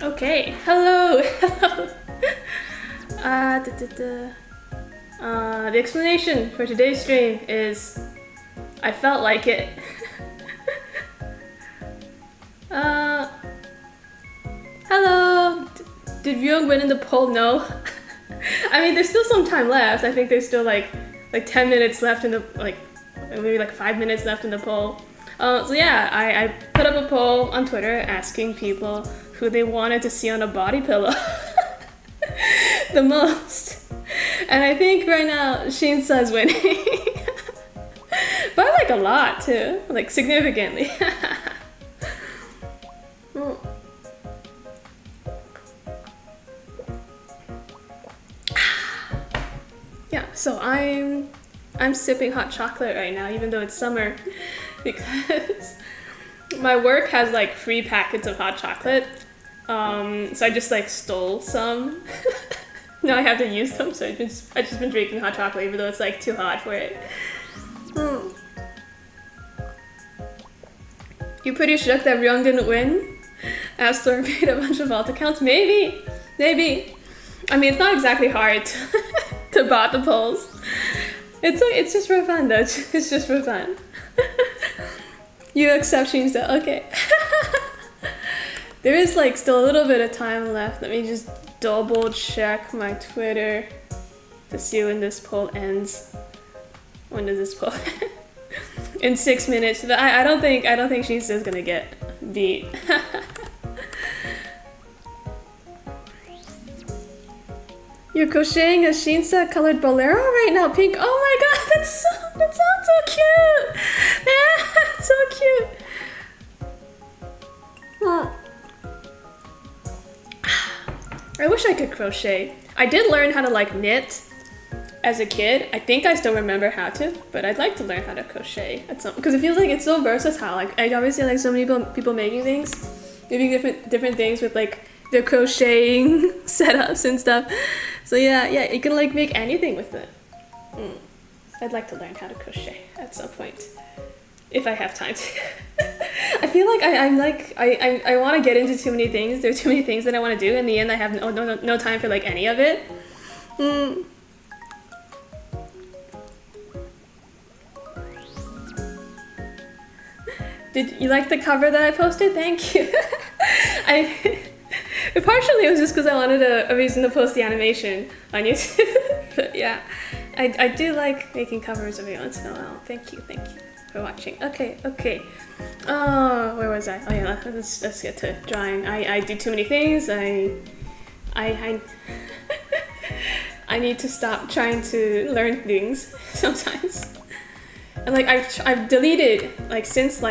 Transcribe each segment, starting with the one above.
Okay, hello. The explanation for today's stream is I felt like it. Hello. Did Ryung win in the poll? No. I mean, there's still some time left. I think there's still like 10 minutes left in the maybe 5 minutes left in the poll. So yeah, I put up a poll on Twitter asking people who they wanted to see on a body pillow the most. And I think right now Shinsa is winning. By a lot too, significantly. Yeah, so I'm sipping hot chocolate right now, even though it's summer, because my work has free packets of hot chocolate. So I just stole some. Now I have to use them, so I've just been drinking hot chocolate, even though it's too hot for it. You pretty shook that Ryung didn't win? Astor made a bunch of alt accounts? Maybe. I mean, it's not exactly hard to bot the polls. It's just for fun though. It's just for fun. You accept Shinsa, okay. There is still a little bit of time left. Let me just double check my Twitter to see when this poll ends. When does this poll end? In 6 minutes. But I don't think Shinsa's gonna get beat. You're crocheting a Shinsa colored bolero right now, pink. Oh my god, that sounds so cute. Yeah, that's so cute. Oh. I wish I could crochet. I did learn how to knit as a kid. I think I still remember how to, but I'd like to learn how to crochet at some, because it feels it's so versatile. I obviously so many people making things, doing different things with their crocheting setups and stuff. So yeah, you can make anything with it. I'd like to learn how to crochet at some point, if I have time to. I feel I want to get into too many things. There are too many things that I want to do. In the end, I have no time for any of it. Did you like the cover that I posted? Thank you. Partially it was just because I wanted a reason to post the animation on YouTube. But yeah, I do like making covers every once in a while. Thank you for watching. Okay. Where was I? Oh yeah, let's get to drawing. I do too many things. I need to stop trying to learn things sometimes. And I've deleted since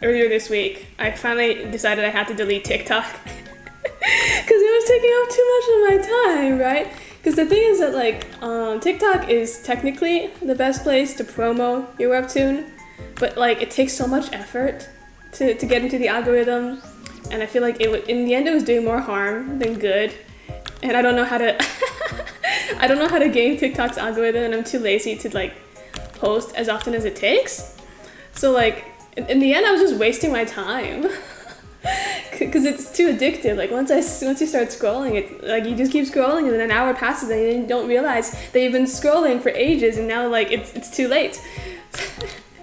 earlier this week, I finally decided I had to delete TikTok because it was taking up too much of my time, right? Because the thing is that TikTok is technically the best place to promo your webtoon, but it takes so much effort to get into the algorithm, and I feel in the end it was doing more harm than good, and I don't know how to I don't know how to game TikTok's algorithm, and I'm too lazy to post as often as it takes. So in the end, I was just wasting my time because it's too addictive. Once you start scrolling, it you just keep scrolling, and then an hour passes, and you don't realize that you've been scrolling for ages, and now it's too late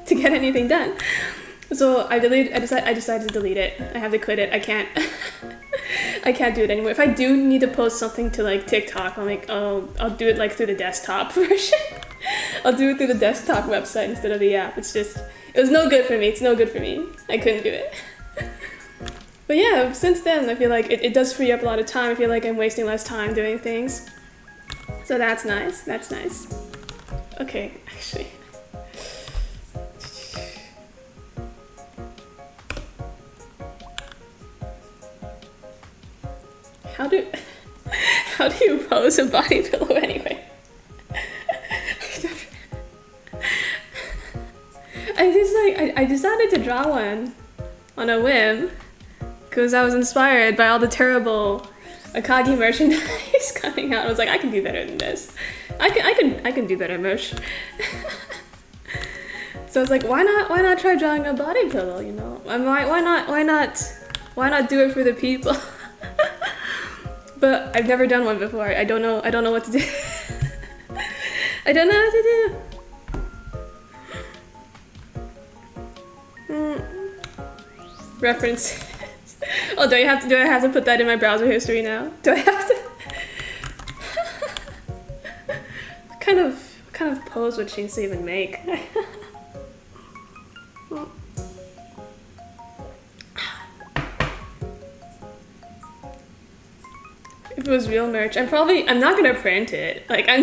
to get anything done. So I decided to delete it. I have to quit it. I can't do it anymore. If I do need to post something to TikTok, I'll do it through the desktop version. I'll do it through the desktop website instead of the app. It was no good for me. It's no good for me. I couldn't do it. But yeah, since then, I feel it does free up a lot of time. I feel I'm wasting less time doing things. So that's nice. That's nice. Okay, actually. How do you pose a body pillow anyway? I decided to draw one on a whim because I was inspired by all the terrible Akagi merchandise coming out. I was I can do better than this. I can do better merch. So it's like, why not try drawing a body pillow, you know? Why not do it for the people? But I've never done one before. I don't know what to do. I don't know what to do. Reference. Oh, do I have to put that in my browser history now? Do I have to? What kind of pose would Shinsu even make? If it was real merch, I'm not gonna print it. Like I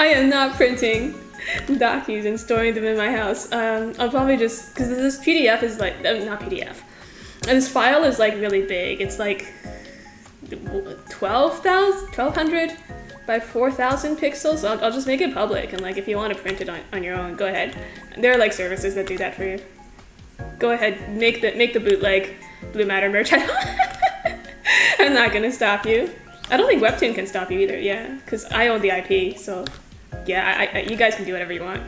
am not printing Dakis and storing them in my house. I'll probably just, because this PDF is like, not PDF. And this file is like really big. It's like 1200 by 4000 pixels. So I'll just make it public, and like if you want to print it on your own, go ahead. There are like services that do that for you. Go ahead, make the bootleg Blue Matter merch. I'm not gonna stop you. I don't think Webtoon can stop you either, yeah, because I own the IP, so yeah, you guys can do whatever you want.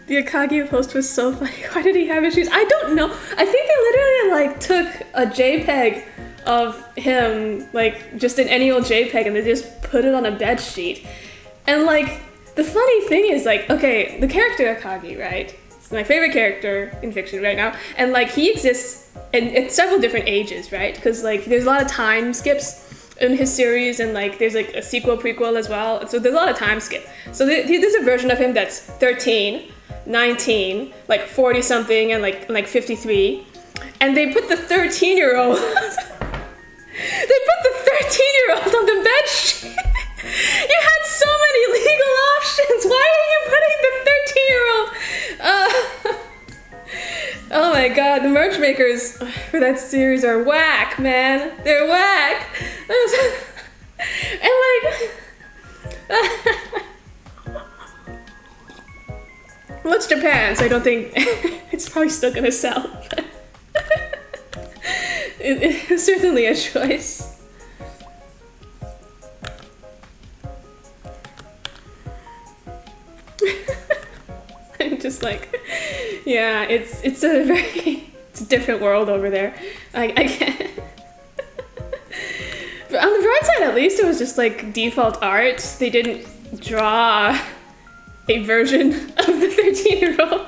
The Akagi post was so funny. Why did he have issues? I don't know. I think they literally like took a JPEG of him, like just an any old JPEG, and they just put it on a bed sheet. And like the funny thing is, like, okay, the character Akagi, right? It's my favorite character in fiction right now, and like he exists in several different ages, right? Because like there's a lot of time skips in his series, and like there's like a sequel prequel as well, so there's a lot of time skip. So there's a version of him that's 13, 19, like 40 something, and like 53, and they put the 13-year-old they put the 13-year-old on the bed sheet. You had so many legal options. Why are you putting the 13-year-old? Oh my god, the merch makers for that series are whack, man. They're whack. And like, well, it's Japan, so I don't think it's probably still gonna sell. It's certainly a choice. I'm just like, yeah, it's a very different world over there. I can't. But on the bright side, at least it was just like default art. They didn't draw a version of the 13-year-old.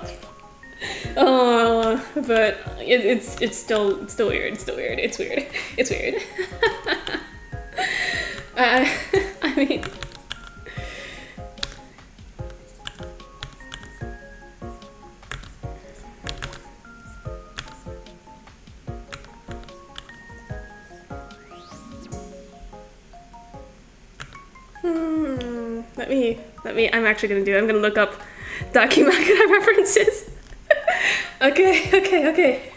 Oh, but it's still weird. It's weird. It's weird. I mean. Let me, I'm actually gonna do it. I'm gonna look up Dakimakura references. Okay.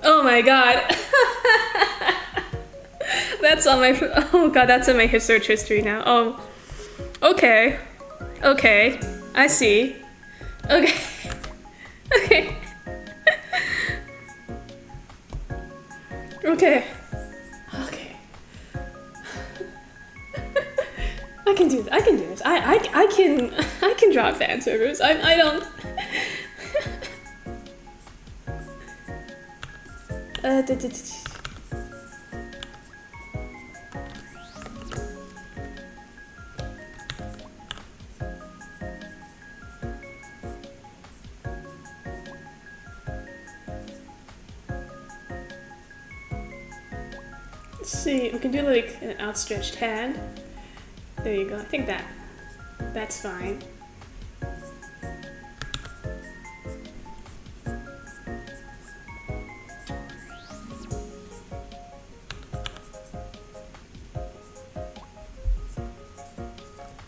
Oh my god. That's on my, oh god, that's in my search history now. Oh, okay. I see. Okay. Okay. I can do this. I can draw fan servers. I don't. Let's see. We can do like an outstretched hand. There you go. I think that's fine.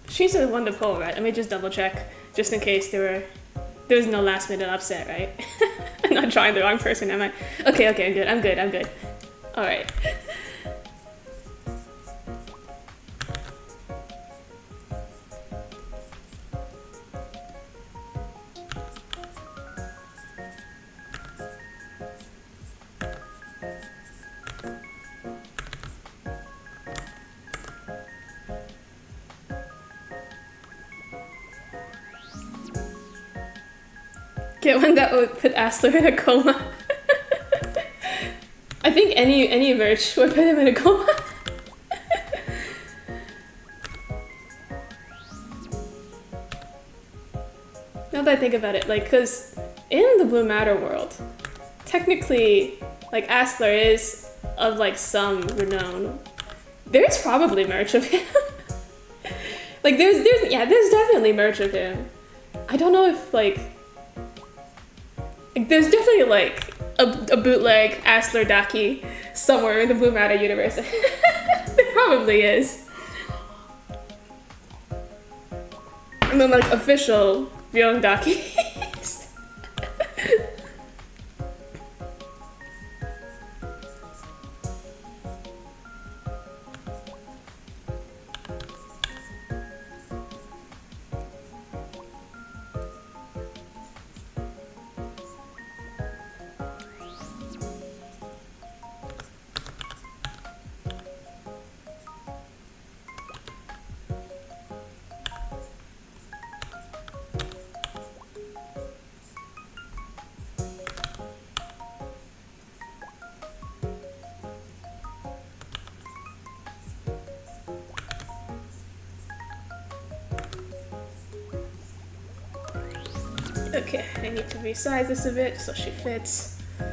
She's the one to pull, right? Let me just double check, just in case there was no last minute upset, right? I'm not drawing the wrong person, am I? Okay, I'm good. All right. Get one that would put Asler in a coma. I think any merch would put him in a coma. Now that I think about it, like, cause in the Blue Matter world, technically, like, Asler is of like some renown. There's probably merch of him. Like, there's definitely merch of him. I don't know if like there's definitely like a bootleg Asler Daki somewhere in the Blue Matter universe. There probably is. And then like official Beyond Dakis. Okay, I need to resize this a bit so she fits. All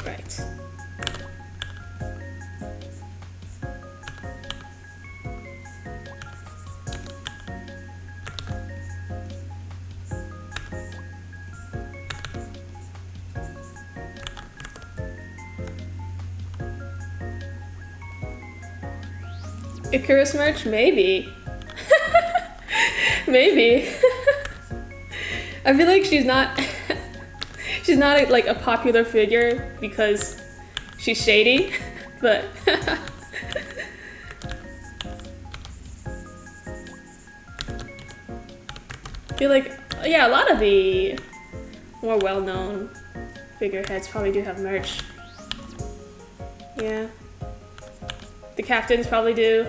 right. Icarus merch? Maybe. Maybe. I feel like she's not like a popular figure because she's shady, but I feel like, yeah, a lot of the more well-known figureheads probably do have merch. Yeah. The captains probably do.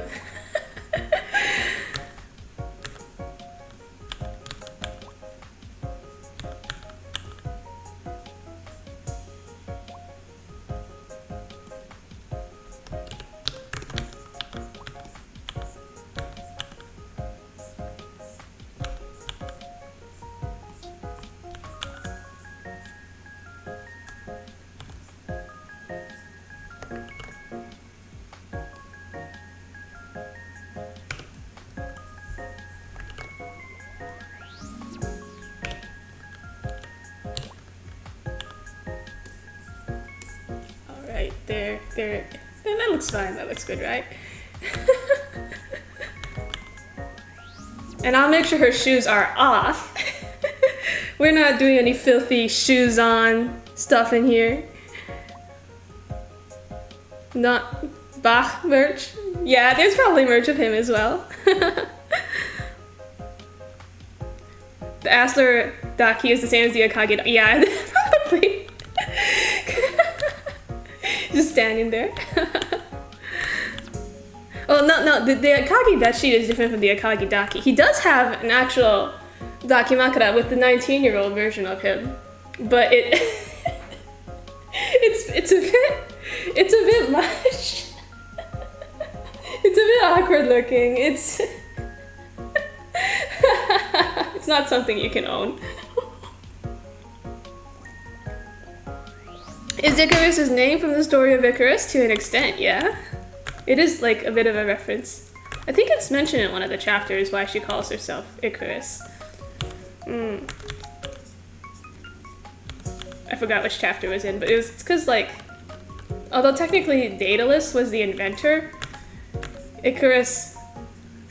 There. That looks fine. That looks good, right? And I'll make sure her shoes are off. We're not doing any filthy shoes on stuff in here. Not Bach merch. Yeah, there's probably merch of him as well. The Asler Daki is the same as the Akagi. Yeah, probably. Just standing there. Well, no, the Akagi bedsheet is different from the Akagi Daki. He does have an actual Dakimakura with the 19-year-old version of him, but it's a bit much. It's a bit awkward looking. It's not something you can own. Is Icarus' name from the story of Icarus? To an extent, yeah. It is like a bit of a reference. I think it's mentioned in one of the chapters why she calls herself Icarus. I forgot which chapter it was in, but it's because like, although technically Daedalus was the inventor, Icarus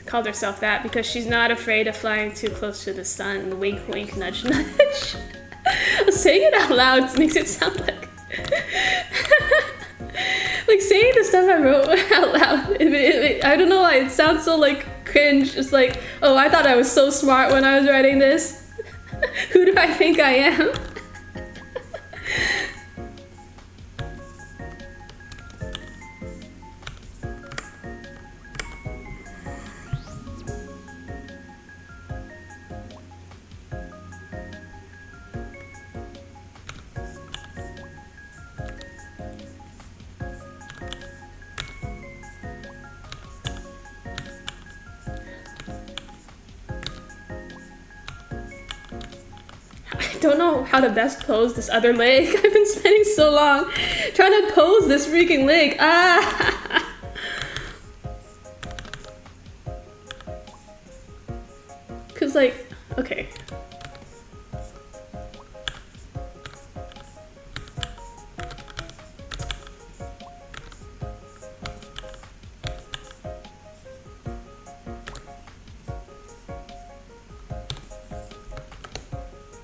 called herself that because she's not afraid of flying too close to the sun. Wink, wink, nudge, nudge. Saying it out loud makes it sound like like saying the stuff I wrote out loud. I don't know why it sounds so like cringe. It's like, oh, I thought I was so smart when I was writing this. Who do I think I am? don't know how to best pose this other leg. I've been spending so long trying to pose this freaking leg. Ah! Cause like, okay.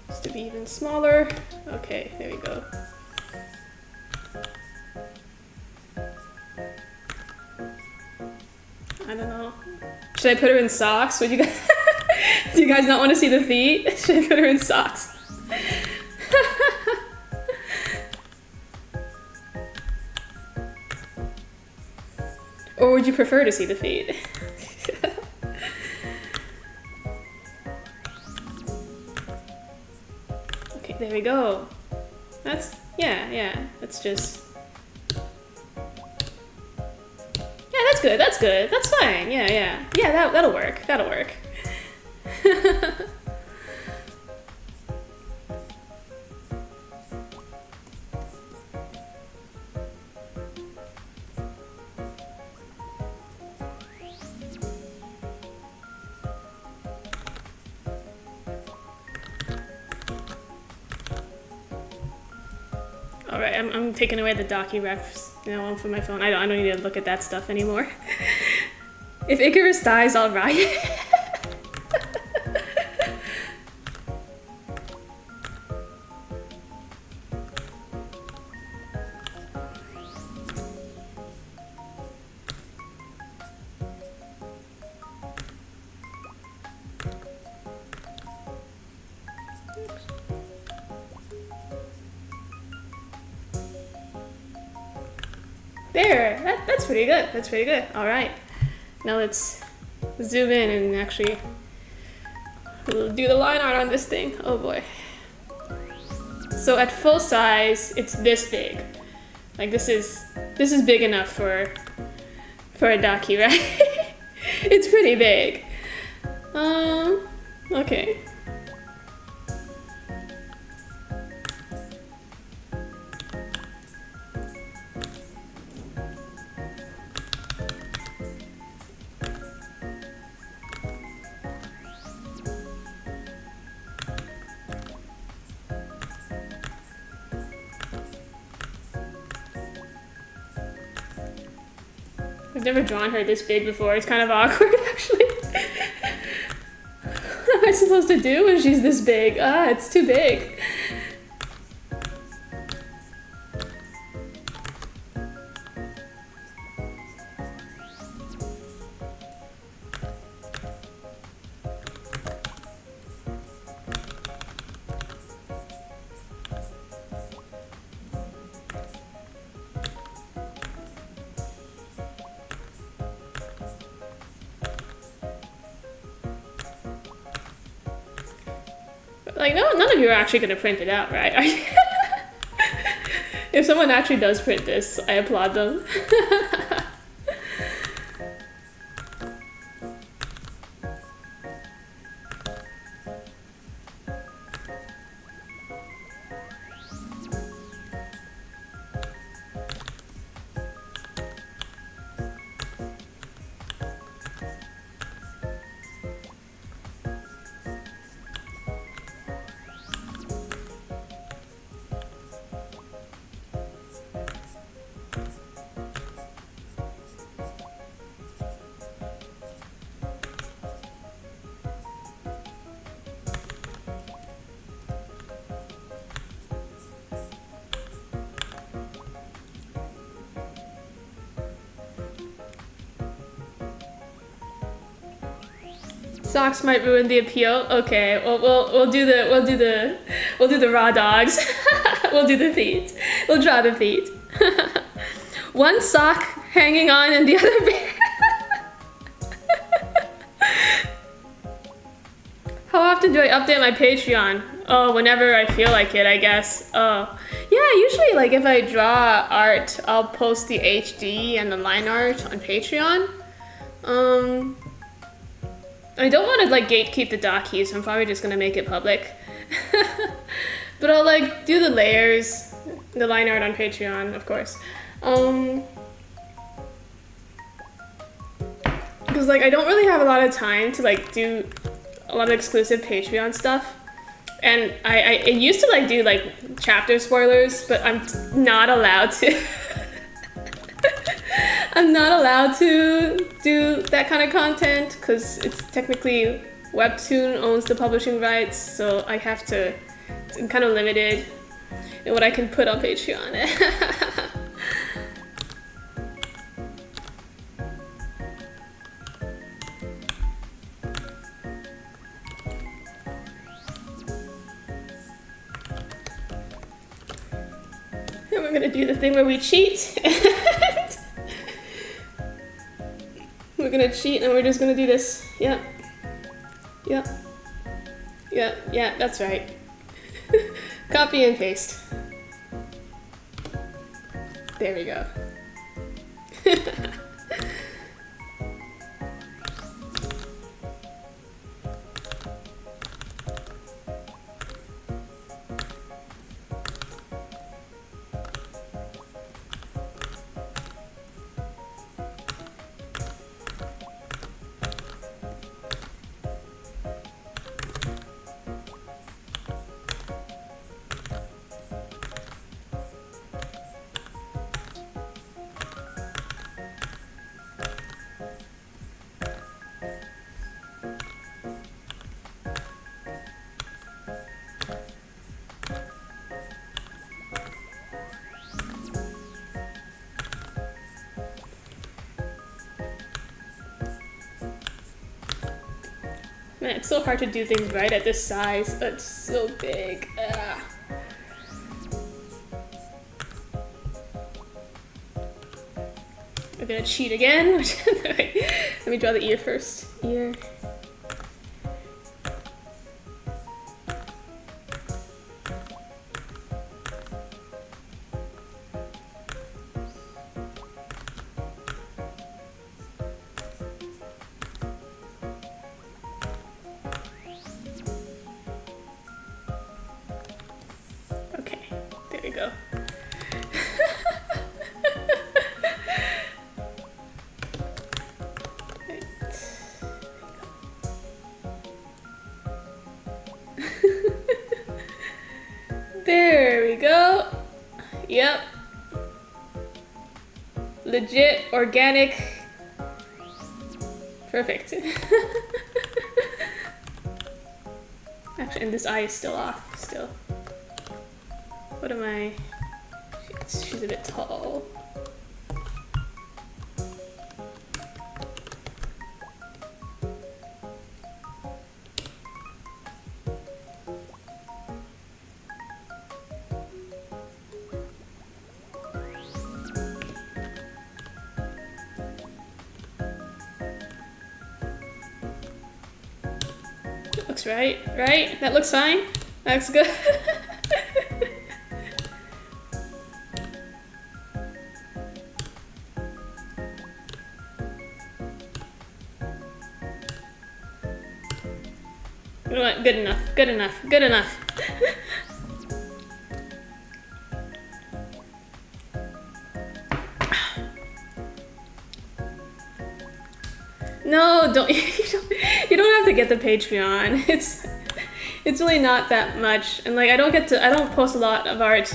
Just to be even smaller. Okay, there we go. I don't know. Should I put her in socks? Would you guys do you guys not want to see the feet? Should I put her in socks? Or would you prefer to see the feet? Okay, there we go. That's, yeah, that's just... Yeah, that's good, that's fine, yeah, that'll work. Alright, I'm taking away the DocuRef now from my phone. I don't need to look at that stuff anymore. If Icarus dies, I'll riot. There, that's pretty good. That's pretty good. All right, now let's zoom in and actually do the line art on this thing. Oh boy. So at full size, it's this big. Like this is big enough for a Daki, right? It's pretty big. Okay. I've never drawn her this big before. It's kind of awkward, actually. What am I supposed to do when she's this big? Ah, it's too big. Like, no, none of you are actually going to print it out, right? If someone actually does print this, I applaud them. Socks might ruin the appeal. Okay, well, we'll do the raw dogs. We'll do the feet. We'll draw the feet. One sock hanging on and the other bear. How often do I update my Patreon? Oh, whenever I feel like it, I guess. Oh, yeah. Usually, like if I draw art, I'll post the HD and the line art on Patreon. I don't want to like gatekeep the Daki, so I'm probably just gonna make it public. But I'll like do the layers, the line art on Patreon, of course. Because like I don't really have a lot of time to like do a lot of exclusive Patreon stuff. And I used to like do like chapter spoilers, but I'm not allowed to. I'm not allowed to do that kind of content because it's technically Webtoon owns the publishing rights, so I have to. I'm kind of limited in what I can put on Patreon. And we're gonna do the thing where we cheat. We're gonna cheat and we're just gonna do this. Yep. Yep. Yep. Yeah, that's right. Copy and paste. There we go. Man, it's so hard to do things right at this size. It's so big. Ugh. I'm gonna cheat again. Let me draw the ear first. Ear. Go. Right. There we go. Yep. Legit, organic. Perfect. Actually, and this eye is still off, still. What am I? She's a bit tall. That looks right, right? That looks fine. That looks good. Good enough, good enough, good enough. No, don't you don't have to get the Patreon. It's really not that much. And like I don't post a lot of art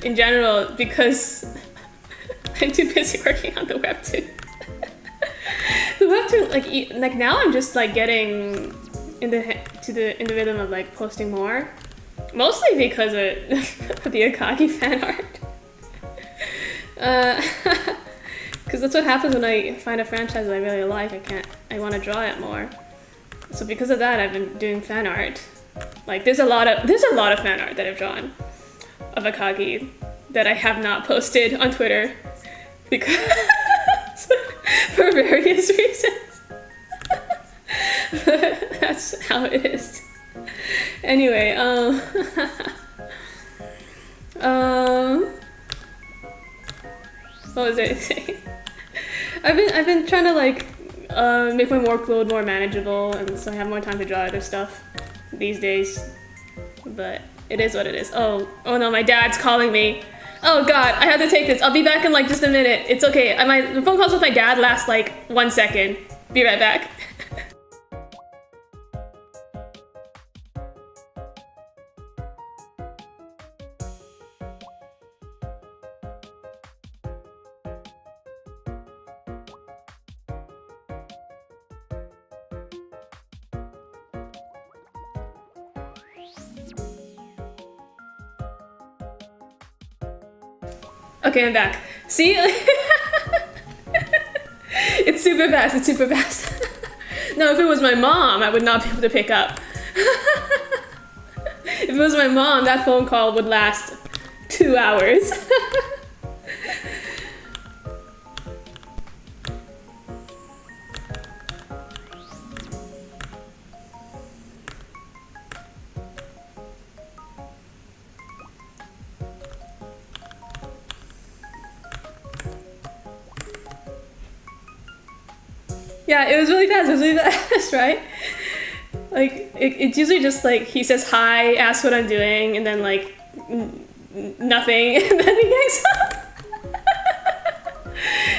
in general because I'm too busy working on the webtoon. The webtoon like now I'm just like getting in the rhythm of like posting more, mostly because of the Akagi fan art. Because that's what happens when I find a franchise that I really like. I want to draw it more. So because of that, I've been doing fan art. Like there's a lot of fan art that I've drawn of Akagi that I have not posted on Twitter because for various reasons. That's how it is. Anyway, what was I saying? I've been trying to like make my workload more manageable, and so I have more time to draw other stuff these days. but it is what it is. Oh no, my dad's calling me. Oh God, I have to take this. I'll be back in like just a minute. It's okay. The phone calls with my dad last like 1 second. Be right back. Okay, I'm back. See? It's super fast, it's super fast. No, if it was my mom, I would not be able to pick up. If it was my mom, that phone call would last 2 hours. Yeah, it was really fast, right? Like, it's usually just like, he says hi, asks what I'm doing, and then like, nothing, and then he hangs up.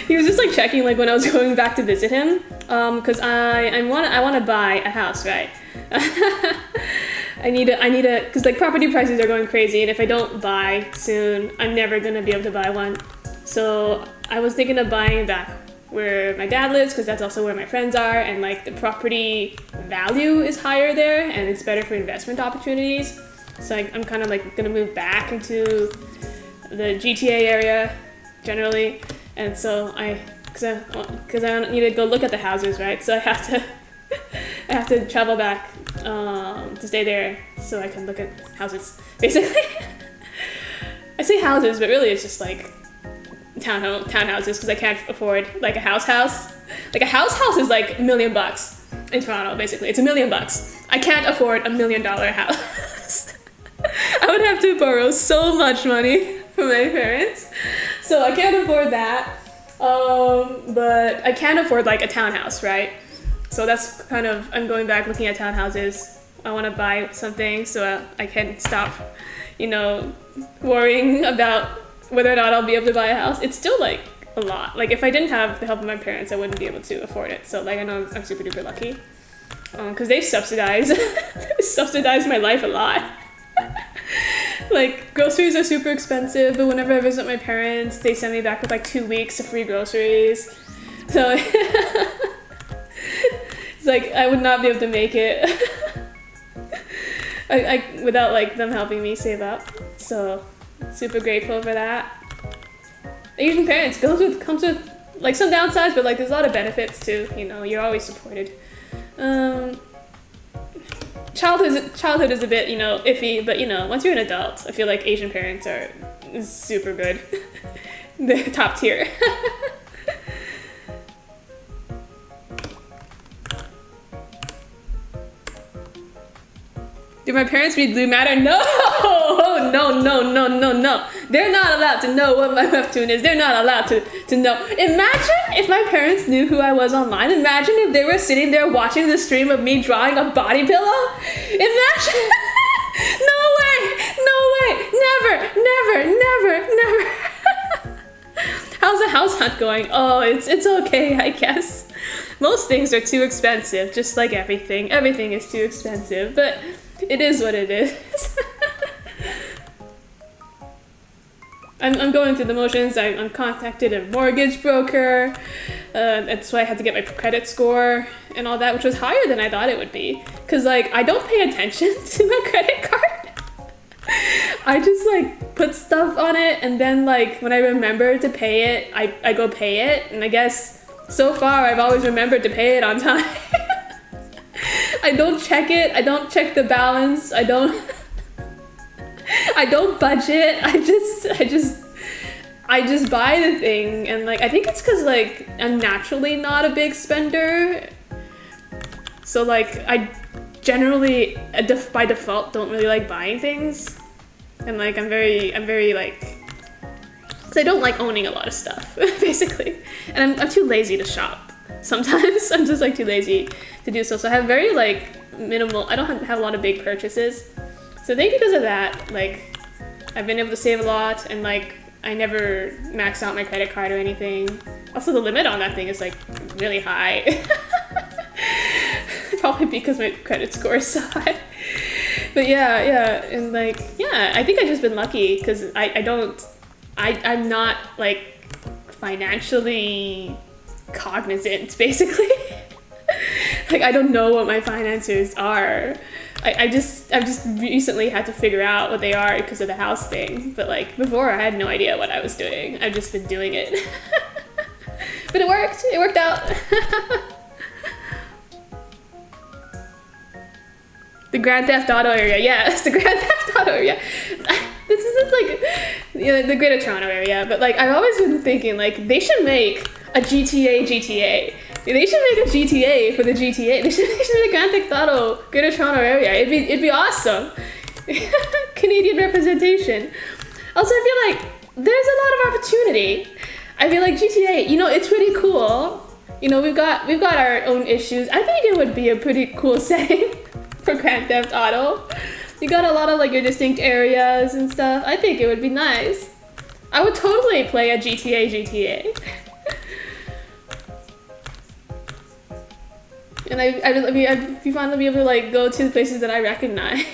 He was just like checking like when I was going back to visit him, cause I want to buy a house, right? I need a, cause like property prices are going crazy, and if I don't buy soon, I'm never gonna be able to buy one. So I was thinking of buying back where my dad lives, because that's also where my friends are, and like the property value is higher there and it's better for investment opportunities. So I'm kind of like gonna move back into the GTA area generally, and so because I need to go look at the houses, right? So I have to travel back to stay there so I can look at houses basically. I say houses, but really it's just like townhouses, because I can't afford like a house. Like a house is like $1 million in Toronto, basically. It's $1 million. I can't afford $1 million house. I would have to borrow so much money from my parents, so I can't afford that. But I can afford like a townhouse, right? So that's kind of, I'm going back looking at townhouses. I want to buy something so I can stop, worrying about whether or not I'll be able to buy a house. It's still like a lot. Like if I didn't have the help of my parents, I wouldn't be able to afford it. So like I know I'm super duper lucky, because they've subsidized my life a lot. Like groceries are super expensive, but whenever I visit my parents, they send me back with like 2 weeks of free groceries. So it's like I would not be able to make it without like them helping me save up. So super grateful for that. Asian parents comes with like some downsides, but like there's a lot of benefits too. You're always supported. Childhood is a bit iffy, but once you're an adult, I feel like Asian parents are super good. They're top tier. Do my parents read Blue Matter? No! Oh, no. They're not allowed to know what my webtoon is. They're not allowed to know. Imagine if my parents knew who I was online. Imagine if they were sitting there watching the stream of me drawing a body pillow. Imagine. No way. Never. How's the house hunt going? Oh, it's okay, I guess. Most things are too expensive, just like everything. Everything is too expensive, but it is what it is. I'm going through the motions. I'm contacted a mortgage broker. That's why I had to get my credit score and all that, which was higher than I thought it would be. Because like I don't pay attention to my credit card. I just like put stuff on it, and then like when I remember to pay it, I go pay it. And I guess so far I've always remembered to pay it on time. I don't check it. I don't check the balance. I don't budget. I just buy the thing, and like I think it's because like I'm naturally not a big spender. So like I generally by default don't really like buying things, and like I'm very like, because I don't like owning a lot of stuff basically, and I'm too lazy to shop. Sometimes I'm just like too lazy to do so. So I have very like minimal. I don't have a lot of big purchases. So I think because of that, like, I've been able to save a lot, and like, I never max out my credit card or anything. Also, the limit on that thing is like really high. Probably because my credit score is so high. But yeah, and like, yeah, I think I've just been lucky because I'm not like financially cognizant, basically. Like, I don't know what my finances are. I've just recently had to figure out what they are because of the house thing. But like, before I had no idea what I was doing. I've just been doing it. But it worked. It worked out. The Grand Theft Auto area. Yes, the Grand Theft Auto area. This isn't like, you know, the Greater Toronto area, but like, I've always been thinking like they should make a GTA. They should make a GTA for the GTA. They should make a Grand Theft Auto Greater Toronto area. It'd be awesome. Canadian representation. Also, I feel like there's a lot of opportunity. I feel like GTA, you know, it's pretty cool. You know, we've got our own issues. I think it would be a pretty cool setting for Grand Theft Auto. You got a lot of like your distinct areas and stuff. I think it would be nice. I would totally play a GTA. And I'd be fun to be able to like go to the places that I recognize.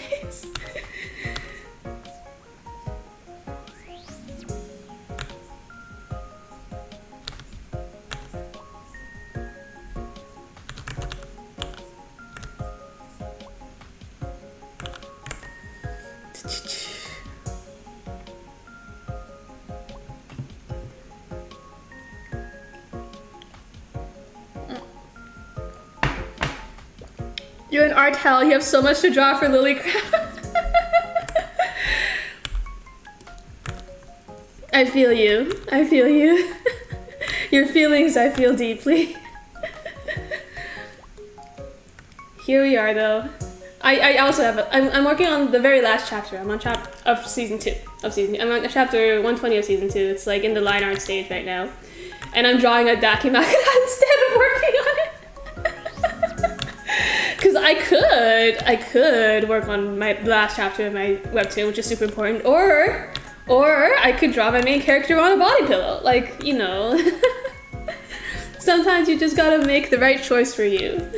You're an art hell. You have so much to draw for Lilycraft. I feel you. I feel you. Your feelings I feel deeply. Here we are though. I also have I'm working on the very last chapter. I'm on of season 2 of season. I'm on chapter 120 of season 2. It's like in the line art stage right now, and I'm drawing a Dakimakura instead of working on it. Because I could work on my last chapter of my webtoon, which is super important, or I could draw my main character on a body pillow. Like, you know, sometimes you just gotta make the right choice for you.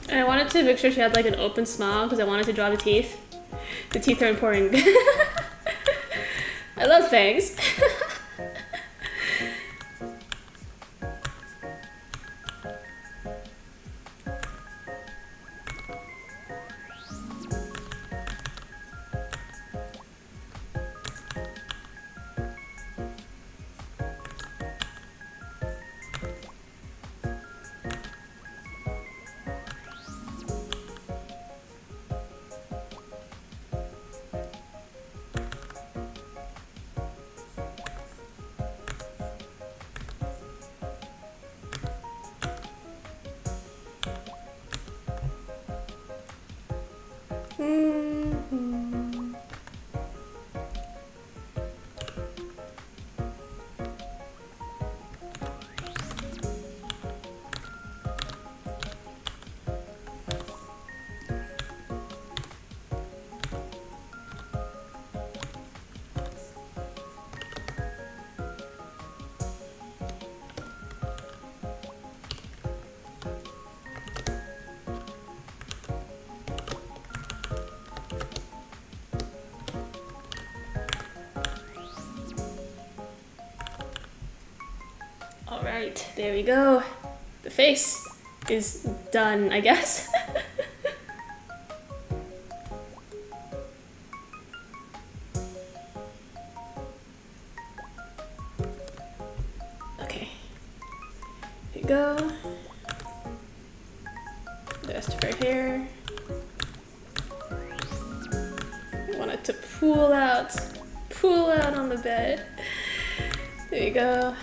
And I wanted to make sure she had like an open smile because I wanted to draw the teeth. The teeth are important. I love fangs. Alright, there we go. The face is done, I guess. Okay. Here you go. The rest of her hair. I want it to pool out on the bed. There you go.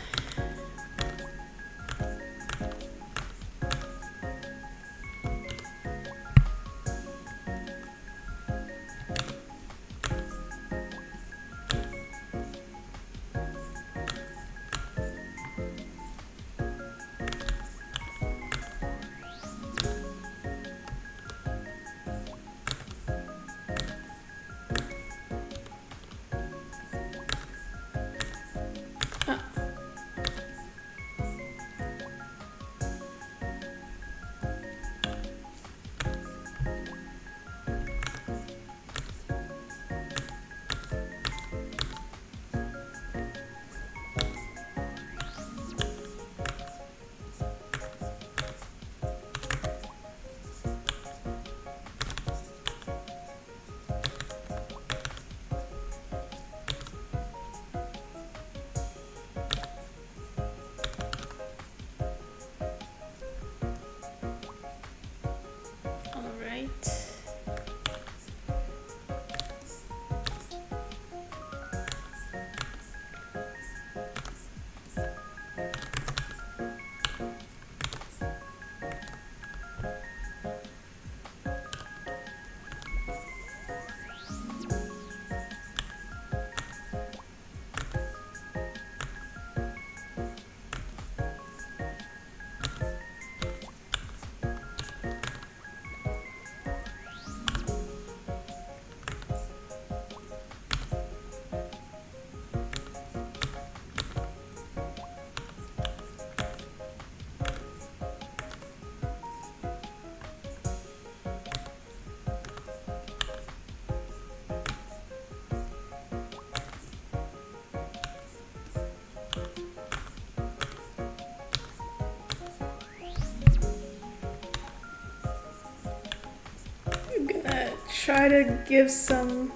Try to give some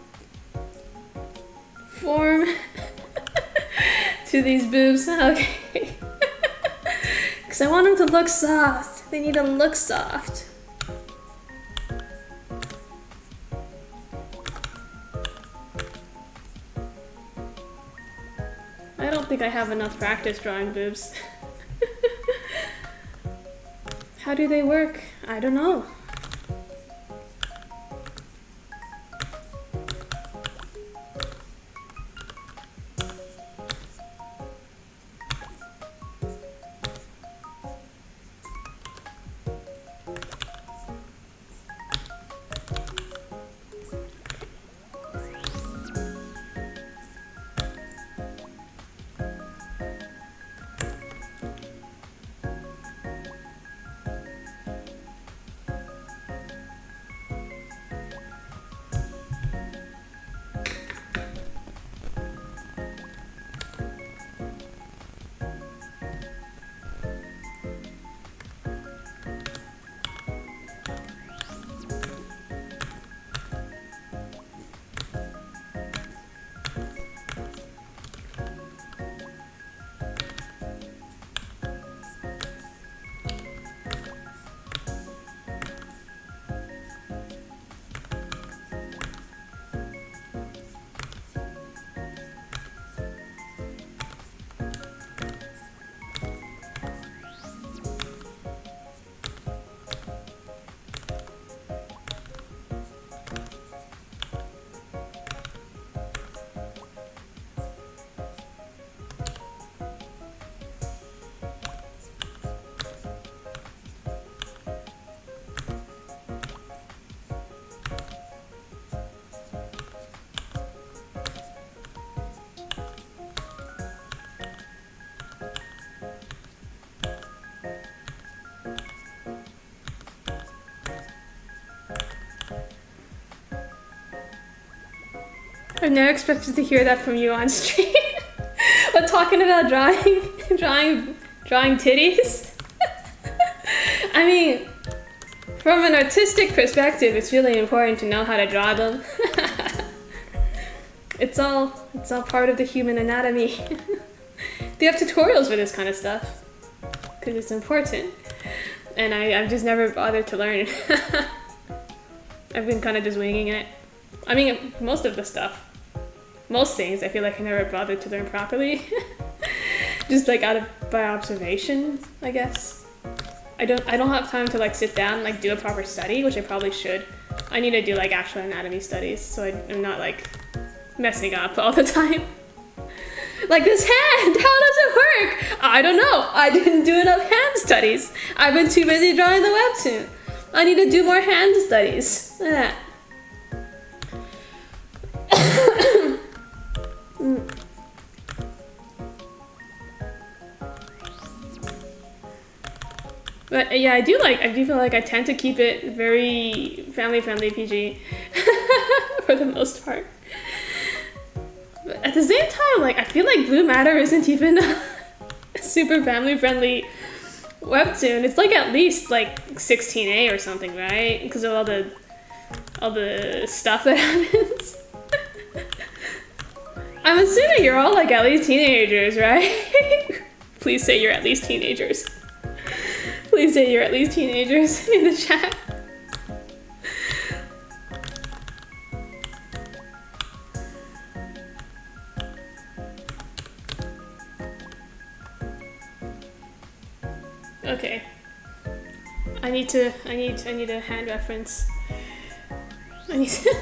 form to these boobs. Okay. Because I want them to look soft. They need to look soft. I don't think I have enough practice drawing boobs. How do they work? I don't know. I've never expected to hear that from you on stream. But talking about drawing Drawing titties? I mean, from an artistic perspective, it's really important to know how to draw them. It's all part of the human anatomy. They have tutorials for this kind of stuff because it's important, and I've just never bothered to learn. I've been kind of just winging it. I mean, most of the stuff, most things, I feel like I never bothered to learn properly. Just like by observation, I guess. I don't have time to like sit down and like do a proper study, which I probably should. I need to do like actual anatomy studies, so I'm not like messing up all the time. Like this hand, how does it work? I don't know. I didn't do enough hand studies. I've been too busy drawing the webtoon. I need to do more hand studies. But yeah, I do feel like I tend to keep it very family-friendly PG for the most part. But at the same time, like I feel like Blue Matter isn't even a super family-friendly webtoon. It's like at least like 16A or something, right? Because of all the stuff that happens. I'm assuming you're all like at least teenagers, right? Please say you're at least teenagers. Please say you're at least teenagers in the chat. Okay. I need a hand reference. I need to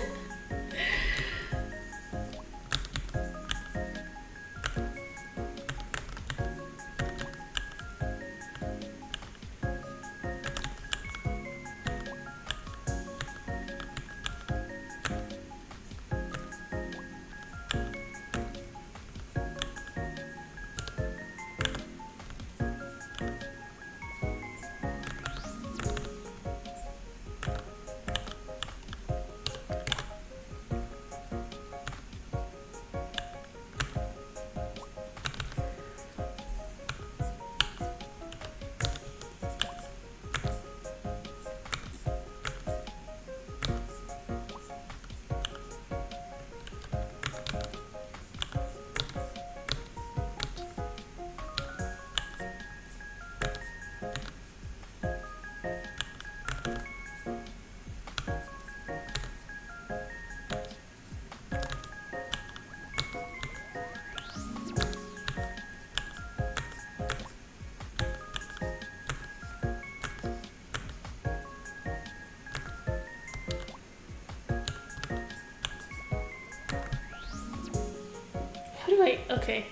Okay.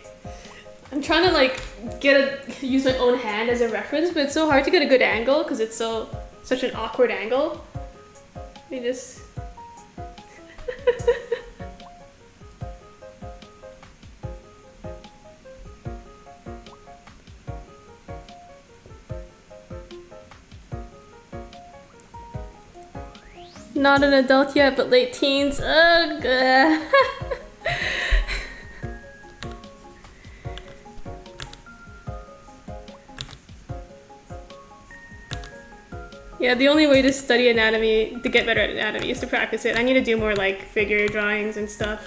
I'm trying to like use my own hand as a reference, but it's so hard to get a good angle because it's such an awkward angle. Let me just Not an adult yet, but late teens. Ugh. Yeah, the only way to study anatomy, to get better at anatomy, is to practice it. I need to do more like figure drawings and stuff.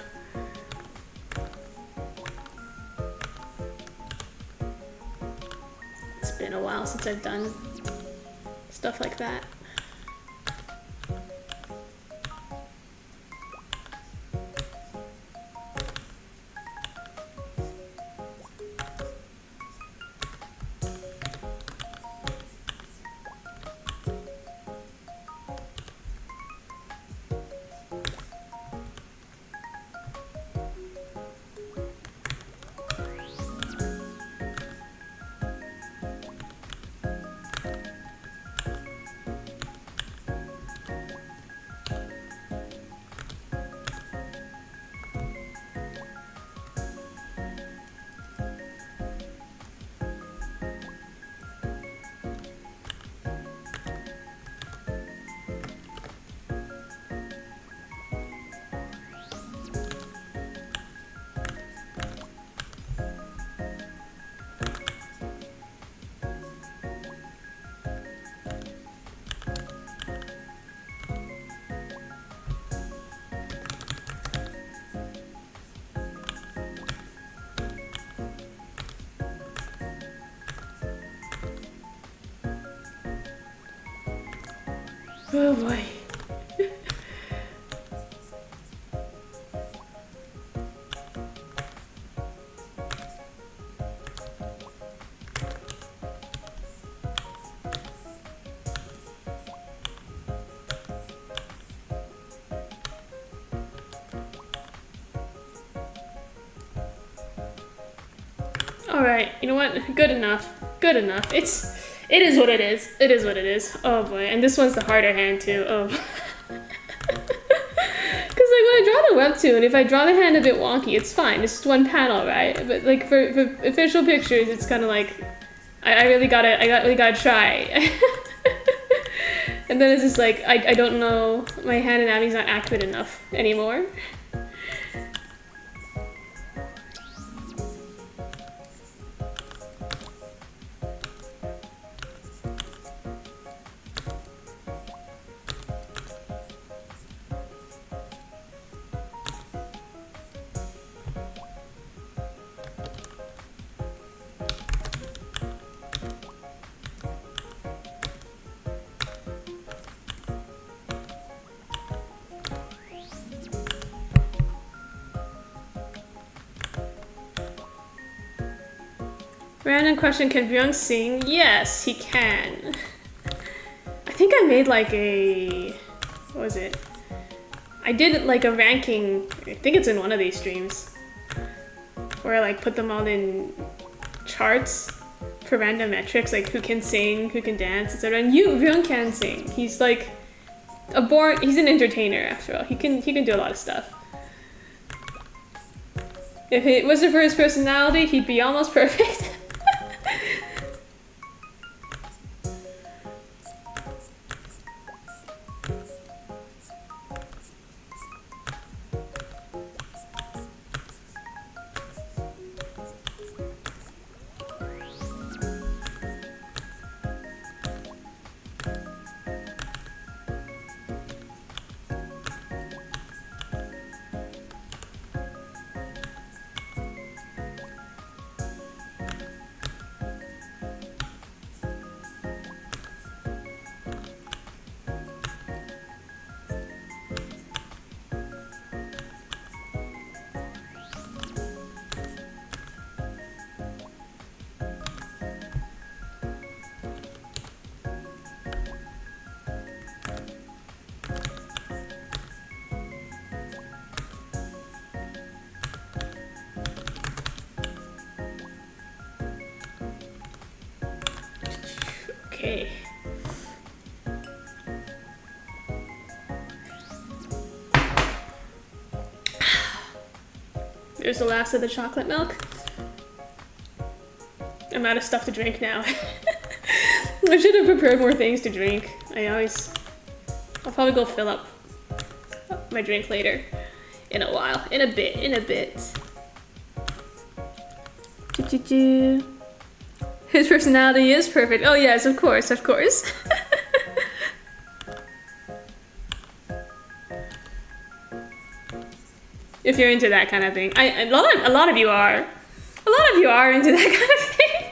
It's been a while since I've done stuff like that. Oh boy. Alright, you know what? Good enough. Good enough. It is what it is. It is what it is. Oh boy, and this one's the harder hand too. Oh. Because like when I draw the webtoon, if I draw the hand a bit wonky, it's fine. It's just one panel, right? But like for official pictures, it's kind of like I really gotta try. And then it's just like I don't know. My hand anatomy's not accurate enough anymore. Random question, can Byung sing? Yes, he can. I think I made like a... what was it? I did like a ranking, I think it's in one of these streams, where I like put them all in charts for random metrics, like who can sing, who can dance, etc. And Byung can sing. He's like he's an entertainer after all. He can do a lot of stuff. If it wasn't for his personality, he'd be almost perfect. Okay. There's the last of the chocolate milk. I'm out of stuff to drink now. I should have prepared more things to drink. I'll probably go fill up my drink later. In a while. In a bit. His personality is perfect. Oh yes, of course. If you're into that kind of thing. A lot of you are. A lot of you are into that kind of thing.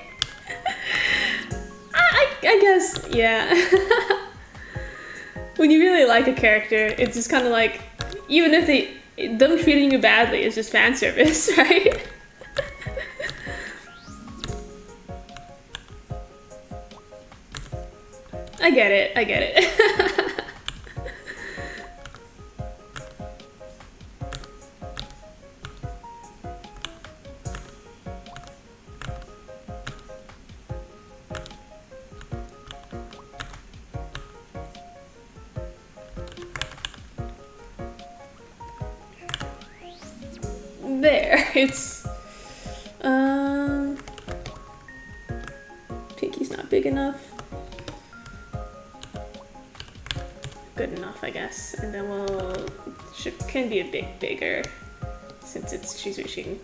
I guess, yeah. When you really like a character, it's just kind of like, even if them treating you badly is just fan service, right? I get it. There, it's pinky's not big enough. Good enough, I guess. And then can be a bit bigger since she's reaching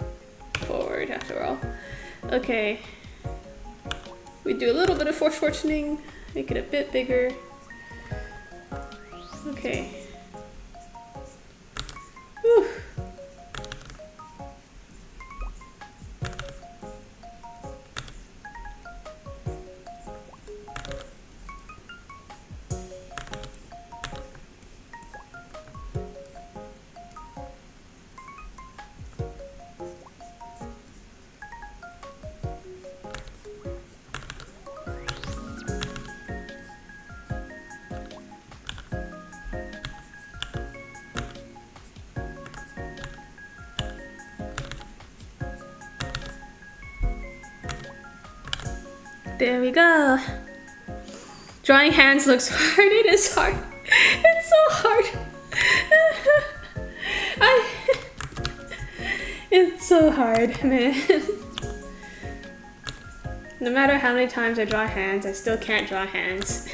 forward after all. Okay. We do a little bit of foreshortening, make it a bit bigger. Okay. Whew. There we go. Drawing hands looks hard. It is hard. It's so hard. It's so hard, man. No matter how many times I draw hands, I still can't draw hands.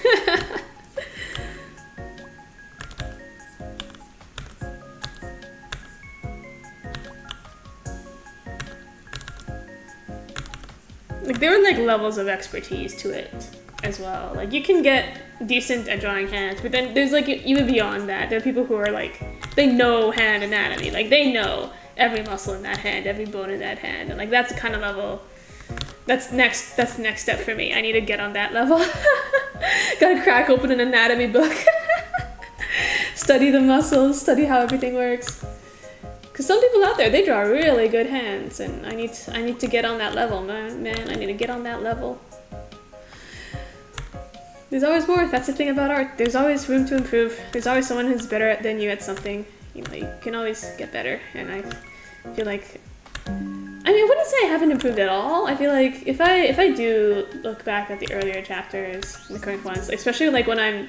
Like, there are like levels of expertise to it as well. Like, you can get decent at drawing hands, but then there's like even beyond that, there are people who are like, they know hand anatomy. Like, they know every muscle in that hand, every bone in that hand, and like that's the kind of level. That's the next step for me. I need to get on that level. Gotta crack open an anatomy book. Study the muscles, study how everything works. Cause some people out there, they draw really good hands, and I need to get on that level, man. I need to get on that level. There's always more. That's the thing about art. There's always room to improve. There's always someone who's better than you at something. You know, you can always get better, and I feel like, I mean, I wouldn't say I haven't improved at all. I feel like if I do look back at the earlier chapters, the current ones, especially like when I'm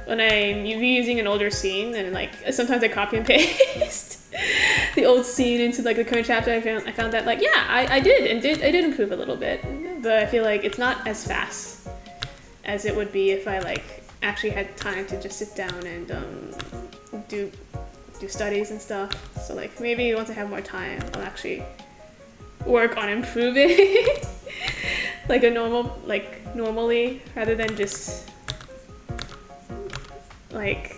reusing an older scene, and like sometimes I copy and paste the old scene into like the current chapter, I found that like, yeah, I did improve a little bit, but I feel like it's not as fast as it would be if I like actually had time to just sit down and do studies and stuff. So like maybe once I have more time, I'll actually work on improving like normally, rather than just like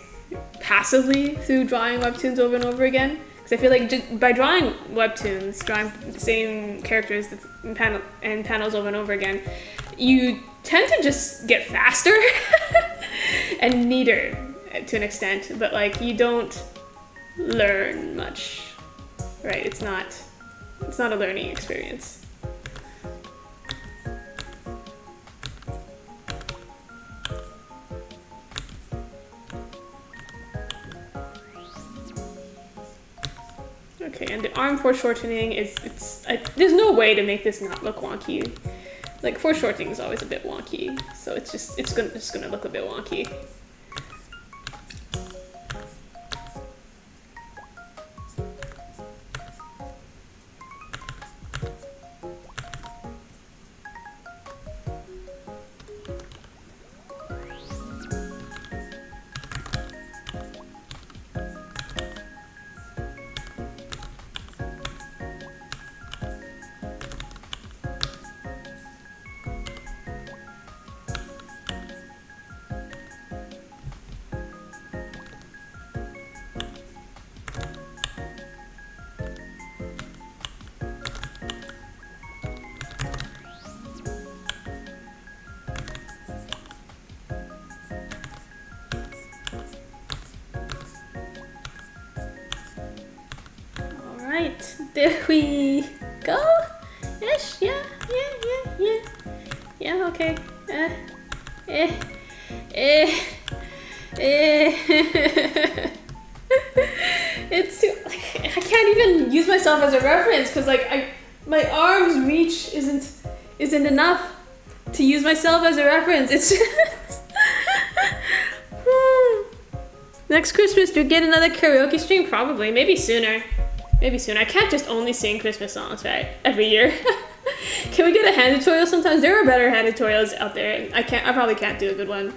passively through drawing webtoons over and over again. Because I feel like just by drawing webtoons, drawing the same characters and panels over and over again, you tend to just get faster and neater to an extent, but like you don't learn much, right? It's not a learning experience. Okay, and the arm foreshortening there's no way to make this not look wonky. Like, foreshortening is always a bit wonky, so it's just gonna look a bit wonky. Alright, there we go. Ish, yeah, okay. It's too, like, I can't even use myself as a reference because like my arm's reach isn't enough to use myself as a reference. It's just next Christmas, do we get another karaoke stream? Probably, maybe sooner. I can't just only sing Christmas songs, right? Every year. Can we get a hand tutorial sometimes? There are better hand tutorials out there. I probably can't do a good one.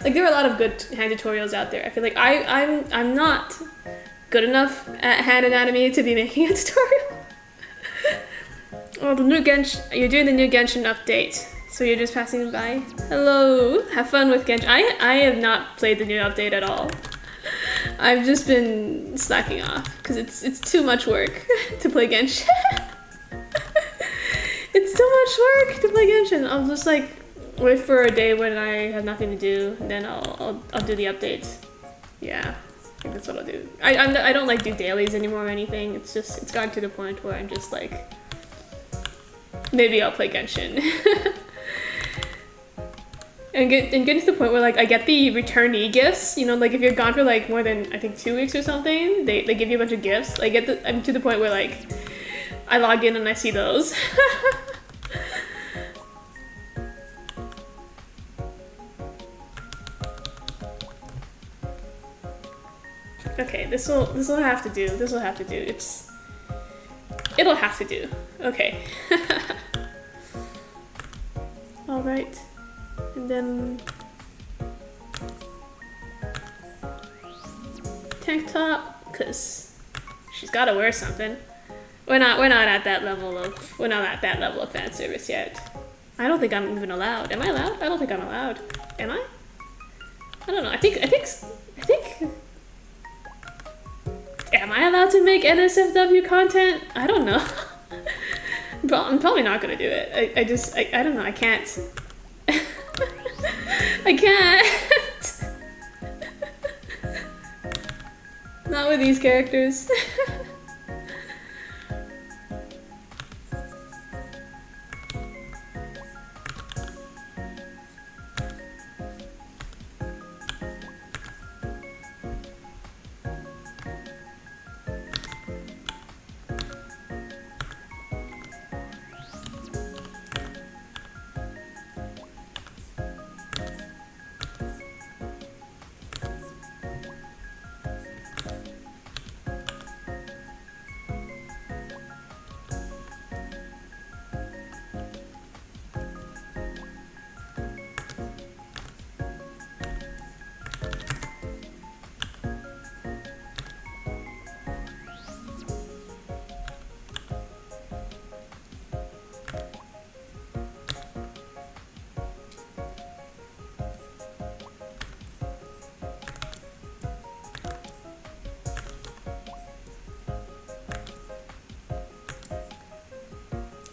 Like, there are a lot of good hand tutorials out there. I feel like I'm not good enough at hand anatomy to be making a tutorial. Oh, the new Genshin, you're doing the new Genshin update. So you're just passing by? Hello, have fun with Genshin. I have not played the new update at all. I've just been slacking off because it's too much work to play Genshin. It's too much work to play Genshin. I'll just like wait for a day when I have nothing to do, and then I'll do the updates. Yeah, I think that's what I'll do. I don't like do dailies anymore or anything. It's gotten to the point where I'm just like, maybe I'll play Genshin. And get to the point where like I get the returnee gifts, you know, like if you're gone for like more than I think 2 weeks or something, they give you a bunch of gifts. I'm to the point where like I log in and I see those. Okay, this will have to do. This will have to do. It'll have to do. Okay. All right, and then tank top, cause she's got to wear something. We're not at that level of fan service yet. I don't think I'm even allowed. Am I allowed? I don't think I'm allowed. Am I? I don't know. I think. Am I allowed to make NSFW content? I don't know. I'm probably not gonna do it. I don't know. I can't. I can't. Not with these characters.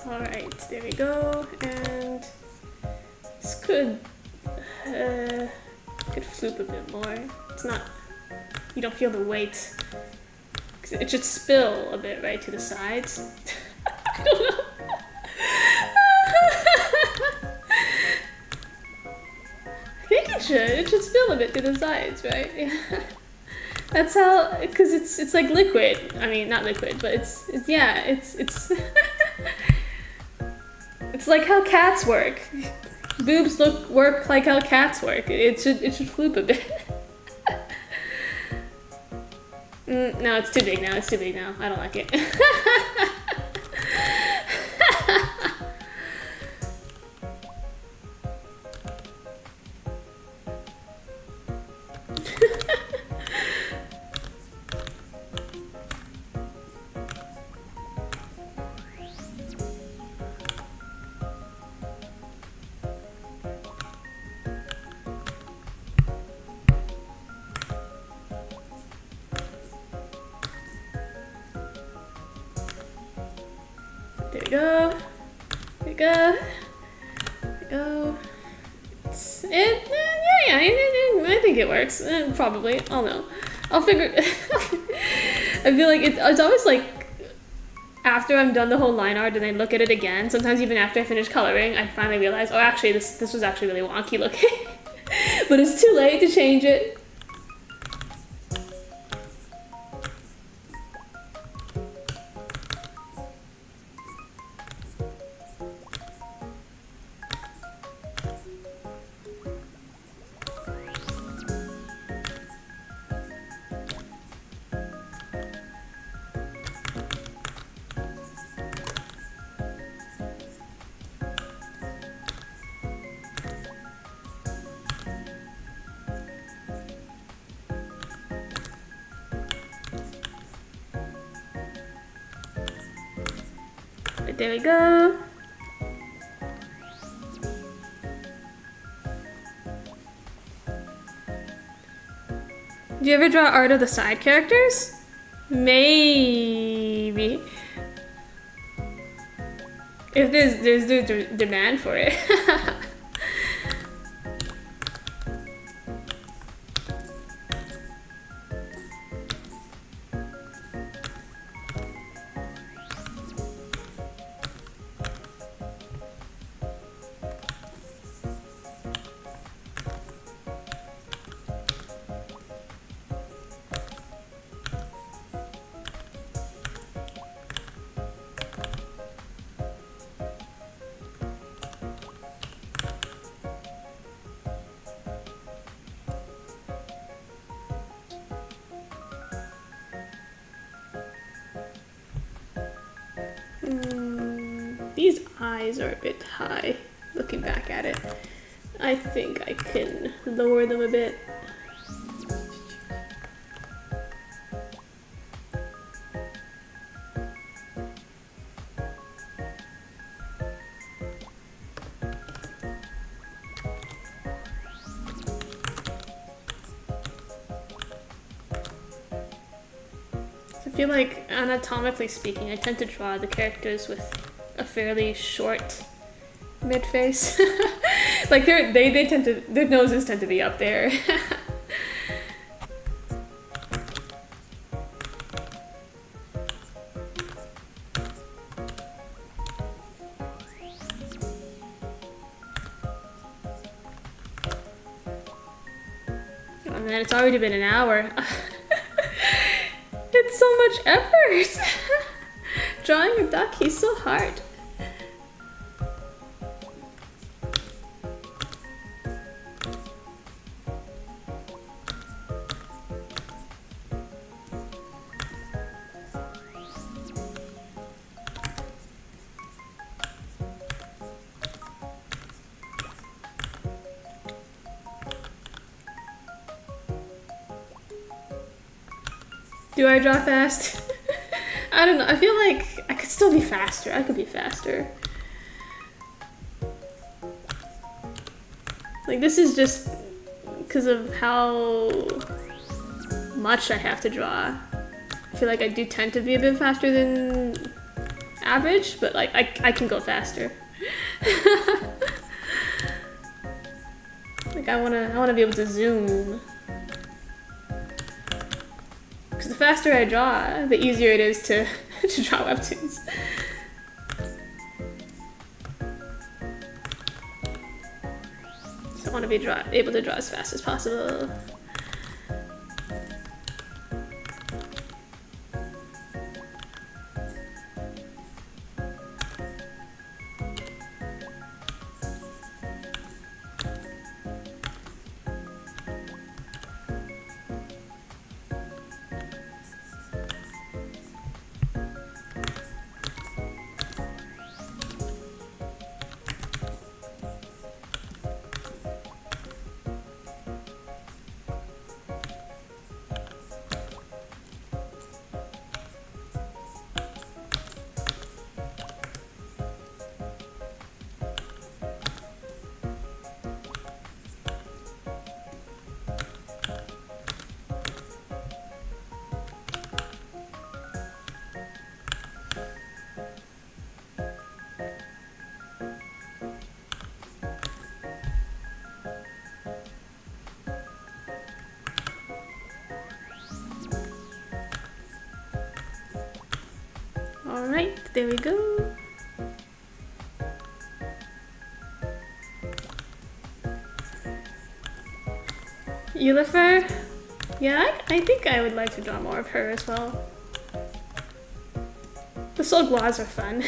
Alright, there we go, and this could floop a bit more. It's not, you don't feel the weight. 'Cause it should spill a bit right to the sides. I don't know. I think it should spill a bit to the sides, right? That's how, because it's like liquid. I mean, not liquid, but it's it's like how cats work. Boobs work like how cats work. It should floop a bit. No, it's too big now. It's too big now. I don't like it. There we go. There we go. There we go. I think it works. Probably. I'll know. I'll figure. I feel like it's always like after I'm done the whole line art and I look at it again. Sometimes even after I finish coloring, I finally realize, oh, actually, this was actually really wonky looking. But it's too late to change it. There we go. Do you ever draw art of the side characters? Maybe. If there's the demand for it. These eyes are a bit high, looking back at it. I think I can lower them a bit. I feel like, anatomically speaking, I tend to draw the characters with a fairly short mid-face. Like they tend to, their noses tend to be up there. Oh man, it's already been an hour. It's so much effort! Drawing a duck, he's so hard. Do I draw fast? I don't know. I feel like I could still be faster. I could be faster. Like, this is just because of how much I have to draw. I feel like I do tend to be a bit faster than average, but like I can go faster. Like I wanna be able to zoom. Because the faster I draw, the easier it is to draw webtoons. So I want to be able to draw as fast as possible. Alright, there we go. Eulifur? Yeah, I think I would like to draw more of her as well. The Solglois are fun.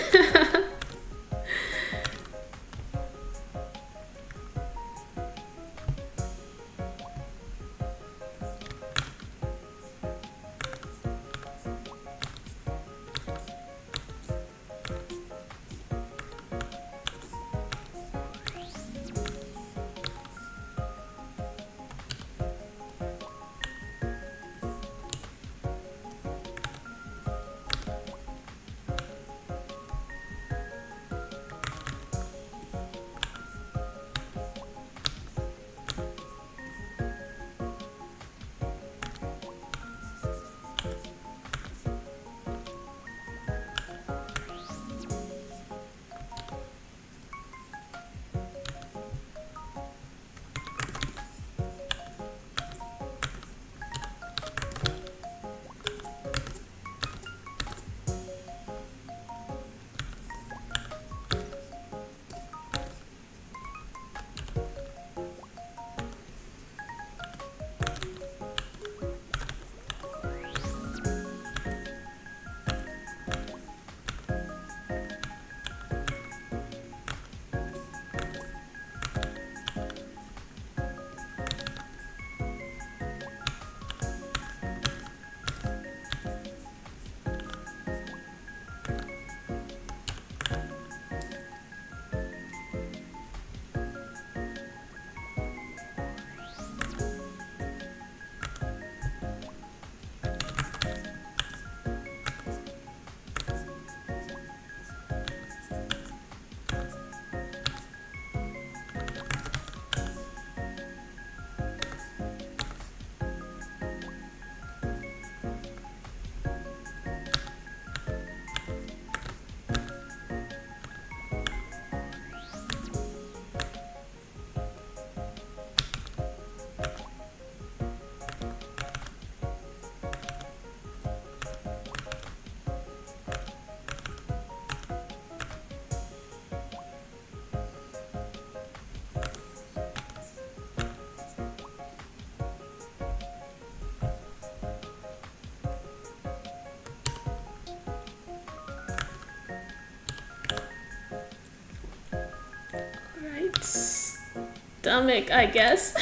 stomach, I guess.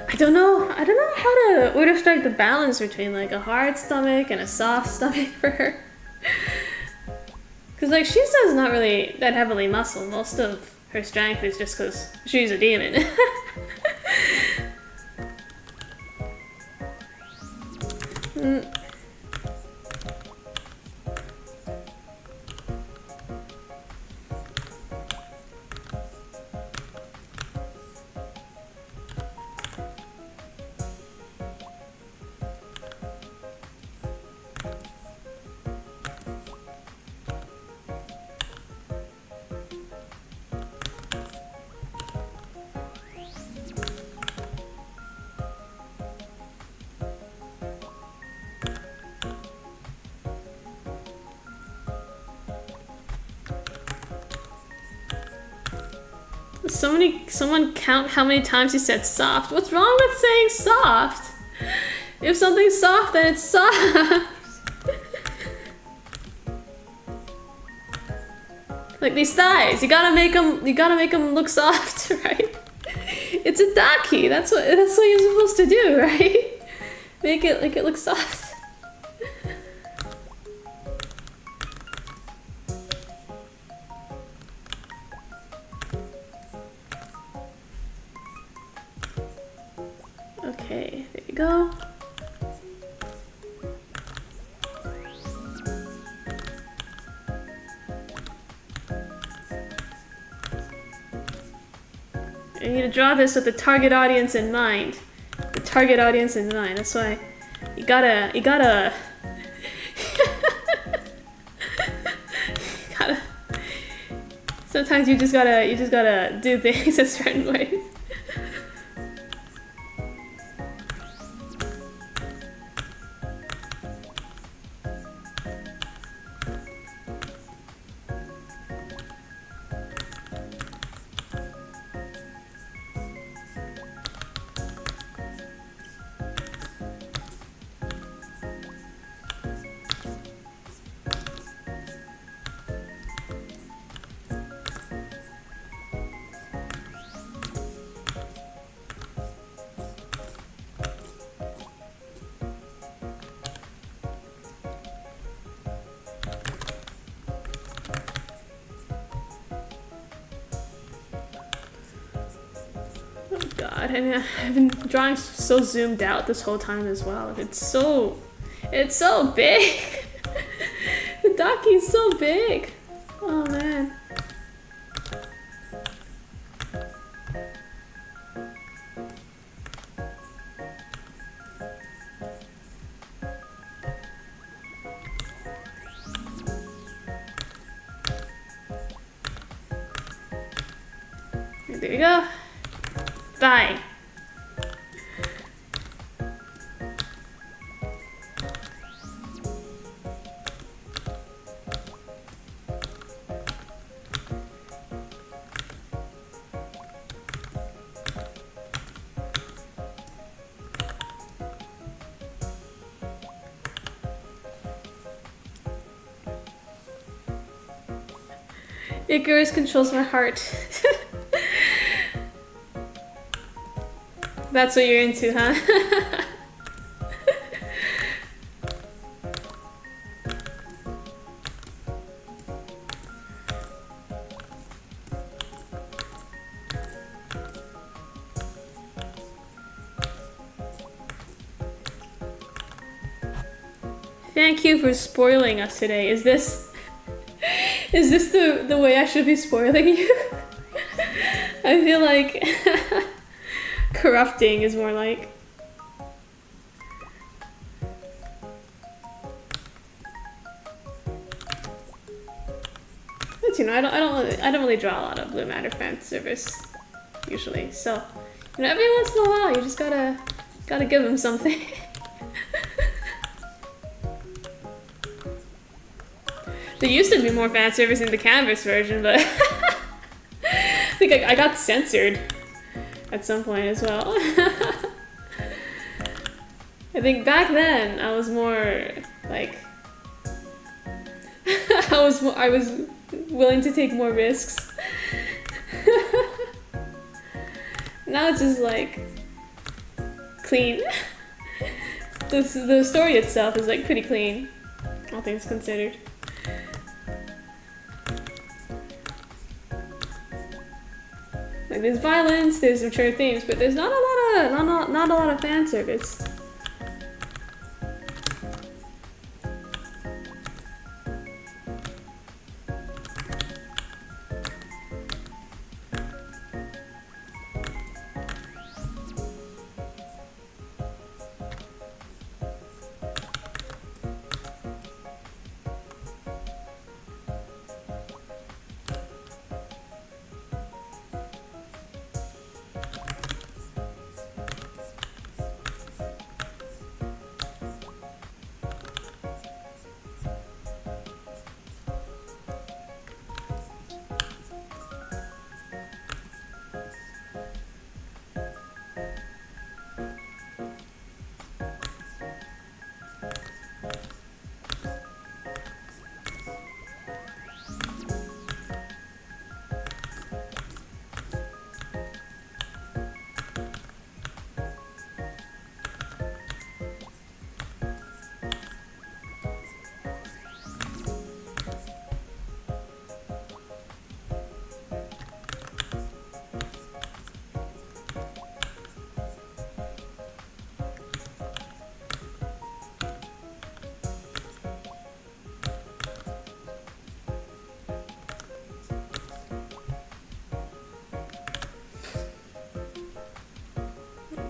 I don't know how to strike the balance between like a hard stomach and a soft stomach for her. Cause like Shiza's not really that heavily muscle. Most of her strength is just cause she's a demon. Someone count how many times he said soft. What's wrong with saying soft? If something's soft, then it's soft. Like these thighs, you gotta make them look soft, right? It's a daki. That's what you're supposed to do, right? Make it look soft. Okay, there you go. I need to draw this with the target audience in mind. The target audience in mind. That's why you gotta sometimes you just gotta do things a certain way. God, and I've been drawing so zoomed out this whole time as well. It's so big. The daki's so big. Oh man. There you go. Bye. Icarus controls my heart. That's what you're into, huh? Thank you for spoiling us today. Is this the way I should be spoiling you? I feel like corrupting is more like. But you know, I don't really draw a lot of Blue Matter fan service usually. So, you know, every once in a while you just gotta give them something. There used to be more fan service in the canvas version, but I think I got censored at some point as well. I think back then I was more like I was willing to take more risks. Now it's just like clean. The story itself is like pretty clean, all things considered. Like there's violence, there's mature themes, but there's not a lot of fan service.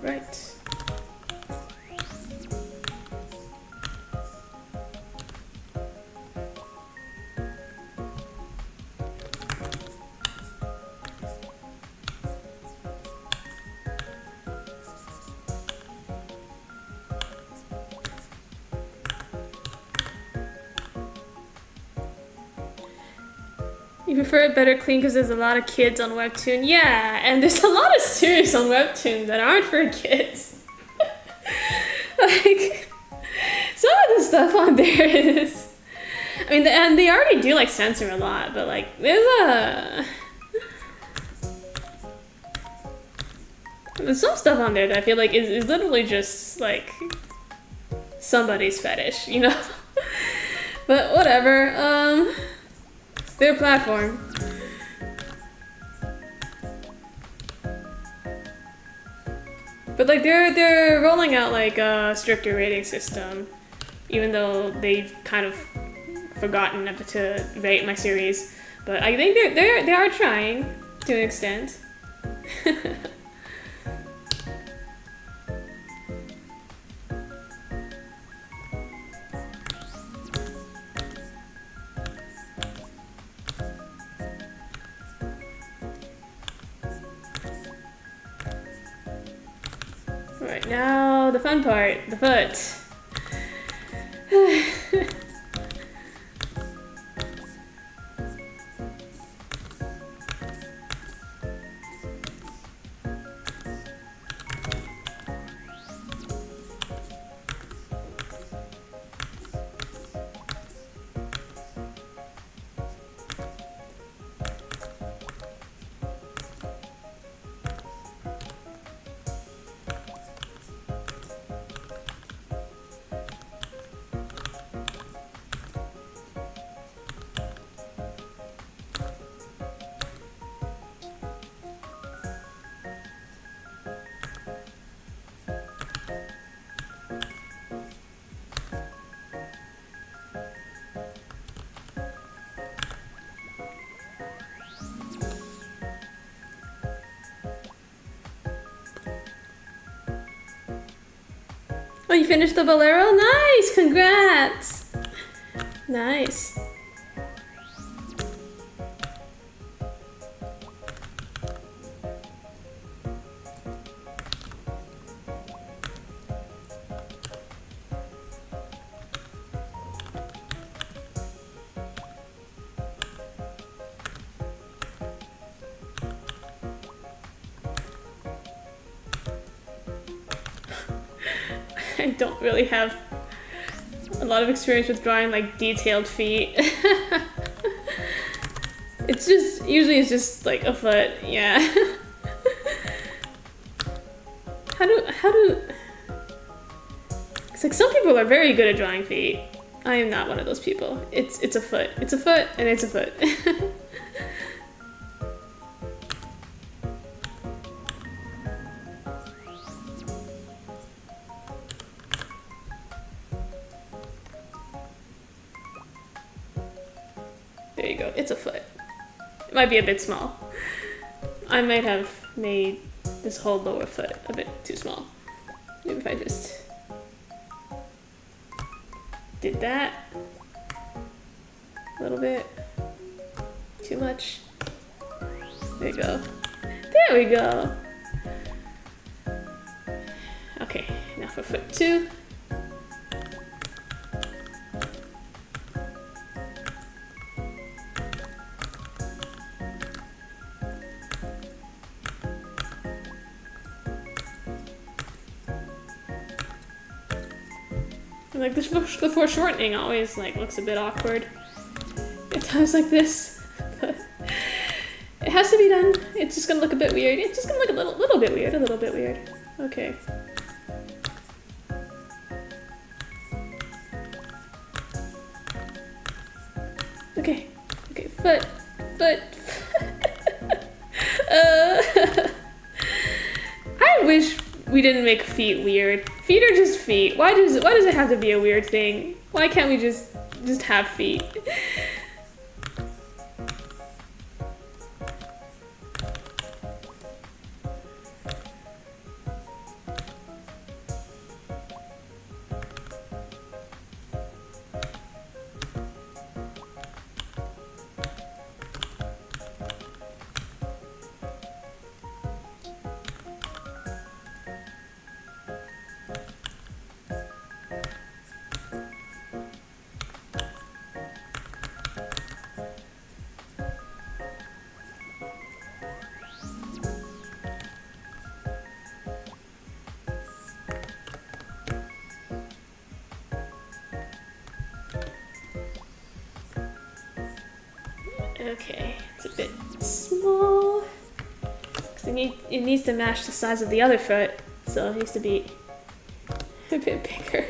Right. You prefer it better clean because there's a lot of kids on Webtoon? Yeah, and there's a lot of series on Webtoon that aren't for kids. Like, some of the stuff on there is... I mean, and they already do, like, censor a lot, but, like, there's some stuff on there that I feel like is literally just, like, somebody's fetish, you know? But whatever, it's their platform. But like they're rolling out like a stricter rating system, even though they've kind of forgotten to rate my series. But I think they are trying to an extent. Right, now the fun part, the foot. Oh, you finished the Bolero? Nice! Congrats! Nice. I don't really have a lot of experience with drawing like detailed feet. Usually it's just like a foot, yeah. how do, it's like some people are very good at drawing feet. I am not one of those people. It's a foot. It's a foot and it's a foot. There you go. It's a foot. It might be a bit small. I might have made this whole lower foot a bit too small. Maybe if I just did that a little bit. Too much. There you go. There we go. Okay, now for foot 2. Like the foreshortening always like looks a bit awkward at times like this, but it has to be done. It's just gonna look a bit weird. It's just gonna look a little bit weird, a little bit weird. Okay. Okay. Okay. Foot. I wish we didn't make feet weird. Feet are just feet. Why does it have to be a weird thing? Why can't we just have feet? Okay, it's a bit small. 'Cause it needs to match the size of the other foot, so it needs to be a bit bigger.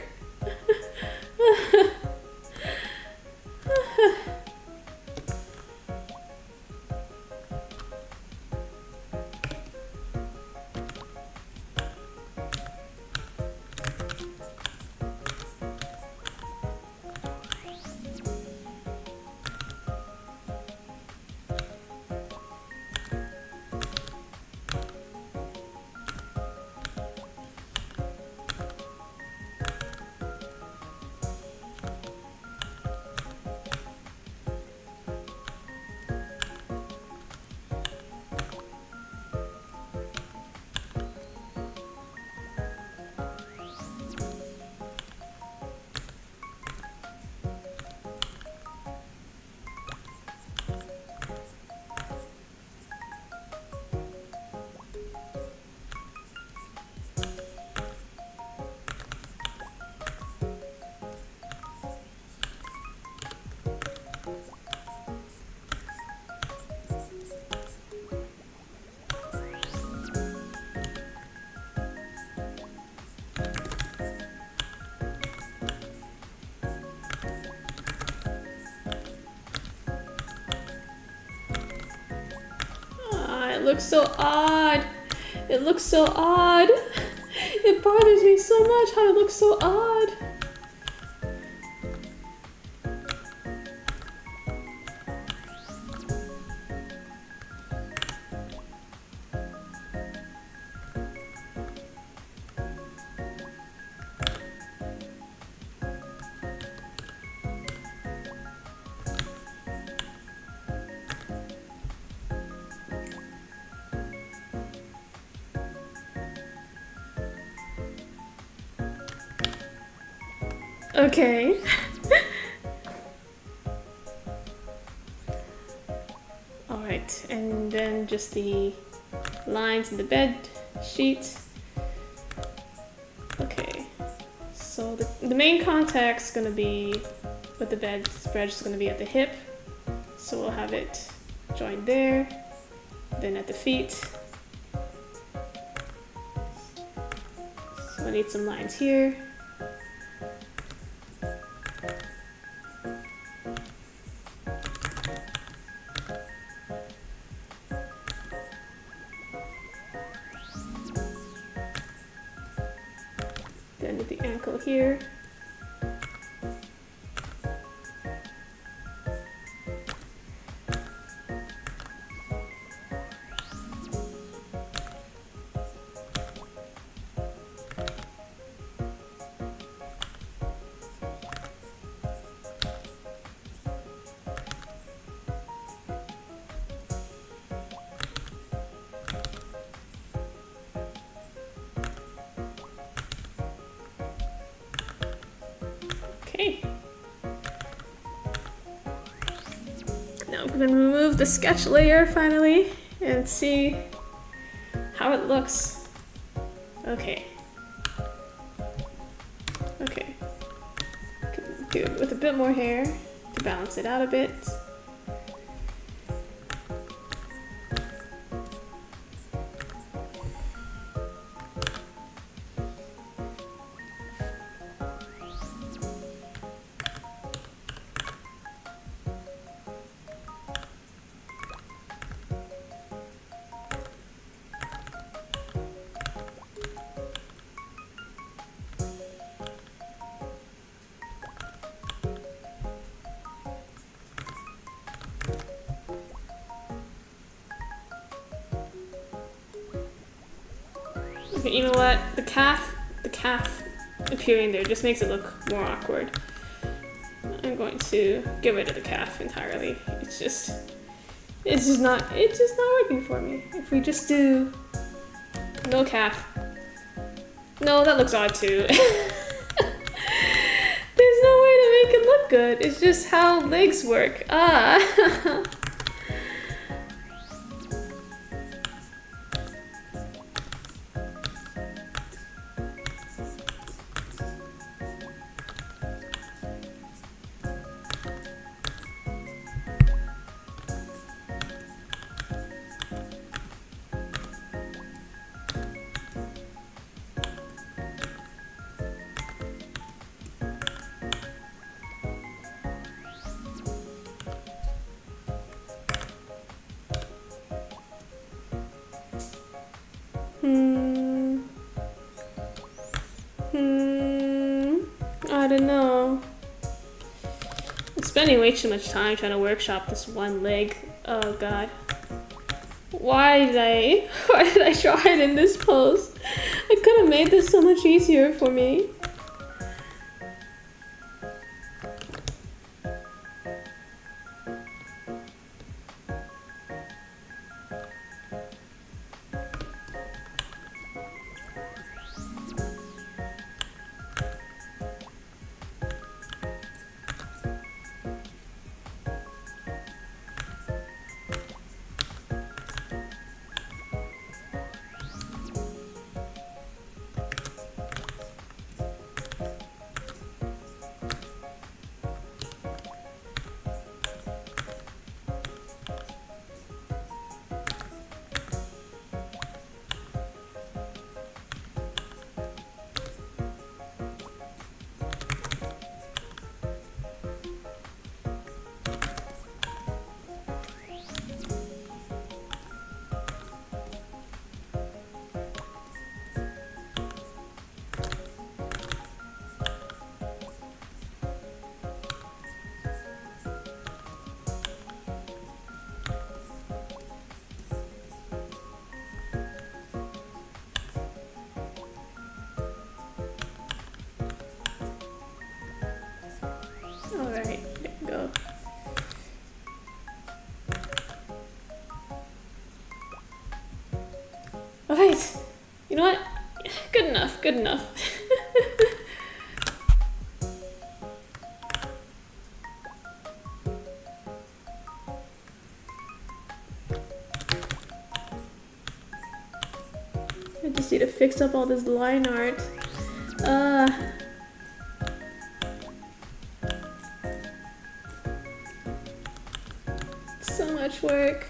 It looks so odd. It looks so odd. It bothers me so much how it looks so odd. Okay. Alright, and then just the lines in the bed sheet. Okay, so the main contact's gonna be with the bed spread is gonna be at the hip. So we'll have it joined there, then at the feet. I need some lines here. Then at the ankle here. Okay. Now I'm going to remove the sketch layer finally and see how it looks. Okay. Okay. Do it with a bit more hair to balance it out a bit. Okay, you know what? The calf appearing there just makes it look more awkward. I'm going to get rid of the calf entirely. It's just not working for me. If we just do no calf. No, that looks odd too. There's no way to make it look good. It's just how legs work. Ah. I don't know. I'm spending way too much time trying to workshop this one leg. Oh god. Why did I try it in this pose? I could have made this so much easier for me. Alright, there we go. Alright, you know what? Good enough, good enough. I just need to fix up all this line art. So much work.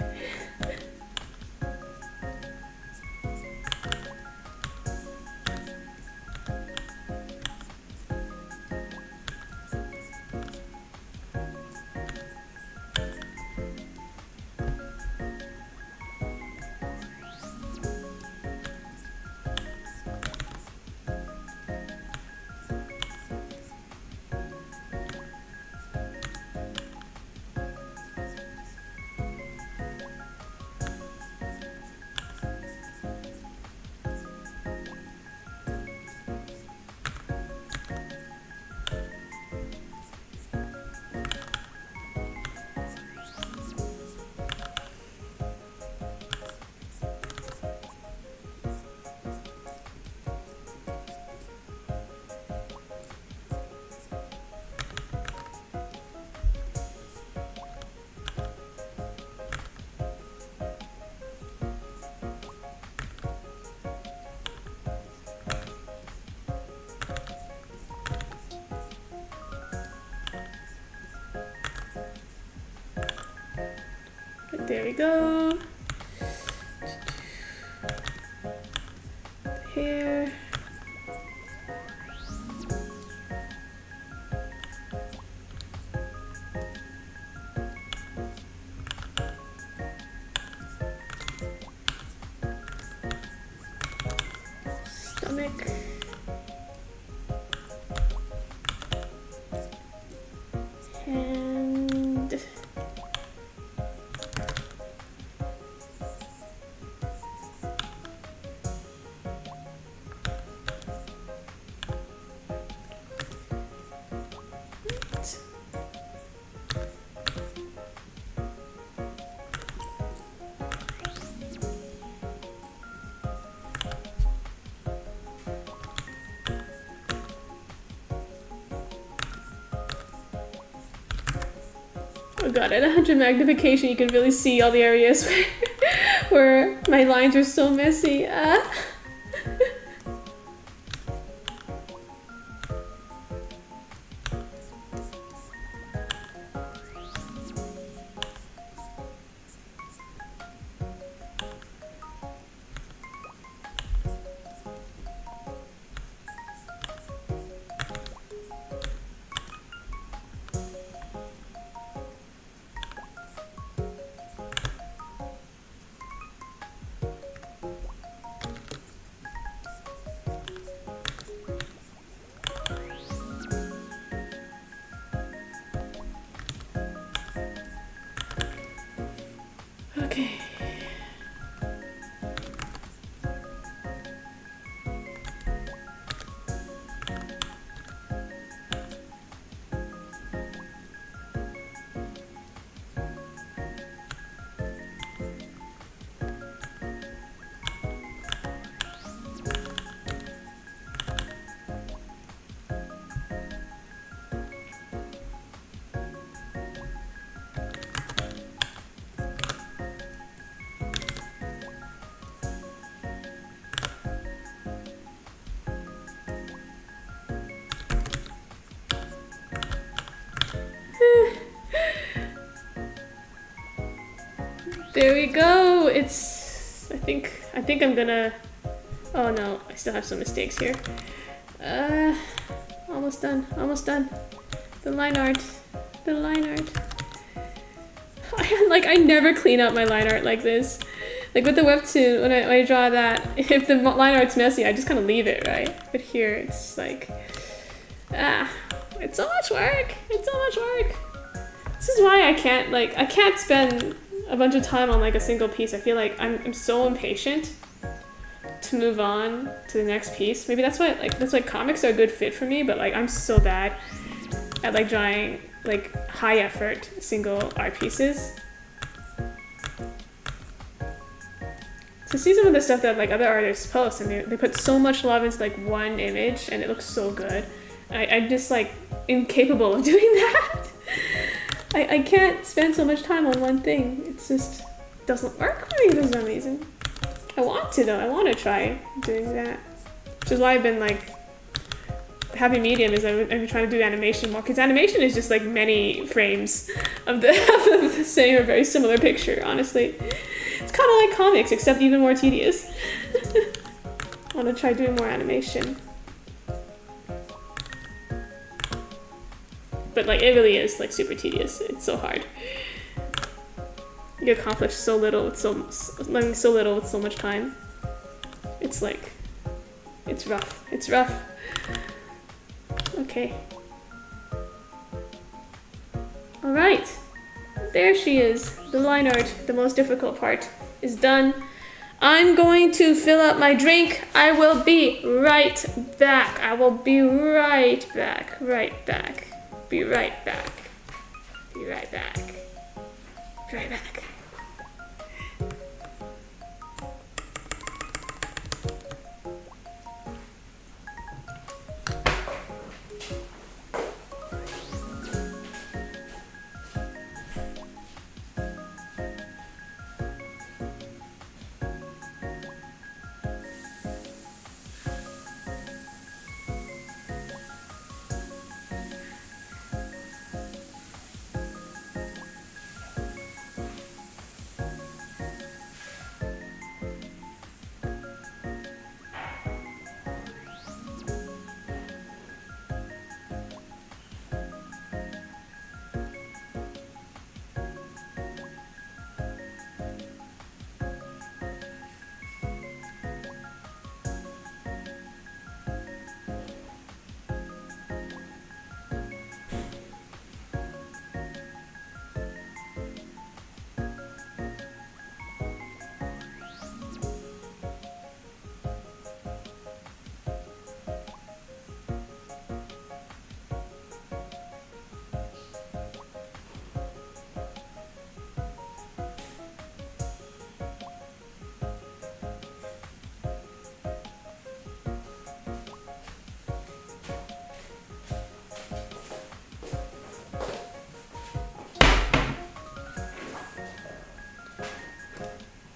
There we go. Here. Stomach. And oh god, at 100 magnification you can really see all the areas where my lines are so messy. Okay. There we go. It's I think I'm gonna oh no, I still have some mistakes here. Almost done. Almost done. The line art. The line art. I never clean up my line art like this. Like with the webtoon, when I draw that, if the line art's messy, I just kind of leave it, right? But here, it's like, it's so much work. It's so much work. This is why I can't spend a bunch of time on like a single piece. I feel like I'm so impatient to move on to the next piece. Maybe that's why comics are a good fit for me, but like I'm so bad at like drawing like high effort single art pieces. To see some of the stuff that like other artists post, and they put so much love into like one image and it looks so good. I'm just like incapable of doing that. I can't spend so much time on one thing. It just doesn't work for me for some reason. I want to though. I want to try doing that. Which is why I've been like, happy medium is I've been trying to do animation more, because animation is just like many frames of the same or very similar picture, honestly. It's kind of like comics, except even more tedious. I want to try doing more animation. But like it really is like super tedious. It's so hard. You accomplish so little with so little with so much time. It's like, it's rough. It's rough. Okay. All right. There she is. The line art, the most difficult part, is done. I'm going to fill up my drink. I will be right back. I will be right back. Right back. Be right back. Be right back. Be right back.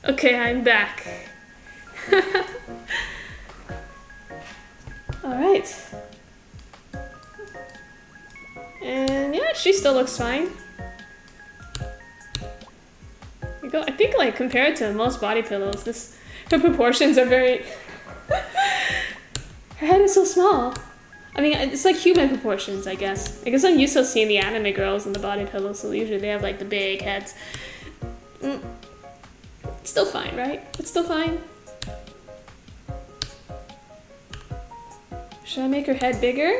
Okay, I'm back. Alright. And yeah, she still looks fine. There you go. I think like compared to most body pillows, her proportions are very her head is so small. I mean, it's like human proportions, I guess. I guess I'm used to seeing the anime girls in the body pillows, so usually they have like the big heads. It's still fine, right? It's still fine. Should I make her head bigger?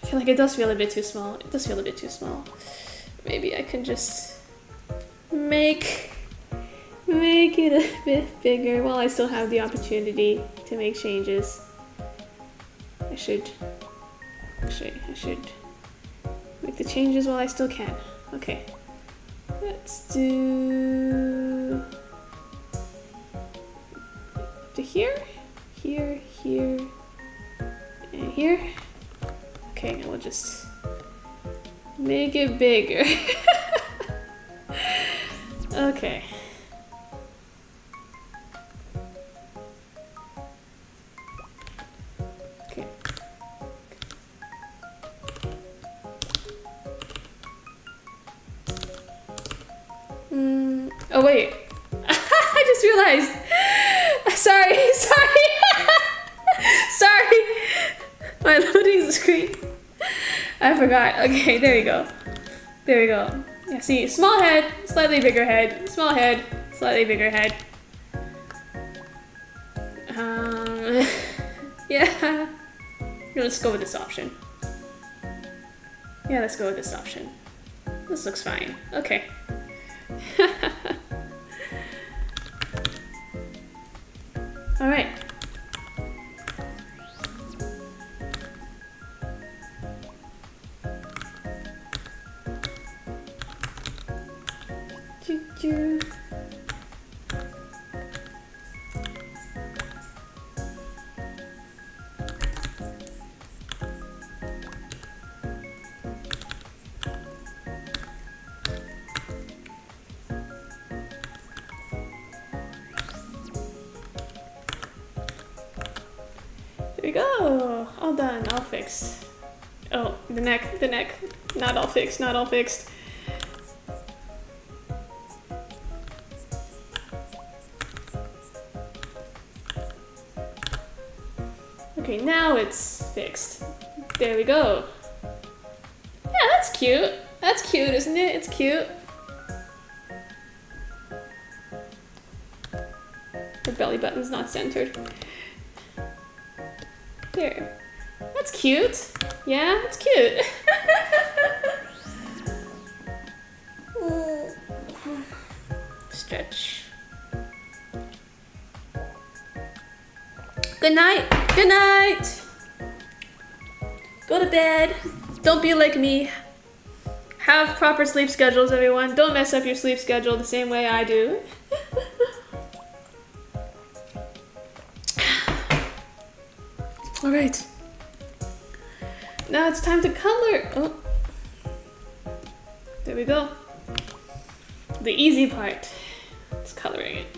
I feel like it does feel a bit too small. It does feel a bit too small. Maybe I can just make it a bit bigger while I still have the opportunity to make changes. I should make the changes while I still can. Okay. Let's do to here, here, here, and here. Okay, and we'll just make it bigger. Okay. Okay. Oh wait. I just realized. Sorry. Sorry. My loading screen. I forgot. Okay, there we go. There we go. Yeah, see, small head, slightly bigger head, small head, slightly bigger head. Yeah. Let's go with this option. Yeah, let's go with this option. This looks fine. Okay. All right. Choo-choo. There we go. All done. All fixed. Oh, the neck. Not all fixed. Not all fixed. Okay, now it's fixed. There we go. Yeah, that's cute. That's cute, isn't it? It's cute. The belly button's not centered. There. That's cute. Yeah, that's cute. Stretch. Good night. Good night. Go to bed. Don't be like me. Have proper sleep schedules, everyone. Don't mess up your sleep schedule the same way I do. All right. Now it's time to color. Oh. There we go. The easy part. It's coloring it.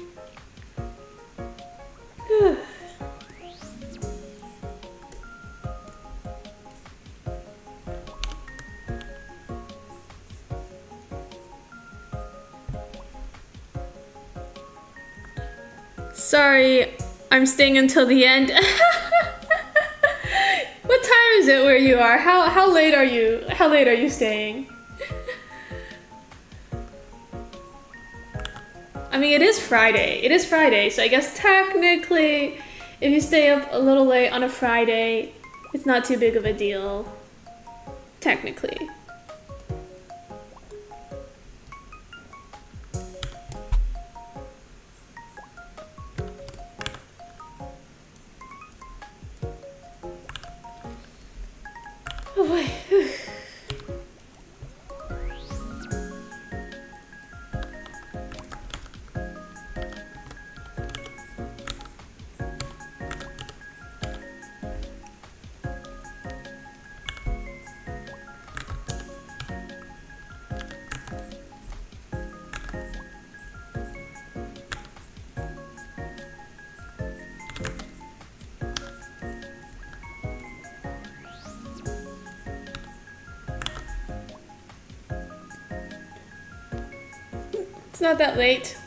Sorry, I'm staying until the end. What time is it where you are? How late are you? How late are you staying? I mean, it is Friday. It is Friday, so I guess technically, if you stay up a little late on a Friday, it's not too big of a deal. Technically. Oh boy. not that late.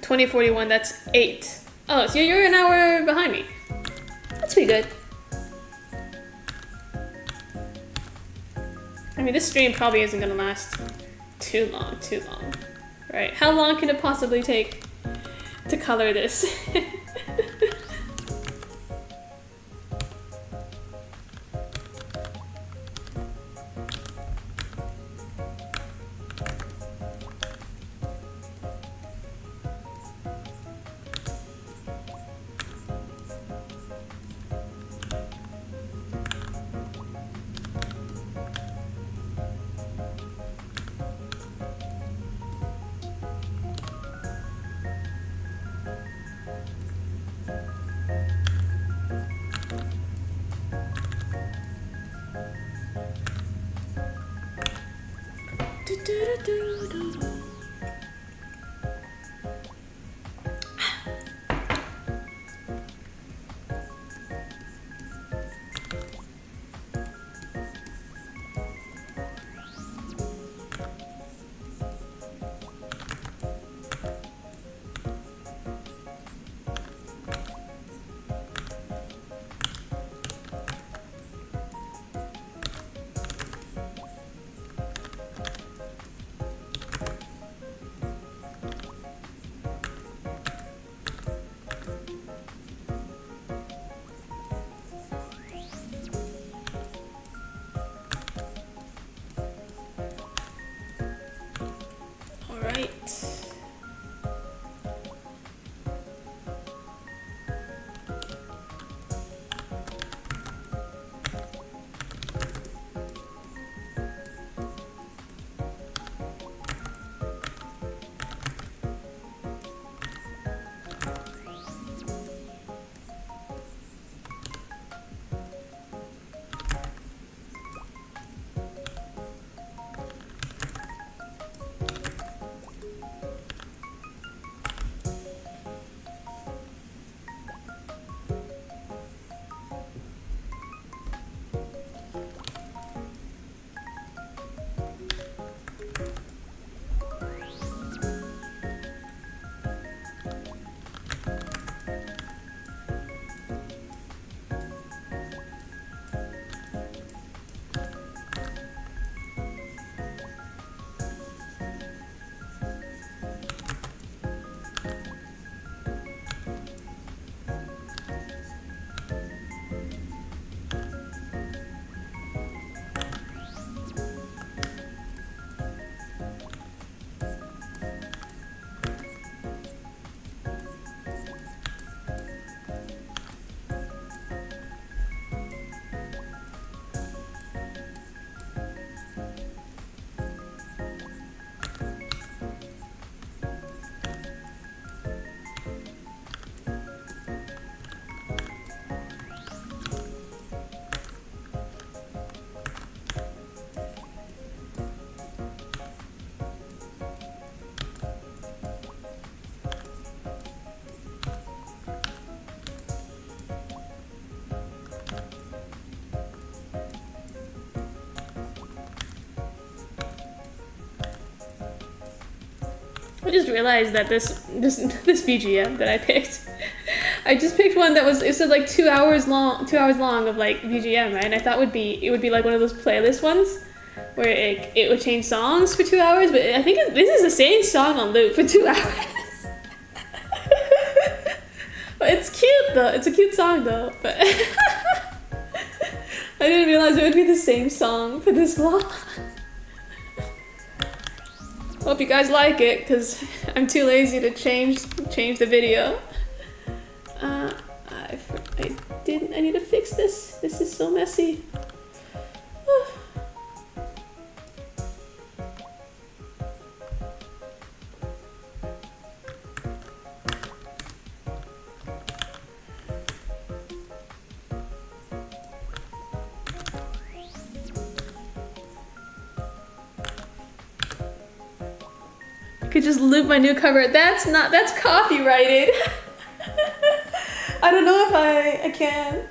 2041, that's 8. Oh, so you're an hour behind me. That's pretty good. I mean, this stream probably isn't gonna last too long, right? How long can it possibly take to color this? I just realized that this BGM that I picked, I just picked one that it said like 2 hours long of like BGM, right? And I thought it would be like one of those playlist ones where it would change songs for 2 hours, but I think this is the same song on loop for 2 hours. But it's cute though. It's a cute song though, but I didn't realize it would be the same song for this long. Hope you guys like it, because I'm too lazy to change the video. I need to fix this. This is so messy. Could just loop my new cover. That's copyrighted. I don't know if I can.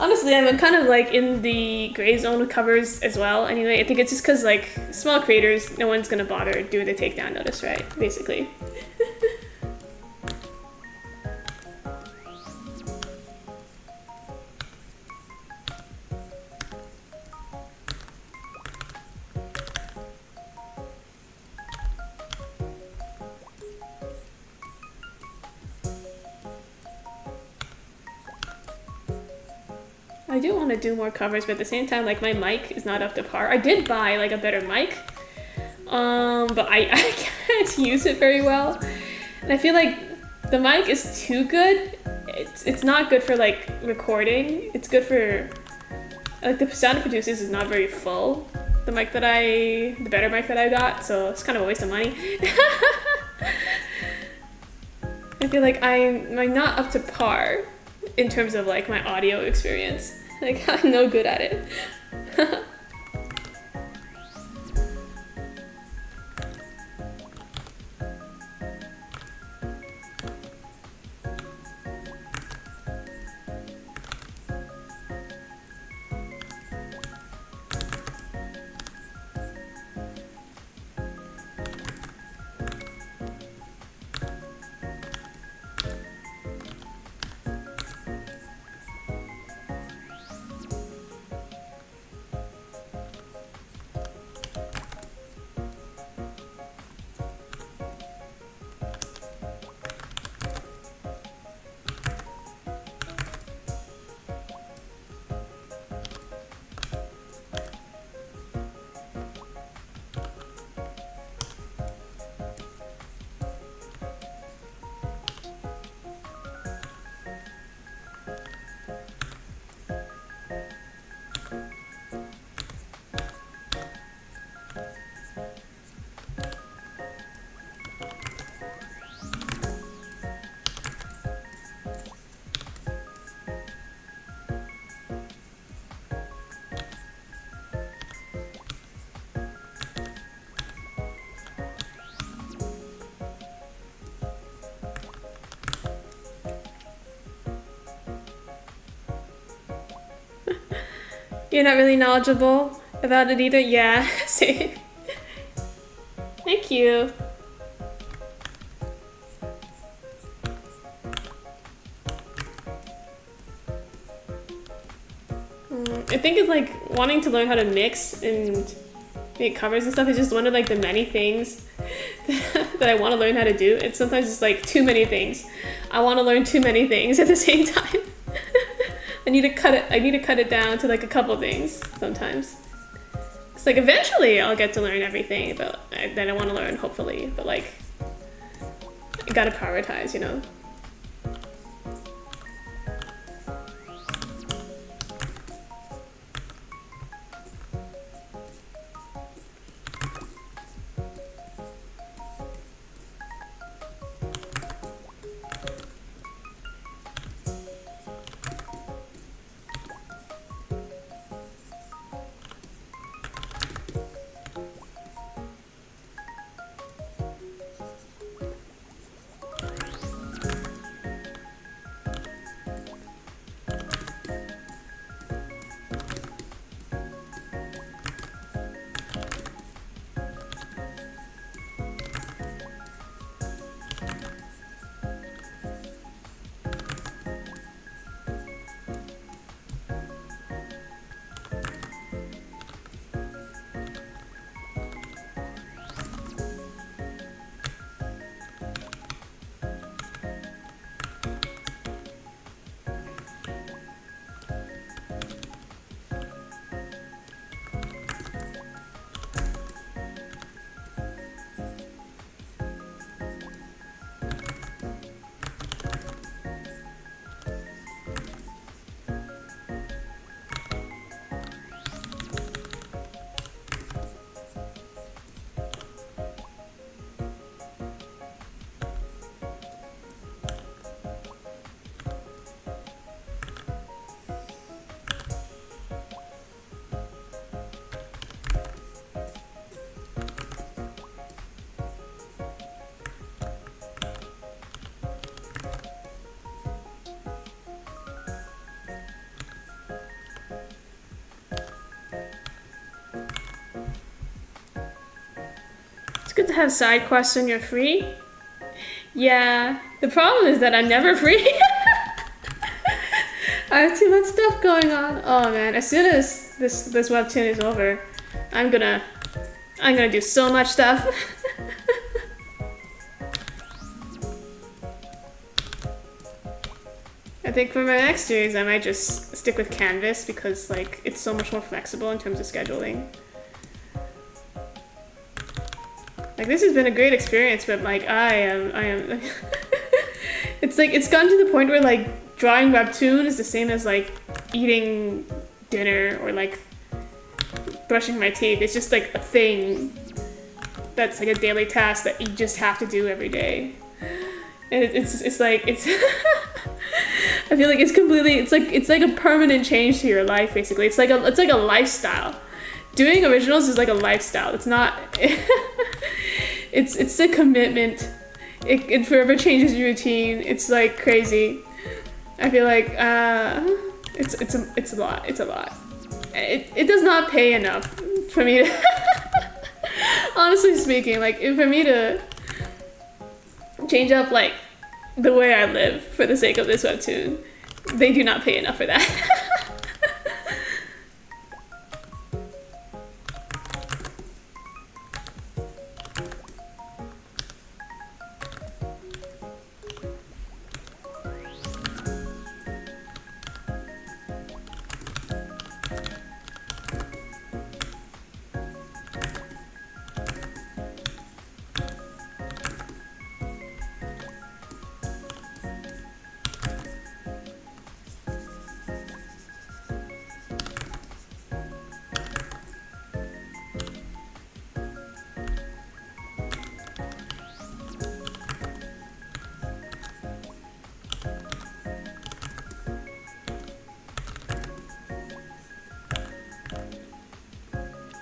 Honestly, I'm kind of like in the gray zone with covers as well. Anyway, I think it's just because like small creators, no one's gonna bother doing the takedown notice, right? Basically. I do want to do more covers, but at the same time, like my mic is not up to par. I did buy like a better mic, but I can't use it very well, and I feel like the mic is too good. It's not good for like recording. It's good for like the sound it produces is not very full. The better mic that I got, so it's kind of a waste of money. I feel like I'm not up to par in terms of like my audio experience. Like I'm no good at it. You're not really knowledgeable about it either? Yeah, same. Thank you. I think it's like wanting to learn how to mix and make covers and stuff is just one of like the many things that I want to learn how to do. It's sometimes it's like too many things. I want to learn too many things at the same time. I need to cut it down to like a couple things sometimes. It's like eventually I'll get to learn everything that I want to learn, hopefully. But like, I gotta prioritize, you know? good to have side quests when you're free. Yeah, the problem is that I'm never free. I have too much stuff going on. Oh man, as soon as this webtoon is over, I'm gonna do so much stuff. I think for my next series, I might just stick with Canvas because like it's so much more flexible in terms of scheduling. Like this has been a great experience, but like I am. It's like it's gotten to the point where like drawing webtoon is the same as like eating dinner or like brushing my teeth. It's just like a thing that's like a daily task that you just have to do every day. And it's like it's. I feel like it's like a permanent change to your life. Basically, it's like a lifestyle. Doing originals is like a lifestyle. It's not. It's a commitment. It forever changes your routine. It's like crazy. I feel like it's a lot. It's a lot. It does not pay enough for me to. Honestly speaking, like for me to change up like the way I live for the sake of this webtoon, they do not pay enough for that.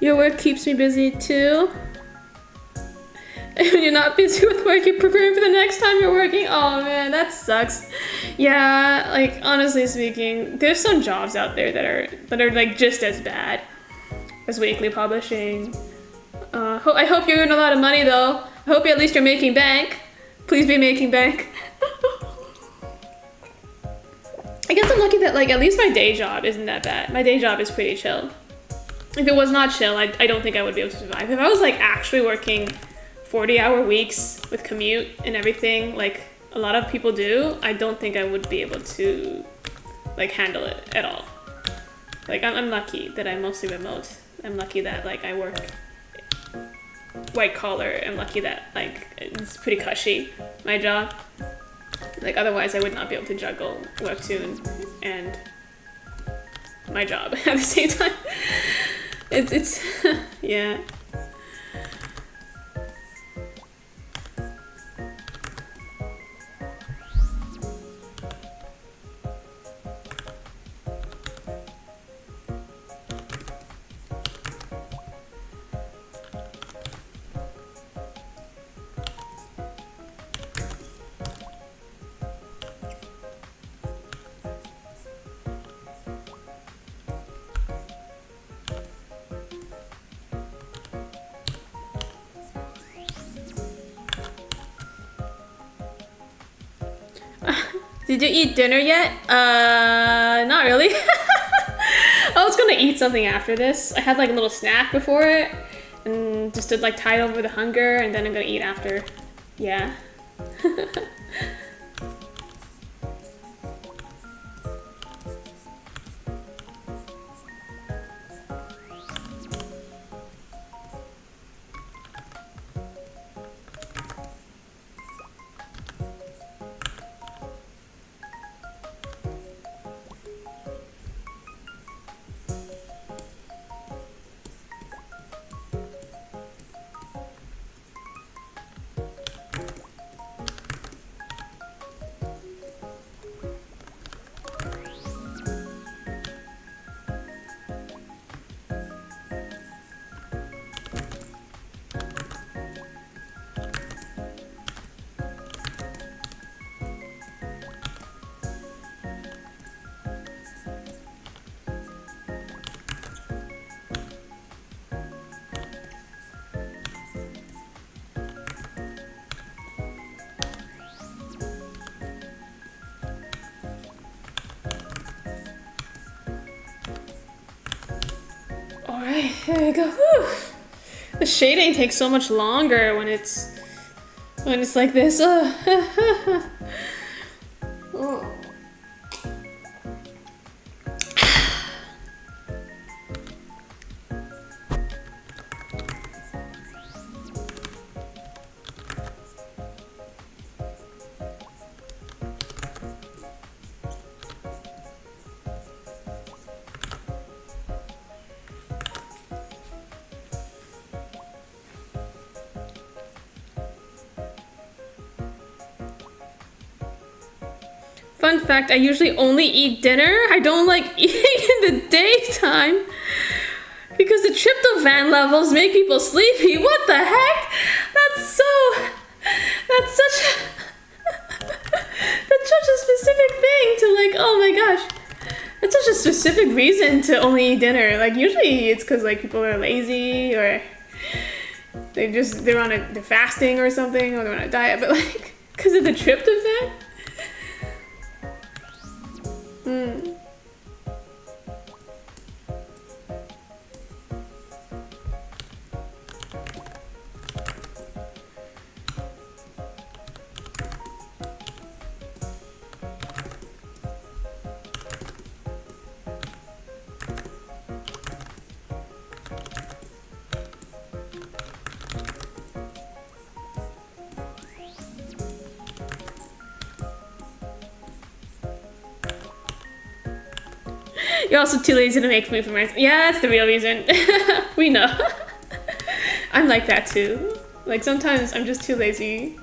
Your work keeps me busy too. And when you're not busy with work, you're preparing for the next time you're working. Oh man, that sucks. Yeah, like honestly speaking, there's some jobs out there that are like just as bad as weekly publishing. I hope you earn a lot of money though. I hope at least you're making bank. Please be making bank. I guess I'm lucky that like at least my day job isn't that bad. My day job is pretty chill. If it was not chill, I don't think I would be able to survive. If I was like actually working 40-hour weeks with commute and everything, like a lot of people do, I don't think I would be able to like handle it at all. Like I'm lucky that I'm mostly remote. I'm lucky that like I work white collar. I'm lucky that like it's pretty cushy, my job. Like otherwise I would not be able to juggle webtoon and my job at the same time. It's yeah. Did you eat dinner yet? Not really. I was gonna eat something after this. I had like a little snack before it and just to like tide over the hunger, and then I'm gonna eat after. Yeah. Here we go. Whew. The shading takes so much longer when it's like this. Oh. Fun fact, I usually only eat dinner. I don't like eating in the daytime because the tryptophan levels make people sleepy. What the heck? That's such a specific thing to like, oh my gosh. That's such a specific reason to only eat dinner. Like usually it's because like people are lazy or they're fasting or something or they're on a diet, but like because of the tryptophan. You're also too lazy to make food for myself. Yeah, that's the real reason. We know. I'm like that too. Like sometimes I'm just too lazy.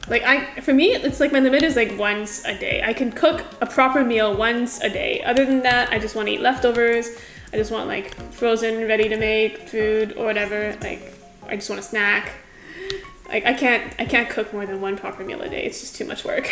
Like for me, it's like my limit is like once a day. I can cook a proper meal once a day. Other than that, I just want to eat leftovers. I just want like frozen, ready to make food or whatever. Like I just want a snack. Like I can't cook more than one proper meal a day. It's just too much work.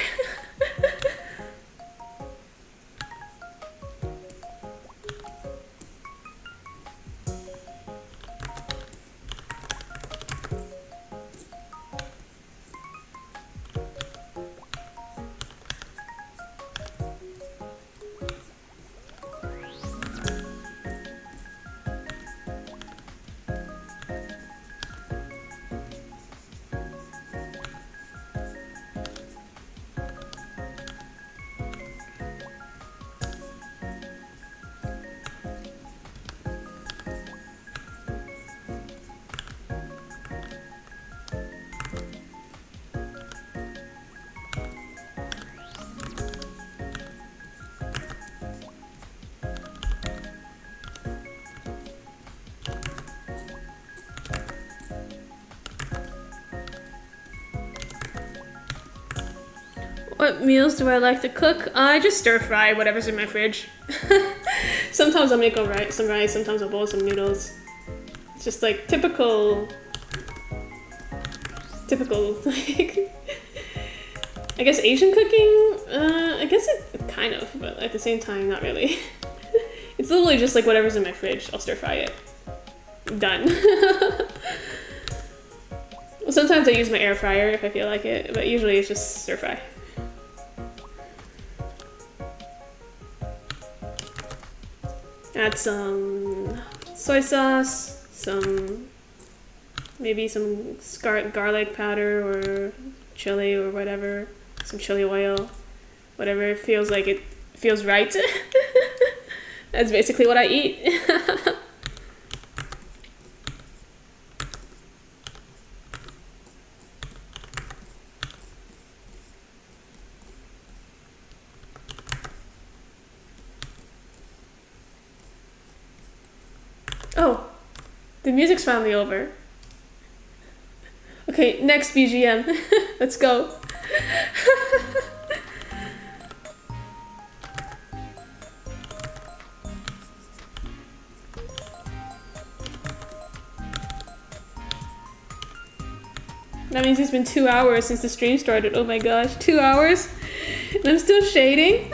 What meals do I like to cook? I just stir fry whatever's in my fridge. Sometimes I'll make some rice, sometimes I'll boil some noodles. It's just like typical like I guess Asian cooking. I guess it kind of, but at the same time not really. It's literally just like whatever's in my fridge, I'll stir fry it. Done. Well, sometimes I use my air fryer if I feel like it, but usually it's just stir fry. Add some soy sauce, maybe some garlic powder or chili or whatever, some chili oil, whatever feels like it feels right. That's basically what I eat. Oh, the music's finally over. Okay, next BGM. Let's go. That means it's been 2 hours since the stream started. Oh my gosh, 2 hours? And I'm still shading?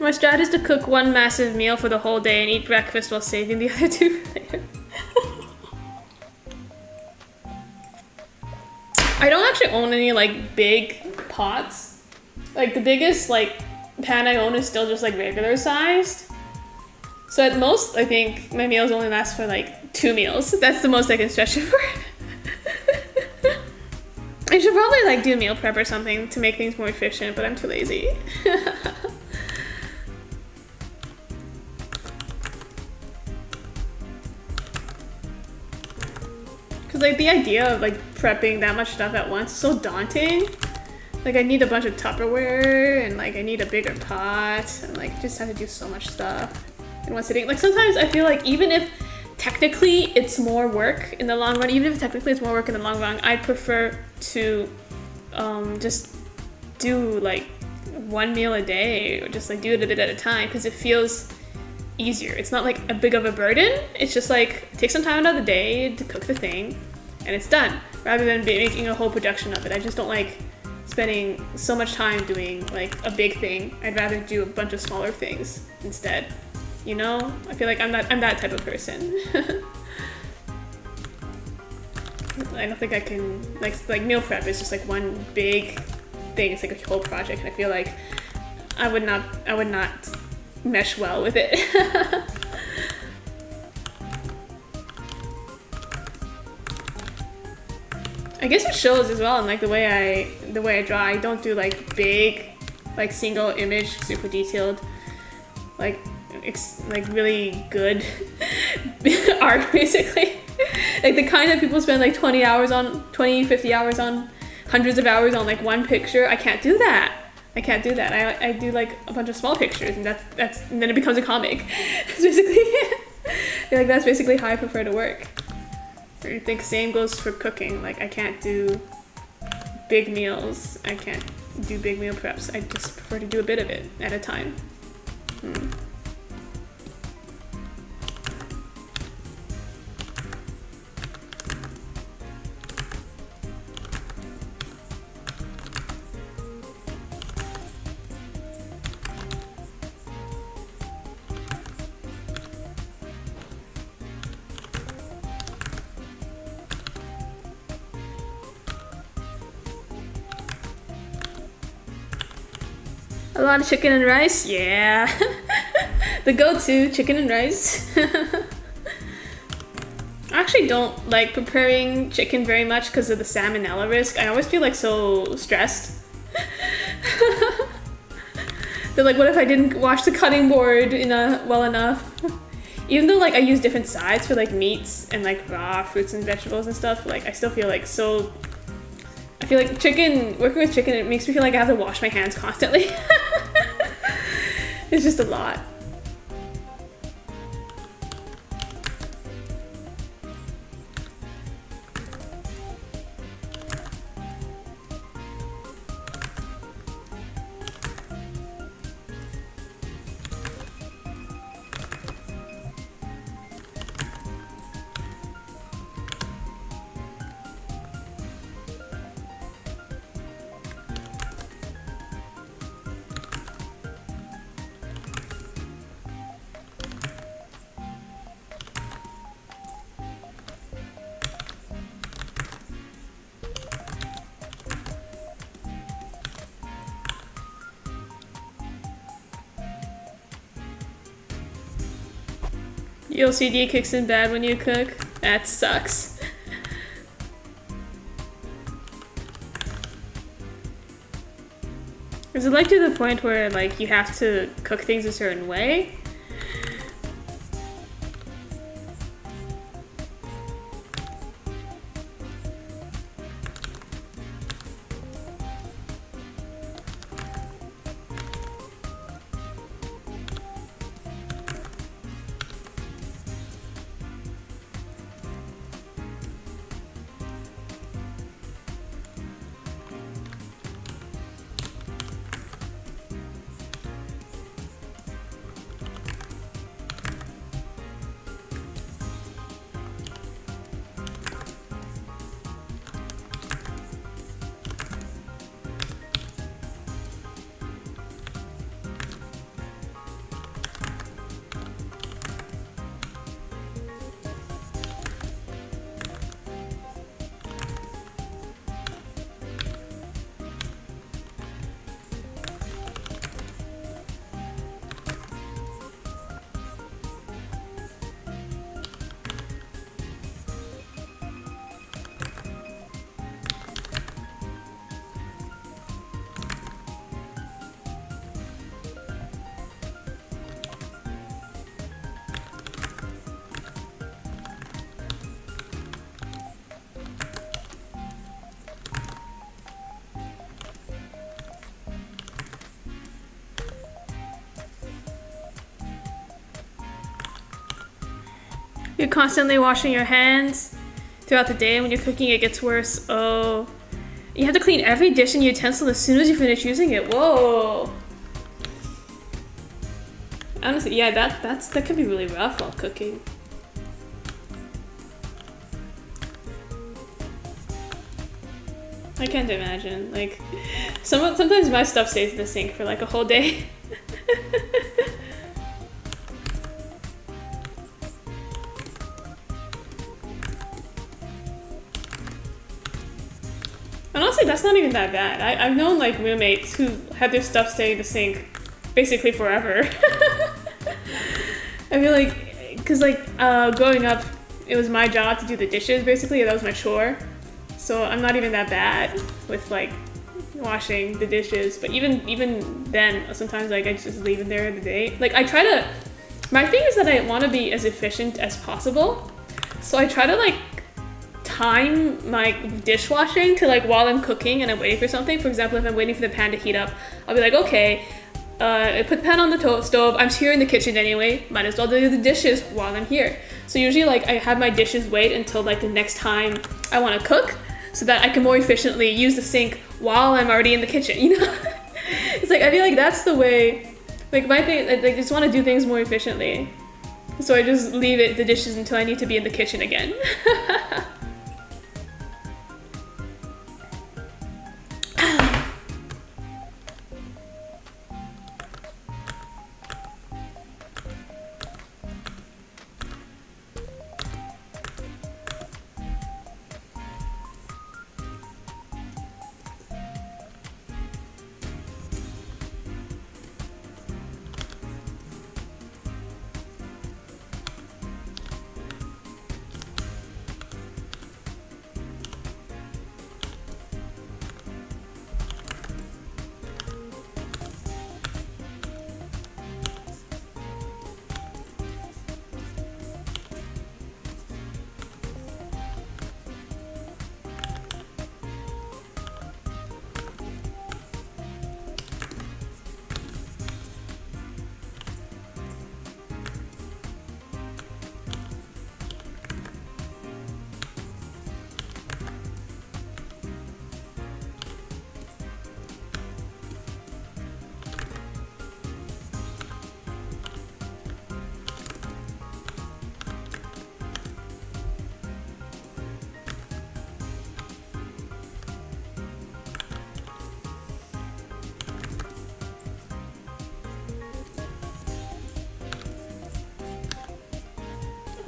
My strat is to cook one massive meal for the whole day and eat breakfast while saving the other two for later. I don't actually own any like big pots. Like the biggest like pan I own is still just like regular sized. So at most, I think my meals only last for like 2 meals. That's the most I can stretch it for. I should probably like do meal prep or something to make things more efficient, but I'm too lazy. Cause like the idea of like prepping that much stuff at once is so daunting. Like I need a bunch of Tupperware and like I need a bigger pot and like just have to do so much stuff in one sitting. Like sometimes I feel like even if technically it's more work in the long run, I'd prefer to just do like 1 meal a day or just like do it a bit at a time because it feels easier. It's not like a big of a burden. It's just like take some time out of the day to cook the thing and it's done rather than making a whole production of it. I just don't like spending so much time doing like a big thing. I'd rather do a bunch of smaller things instead. You know? I feel like I'm that type of person. I don't think I can like meal prep is just like one big thing. It's like a whole project and I feel like I would not mesh well with it. I guess it shows as well in like the way I draw. I don't do like big, like single image, super detailed, like really good art basically. Like the kind that people spend like 50 hours on, hundreds of hours on like one picture. I can't do that. I do like a bunch of small pictures and and then it becomes a comic. It's basically like that's basically how I prefer to work. I think same goes for cooking. Like I can't do big meals. I can't do big meal preps. I just prefer to do a bit of it at a time. A lot of chicken and rice? Yeah. The go-to, chicken and rice. I actually don't like preparing chicken very much because of the salmonella risk. I always feel like so stressed. They're like, what if I didn't wash the cutting board well enough? Even though like I use different sides for like meats and like raw fruits and vegetables and stuff, like I still feel like so... I feel like working with chicken, it makes me feel like I have to wash my hands constantly. It's just a lot. Your OCD kicks in bad when you cook? That sucks. Is it like to the point where like you have to cook things a certain way? You're constantly washing your hands throughout the day, and when you're cooking, it gets worse. Oh. You have to clean every dish and utensil as soon as you finish using it. Whoa. Honestly, yeah, that could be really rough while cooking. I can't imagine. Like, sometimes my stuff stays in the sink for like a whole day. And honestly, that's not even that bad. I've known like roommates who had their stuff stay in the sink basically forever. I feel like, because like growing up, it was my job to do the dishes basically. That was my chore. So I'm not even that bad with like washing the dishes. But even then, sometimes like I just leave it there the day. Like I try to, my thing is that I want to be as efficient as possible. So I try to like time my dishwashing to like while I'm cooking and I'm waiting for something. For example, if I'm waiting for the pan to heat up, I'll be like, okay, I put the pan on the stove. I'm here in the kitchen anyway. Might as well do the dishes while I'm here. So usually like I have my dishes wait until like the next time I want to cook, so that I can more efficiently use the sink while I'm already in the kitchen, you know? It's like, I feel like that's the way, like my thing, I just want to do things more efficiently. So I just leave the dishes until I need to be in the kitchen again.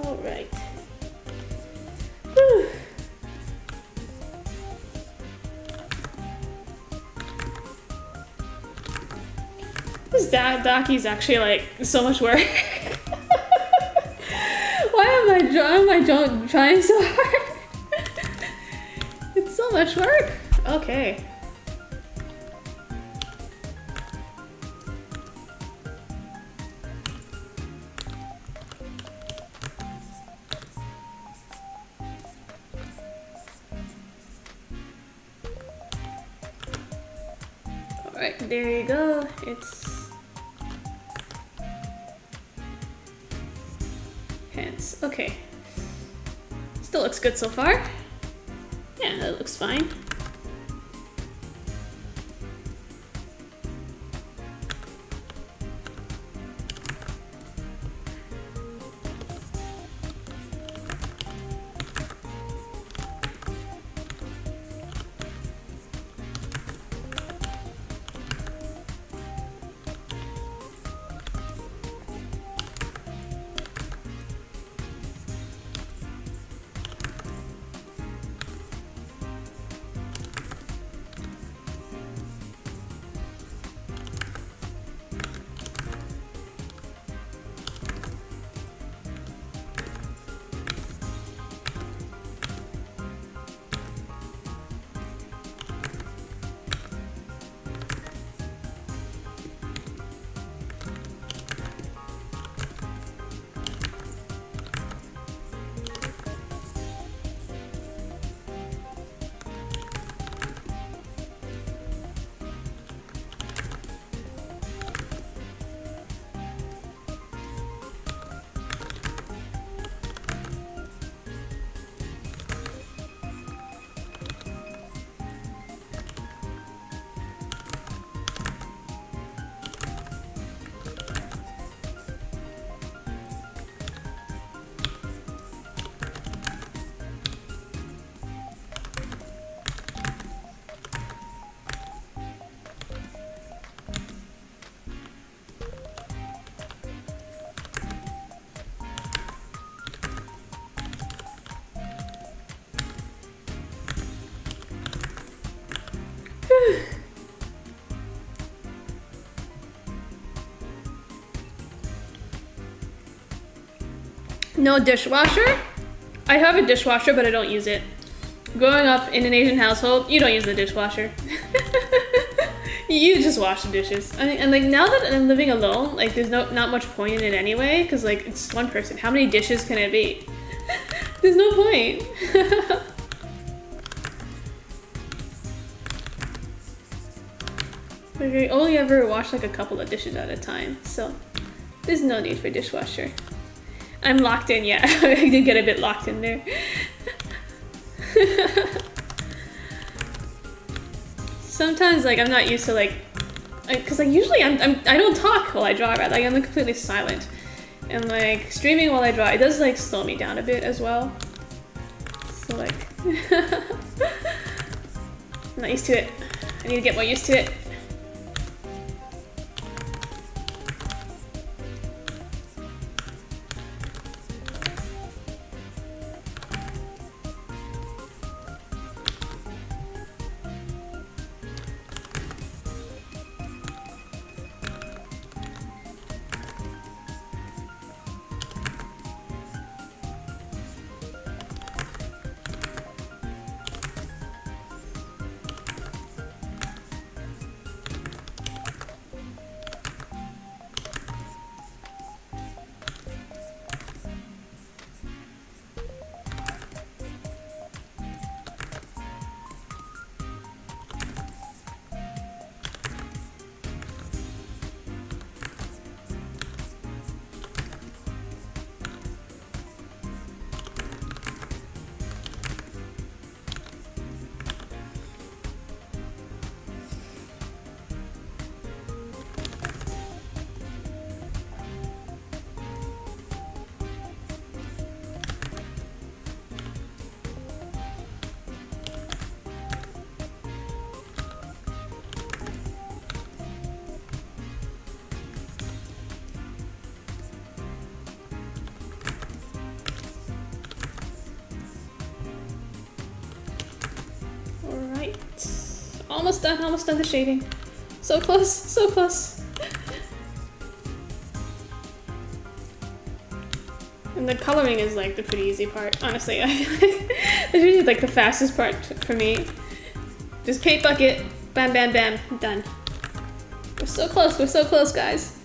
All right. Whew. This Daki is actually like so much work. Why am I trying so hard? It's so much work. Okay. Alright, there you go. It's hands. Okay. Still looks good so far. Yeah, that looks fine. No dishwasher? I have a dishwasher, but I don't use it. Growing up in an Asian household, you don't use the dishwasher. You just wash the dishes. I mean, and like now that I'm living alone, like there's not much point in it anyway, because like it's one person. How many dishes can it be? There's no point. Like I only ever wash like a couple of dishes at a time, so there's no need for dishwasher. I'm locked in, yeah. I did get a bit locked in there. Sometimes like I'm not used to like, cause like usually I don't talk while I draw, right? Like I'm like, completely silent, and like streaming while I draw, it does like slow me down a bit as well. So like, I'm not used to it. I need to get more used to it. Almost done the shading. So close, so close. And the coloring is like the pretty easy part, honestly. I feel like it's really like the fastest part for me. Just paint bucket, bam, bam, bam, done. We're so close, guys.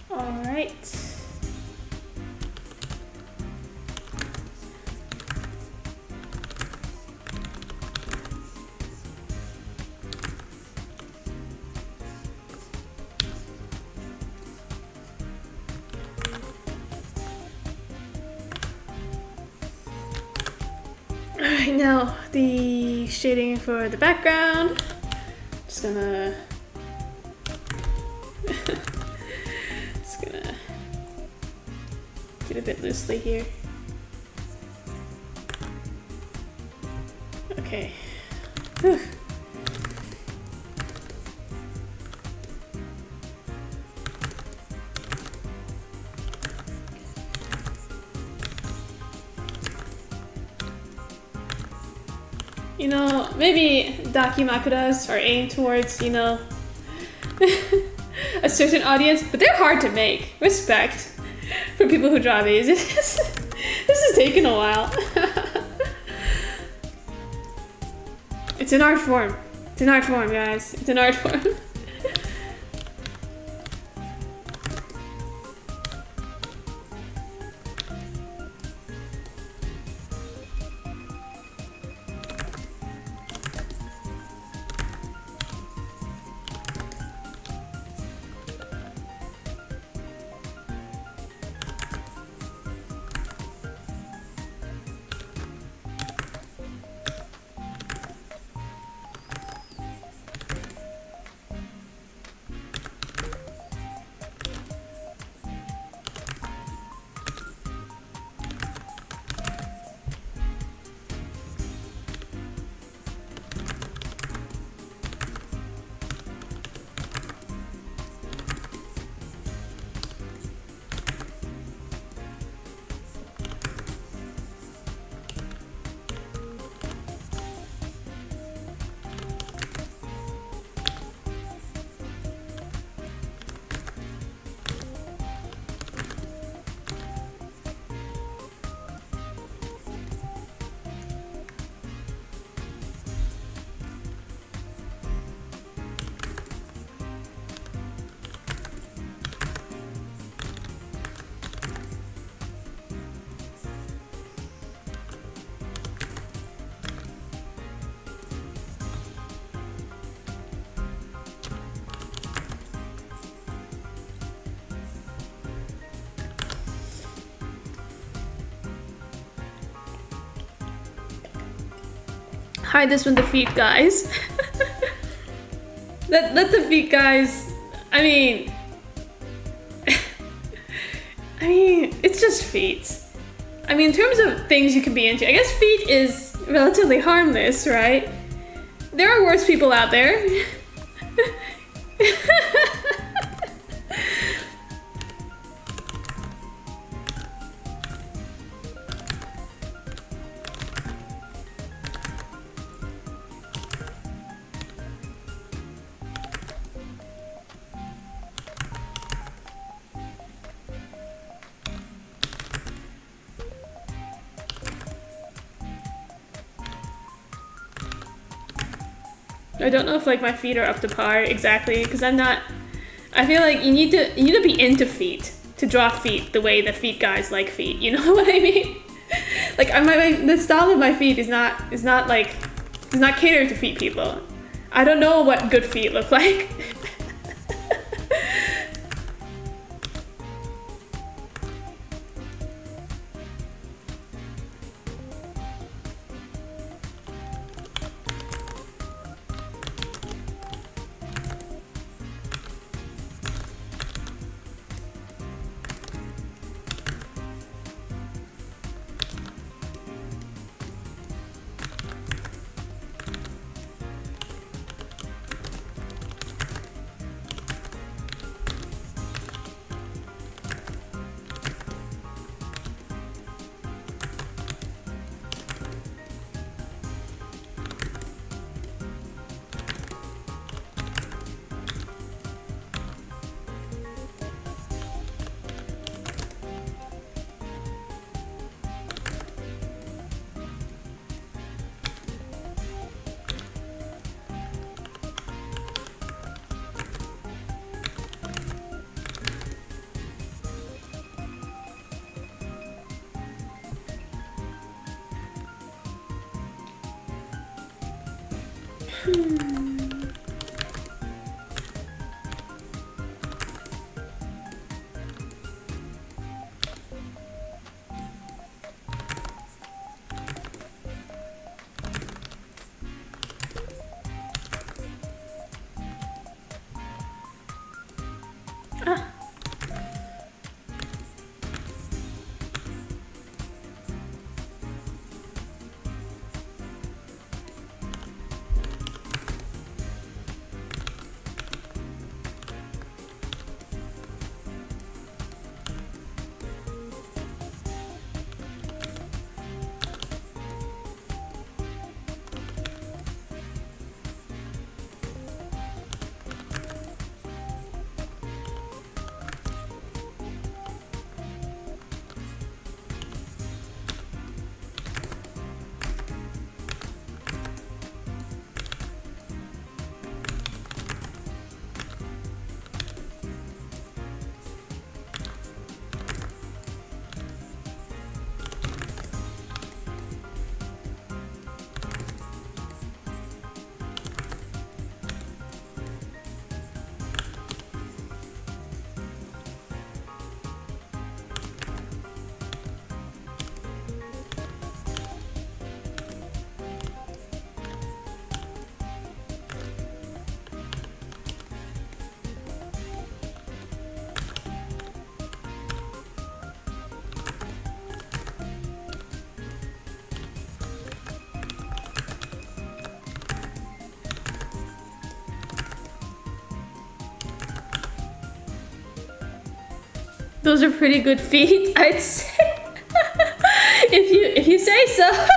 Alright. Alright, now the shading for the background. Just gonna a bit loosely here. Okay. Whew. You know, maybe Dakimakuras are aimed towards, you know, a certain audience, but they're hard to make. Respect for people who draw these. This is taking a while. It's an art form. It's an art form, guys. It's an art form. hide this from the feet guys. let the feet guys. I mean, it's just feet. I mean, in terms of things you can be into, I guess feet is relatively harmless, right? There are worse people out there. I don't know if like my feet are up to par exactly, because I'm not. I feel like you need to be into feet to draw feet the way the feet guys like feet. You know what I mean? Like the style of my feet is not catered to feet people. I don't know what good feet look like. Those are pretty good feet, I'd say. if you say so.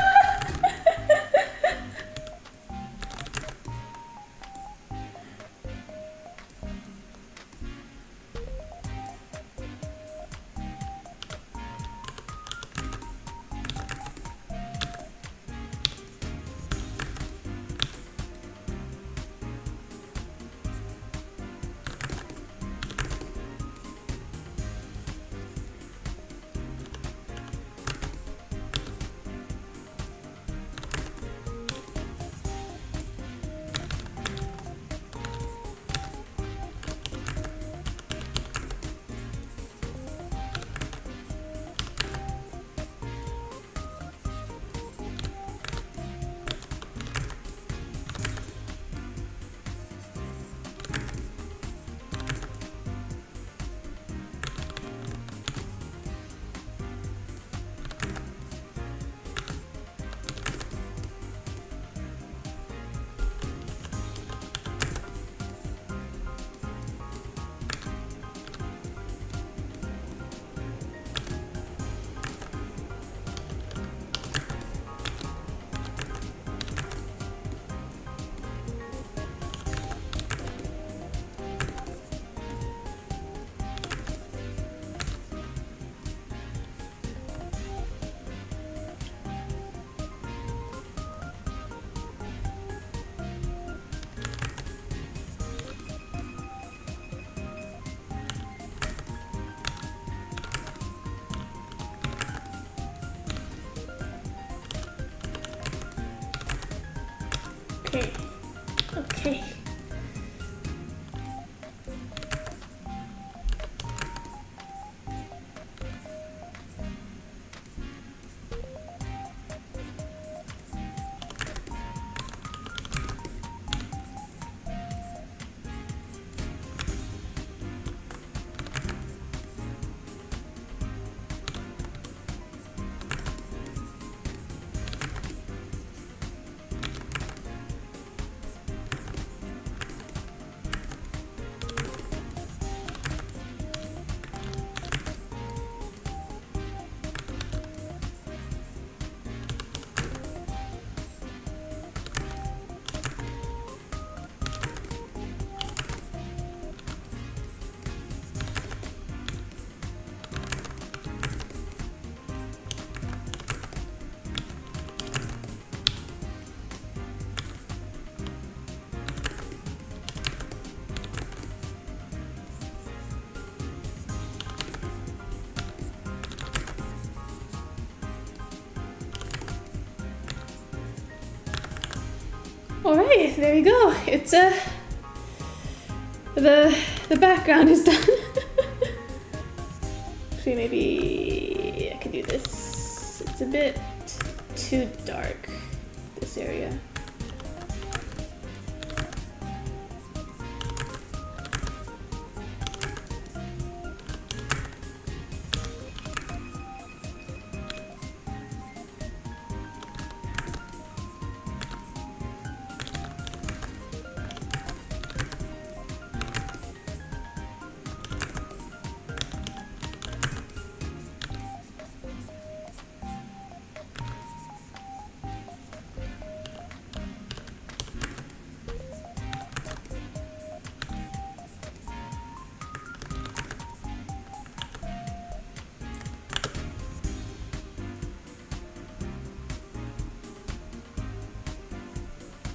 Alright, there you go. It's the background is done. Actually, maybe I can do this. It's a bit too dark, this area.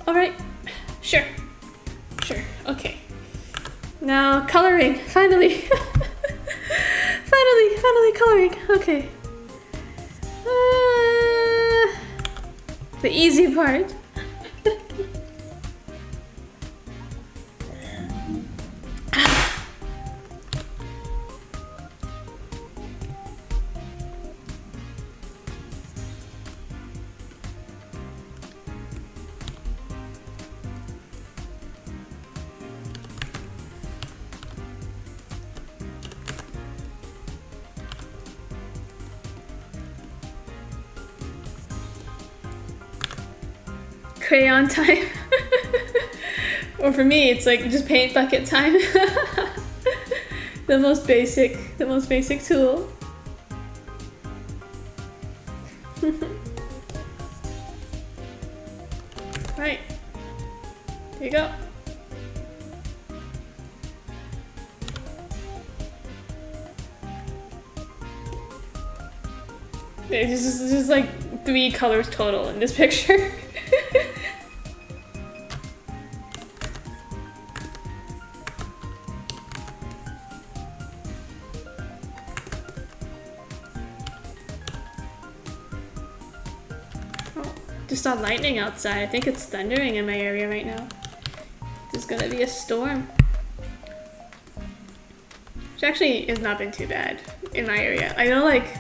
Alright, sure, okay. Now coloring, finally. finally coloring, okay. The easy part. Crayon time. Or for me, it's like just paint bucket time. the most basic tool. Right. There you go. There's just like 3 colors total in this picture. Just saw lightning outside. I think it's thundering in my area right now. There's gonna be a storm. Which actually has not been too bad in my area. I know like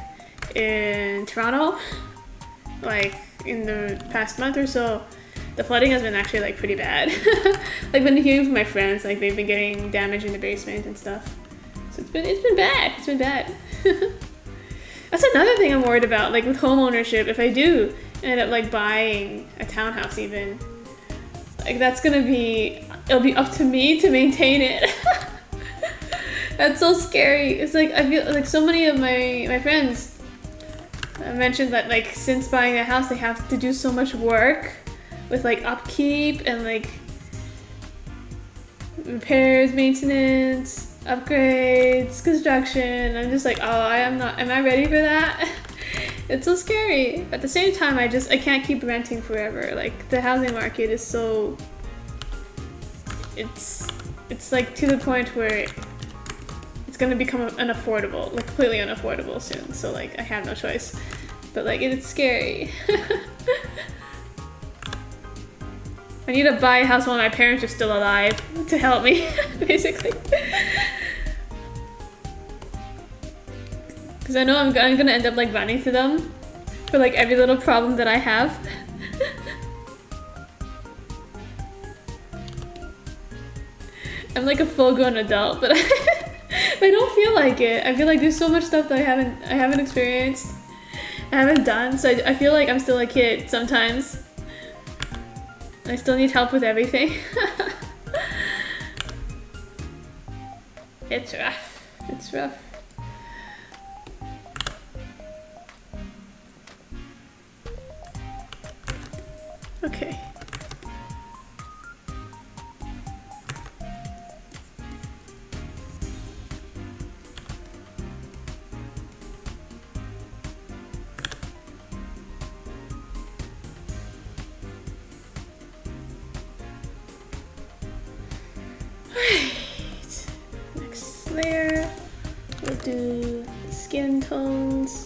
in Toronto, like in the past month or so, the flooding has been actually like pretty bad. Like been hearing from my friends, like they've been getting damage in the basement and stuff. So it's been bad. That's another thing I'm worried about, like with home ownership. If I do end up like buying a townhouse even, like that's gonna be, it'll be up to me to maintain it. That's so scary. It's like, I feel like so many of my friends mentioned that like since buying a house they have to do so much work with like upkeep and like repairs, maintenance, upgrades, construction. I'm just like, oh, am I ready for that? It's so scary. At the same time, I can't keep renting forever. Like the housing market is so, it's like to the point where it's gonna become unaffordable, like completely unaffordable soon. So like I have no choice, but like it's scary. I need to buy a house while my parents are still alive to help me, basically. Because I know I'm gonna end up like running to them for like every little problem that I have. I'm like a full-grown adult, but I don't feel like it. I feel like there's so much stuff that I haven't experienced, I haven't done. So I feel like I'm still a kid sometimes. I still need help with everything. It's rough. It's rough. Okay. Right. Next layer, we'll do skin tones.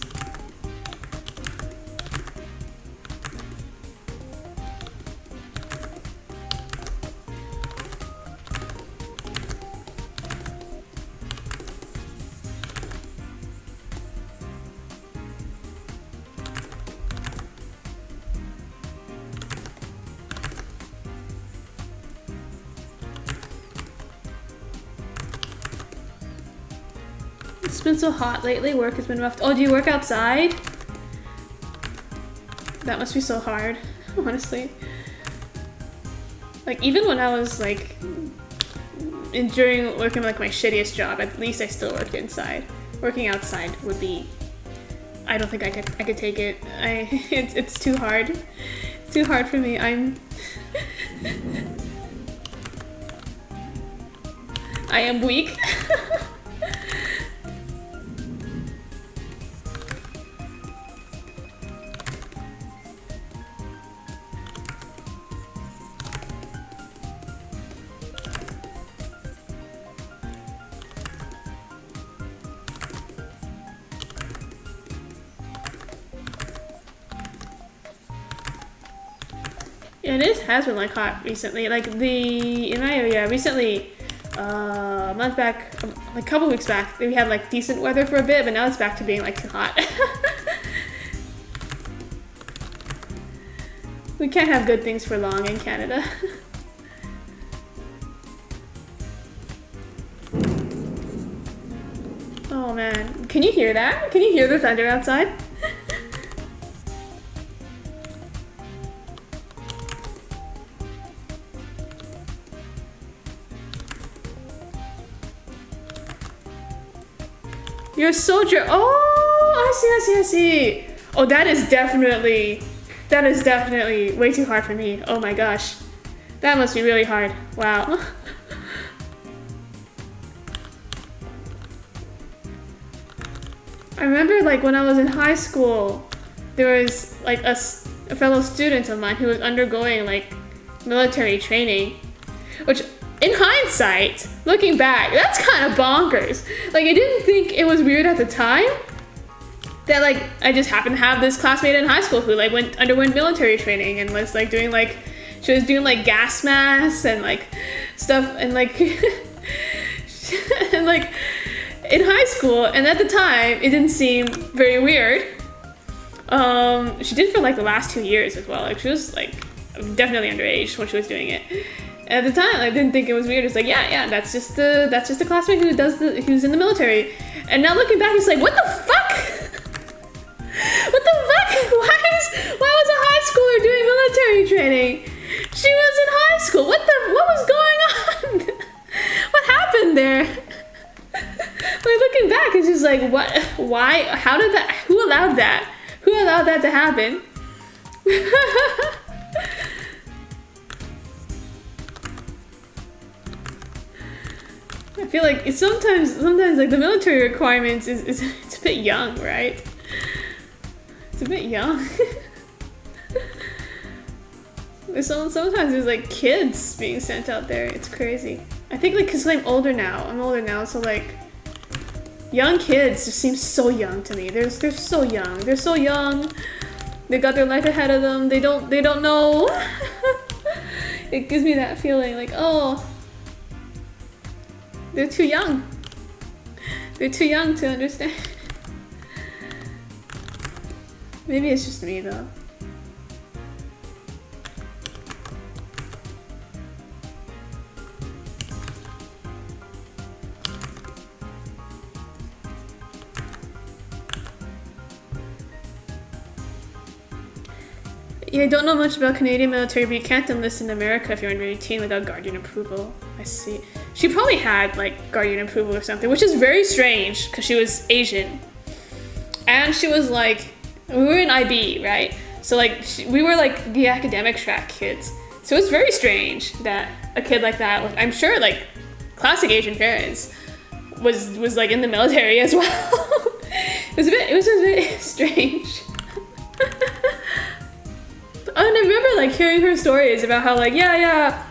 It's been so hot lately. Work has been rough. Oh, do you work outside? That must be so hard, honestly. Like, even when I was like during working like my shittiest job, at least I still worked inside. Working outside would be, I don't think I could take it. It's too hard. It's too hard for me. I am weak. Yeah, it has been like hot recently. Like in my area recently, a month back, like a couple weeks back, we had like decent weather for a bit, but now it's back to being like too hot. We can't have good things for long in Canada. Oh man, can you hear that? Can you hear the thunder outside? You're a soldier. Oh, I see. Oh, that is definitely way too hard for me. Oh my gosh. That must be really hard. Wow. I remember like when I was in high school, there was like a fellow student of mine who was undergoing like military training, which in hindsight, looking back, that's kind of bonkers. Like, I didn't think it was weird at the time that like I just happened to have this classmate in high school who like underwent military training and was like doing like, she was doing like gas masks and like stuff and like and like in high school, and at the time it didn't seem very weird. She did for like the last 2 years as well. Like she was like definitely underage when she was doing it. At the time, I didn't think it was weird. It's like, yeah, that's just a classmate who's in the military. And now looking back, it's like, what the fuck? What the fuck? Why was a high schooler doing military training? She was in high school. What was going on? What happened there? Like looking back, it's just like, what? Why? How did that? Who allowed that? Who allowed that to happen? I feel like it's sometimes like the military requirements is it's a bit young, right? It's a bit young. Sometimes there's like kids being sent out there. It's crazy. I think like because I'm older now, so like young kids just seem so young to me. They're so young. They're so young. They got their life ahead of them. They don't know. It gives me that feeling like, oh, they're too young. They're too young to understand. Maybe it's just me though. Yeah, I don't know much about Canadian military, but you can't enlist in America if you're under 18 without guardian approval. I see. She probably had like guardian approval or something, which is very strange because she was Asian. And she was like, we were in IB, right? So like we were like the academic track kids. So it's very strange that a kid like that, like, I'm sure like classic Asian parents, was like in the military as well. It was just a bit strange. And I remember like hearing her stories about how like yeah,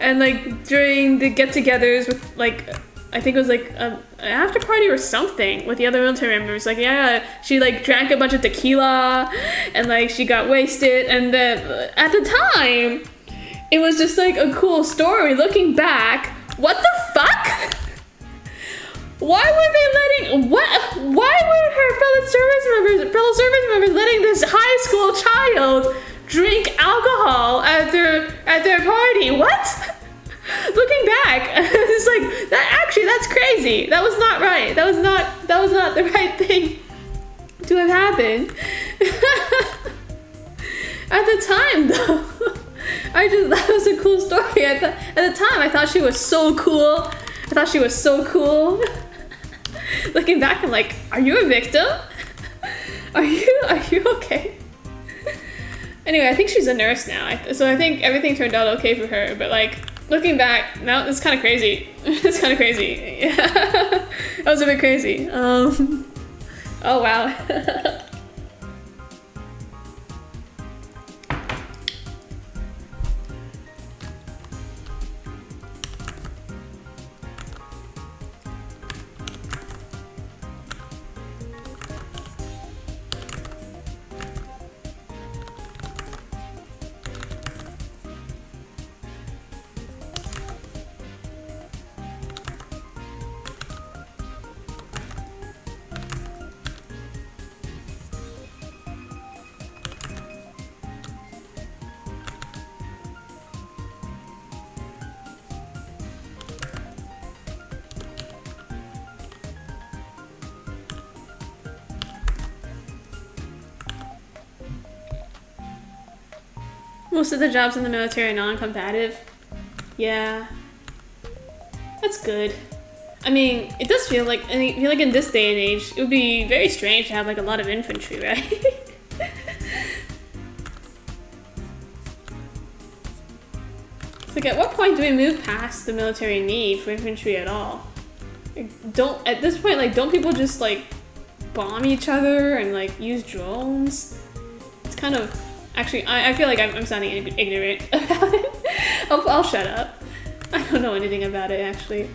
and like during the get-togethers with like, I think it was like an after party or something with the other military members, like yeah, she like drank a bunch of tequila and like she got wasted, and then at the time it was just like a cool story. Looking back, what the fuck? Why were her fellow service members letting this high school child drink alcohol at their party? What? Looking back, it's like that. Actually, that's crazy. That was not right. That was not the right thing to have happened. At the time, though, that was a cool story. At the time, I thought she was so cool. Looking back, I'm like, are you a victim? Are you okay? Anyway, I think she's a nurse now, so I think everything turned out okay for her. But like, looking back, now it's kind of crazy. It's kind of crazy. Yeah, that was a bit crazy. Oh wow. Most of the jobs in the military are non-combative. Yeah. That's good. I mean, it does feel like, in this day and age, it would be very strange to have like a lot of infantry, right? It's like, at what point do we move past the military need for infantry at all? Like, at this point, like, don't people just like bomb each other and like use drones? It's kind of, actually, I feel like I'm sounding ignorant about it. I'll shut up. I don't know anything about it, actually.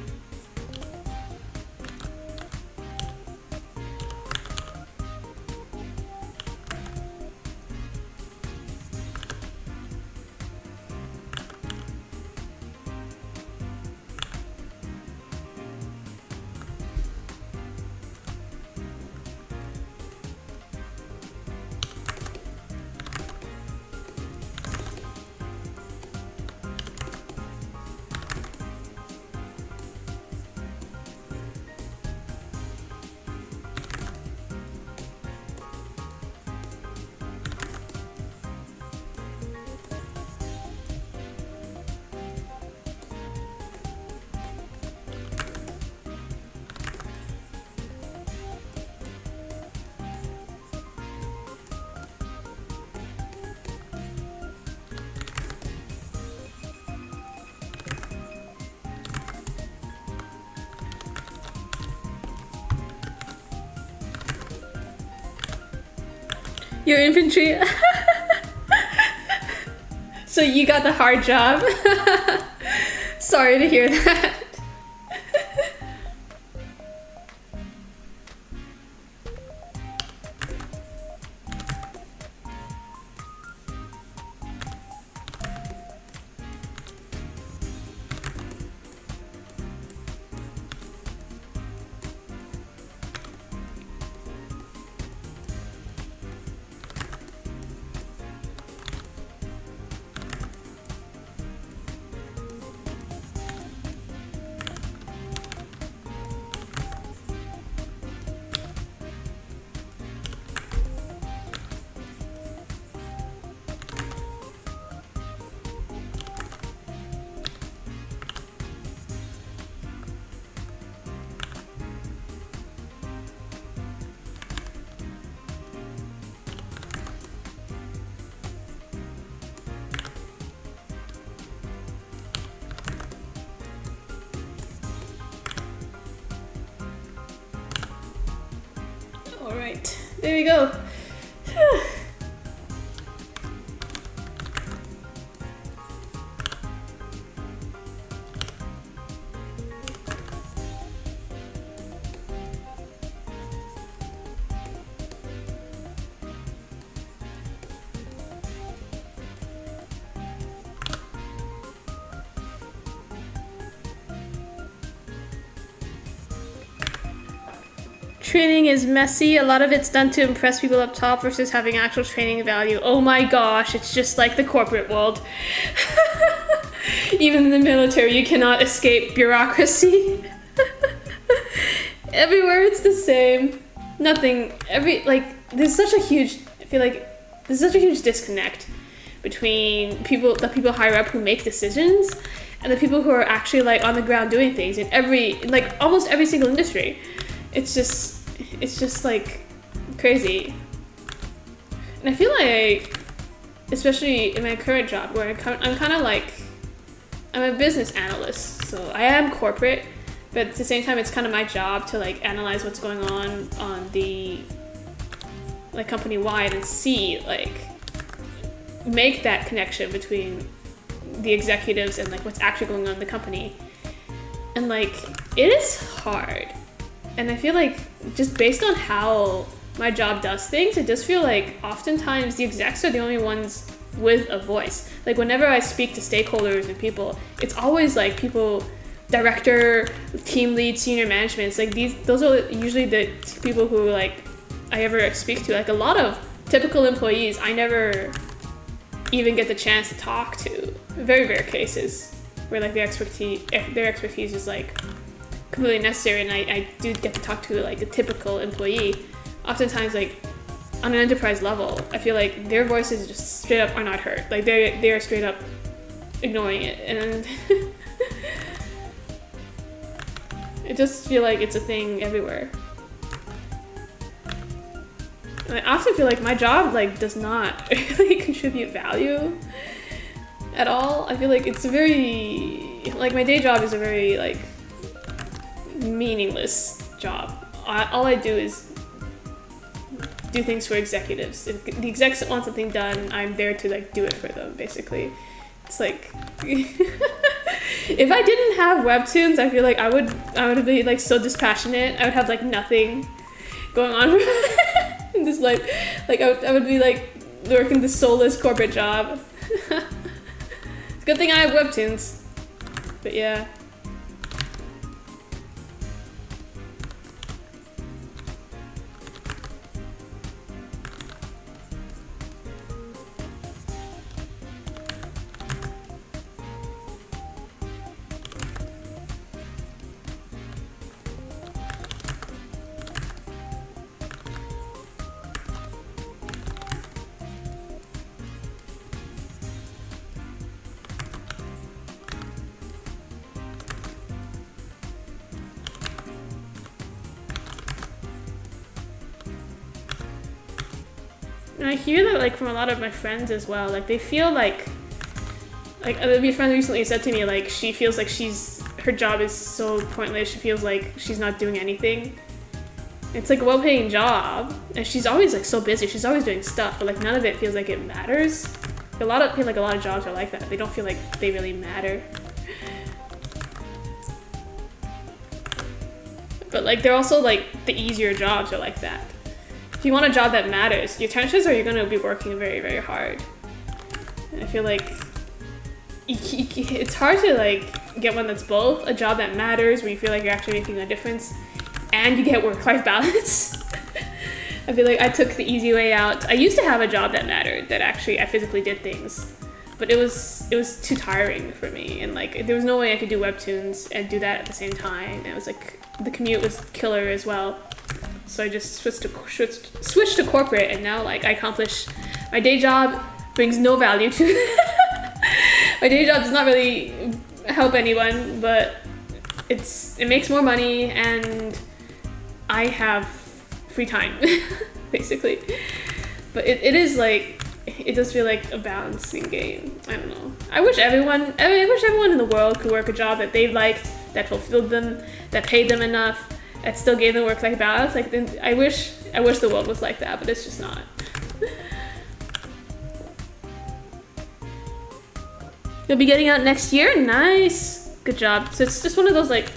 Your infantry. So you got the hard job. Sorry to hear that. All right, there we go. Training is messy. A lot of it's done to impress people up top versus having actual training value. Oh my gosh, it's just like the corporate world. Even in the military, you cannot escape bureaucracy. Everywhere it's the same. Nothing, there's such a huge, I feel like there's such a huge disconnect between the people higher up who make decisions and the people who are actually like on the ground doing things in almost every single industry. It's just like crazy. And I feel like, especially in my current job where I'm kind of like, I'm a business analyst, so I am corporate, but at the same time, it's kind of my job to like analyze what's going on the like company wide and see make that connection between the executives and like what's actually going on in the company. And like it is hard. And I feel like just based on how my job does things, it does feel like oftentimes the execs are the only ones with a voice. Like whenever I speak to stakeholders and people, it's always like people, director, team lead, senior management. It's like those are usually the people who like I ever speak to. Like a lot of typical employees, I never even get the chance to talk to. Very rare cases where like their expertise is like completely necessary, and I do get to talk to like a typical employee. Oftentimes, like on an enterprise level, I feel like their voices just straight up are not heard. Like they're straight up ignoring it, and I just feel like it's a thing everywhere. And I also feel like my job like does not really contribute value at all. I feel like it's a very like my day job is a very like meaningless job. All I do is do things for executives. If the execs want something done, I'm there to like do it for them, basically. It's like if I didn't have webtoons, I feel like I would be like so dispassionate. I would have like nothing going on in this life. Like I would be like working this soulless corporate job. It's a good thing I have webtoons. But yeah. And I hear that like from a lot of my friends as well. Like they feel like a friend recently said to me like she feels like her job is so pointless. She feels like she's not doing anything. It's like a well-paying job, and she's always like so busy. She's always doing stuff, but like none of it feels like it matters. A lot of jobs are like that. They don't feel like they really matter. But like they're also like the easier jobs are like that. If you want a job that matters, your chances are you're going to be working very, very hard. And I feel like it's hard to like get one that's both a job that matters, where you feel like you're actually making a difference, and you get work-life balance. I feel like I took the easy way out. I used to have a job that mattered, that actually I physically did things, but it was too tiring for me, and like there was no way I could do webtoons and do that at the same time. And it was like the commute was killer as well. So I just switched to corporate, and now like I accomplish my day job brings no value to my day job does not really help anyone, but it makes more money and I have free time basically. But it is like it does feel like a balancing game. I don't know. I wish everyone in the world could work a job that they liked, that fulfilled them, that paid them enough, that still gave them work-life balance. Like I wish the world was like that, but it's just not. You'll be getting out next year? Nice. Good job. So it's just one of those like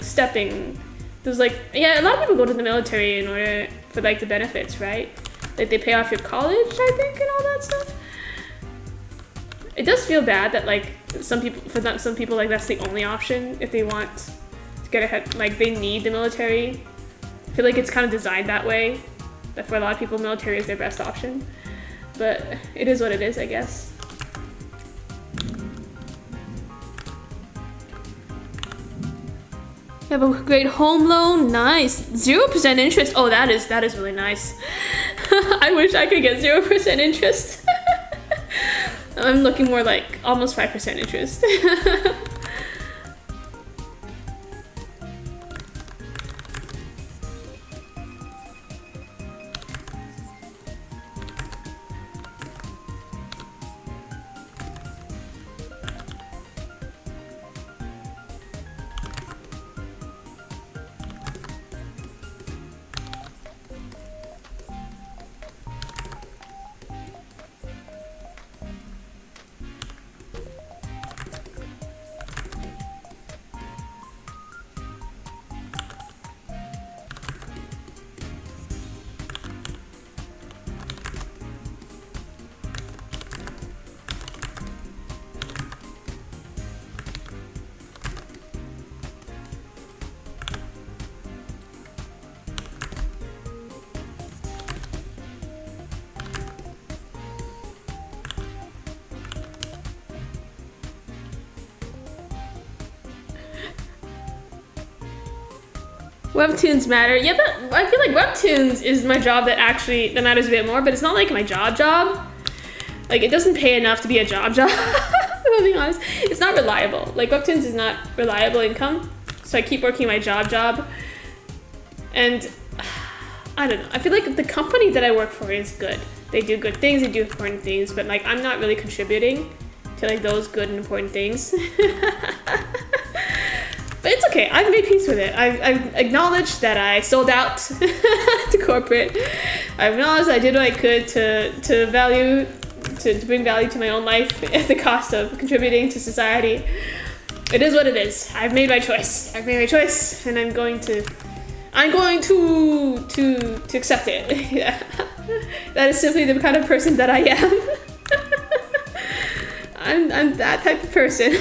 there's like, yeah, a lot of people go to the military in order for like the benefits, right? Like they pay off your college, I think, and all that stuff. It does feel bad that like some people like that's the only option if they want to get ahead, like they need the military. I feel like it's kind of designed that way, that for a lot of people military is their best option, but it is what it is, I guess. You have a great home loan. Nice. 0% interest. Oh, that is really nice. I wish I could get 0% interest. I'm looking more like almost 5% interest. Webtoons matter. Yeah, I feel like Webtoons is my job that matters a bit more, but it's not like my job. Like, it doesn't pay enough to be a job. If I'm being honest. It's not reliable. Like, Webtoons is not reliable income, so I keep working my job. And, I don't know. I feel like the company that I work for is good. They do good things, they do important things, but, like, I'm not really contributing to, like, those good and important things. But it's okay. I've made peace with it. I've acknowledged that I sold out to corporate. I've acknowledged I did what I could to bring value to my own life at the cost of contributing to society. It is what it is. I've made my choice. And I'm going to accept it. Yeah. That is simply the kind of person that I am. I'm that type of person.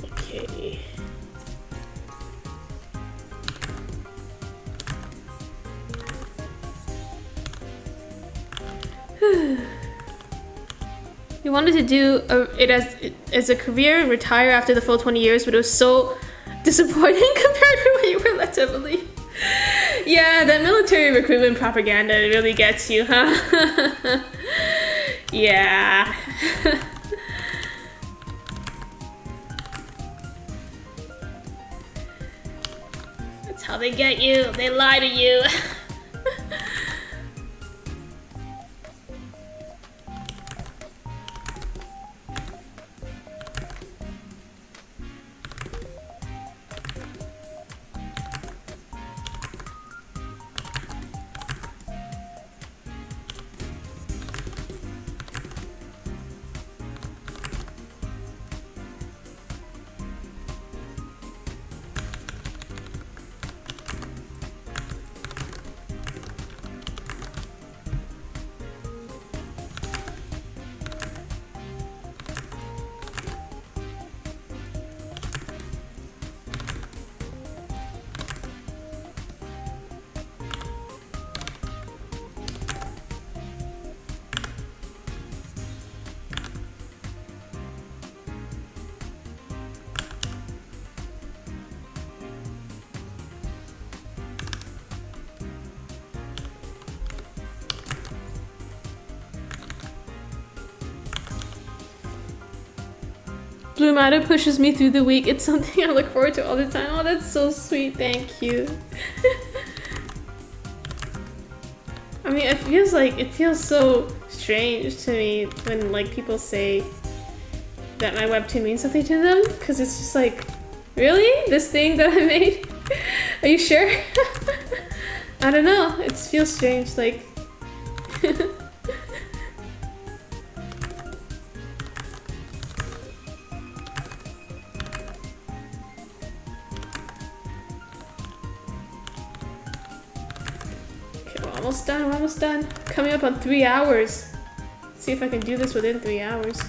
Okay. You wanted to do it as a career and retire after the full 20 years, but it was so disappointing compared to what you were led to believe. Yeah, that military recruitment propaganda really gets you, huh? Yeah. That's how they get you. They lie to you. Blue Matter pushes me through the week. It's something I look forward to all the time. Oh, that's so sweet. Thank you. I mean, it feels so strange to me when like people say that my webtoon means something to them, because it's just like, really? This thing that I made? Are you sure? I don't know. It feels strange, like. We're almost done. Coming up on 3 hours. Let's see if I can do this within 3 hours.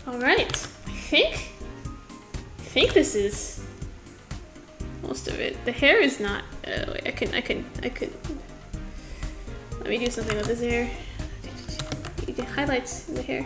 All right, I think this is most of it. The hair is not. Wait, I could. Let me do something with this hair. You get highlights in the hair.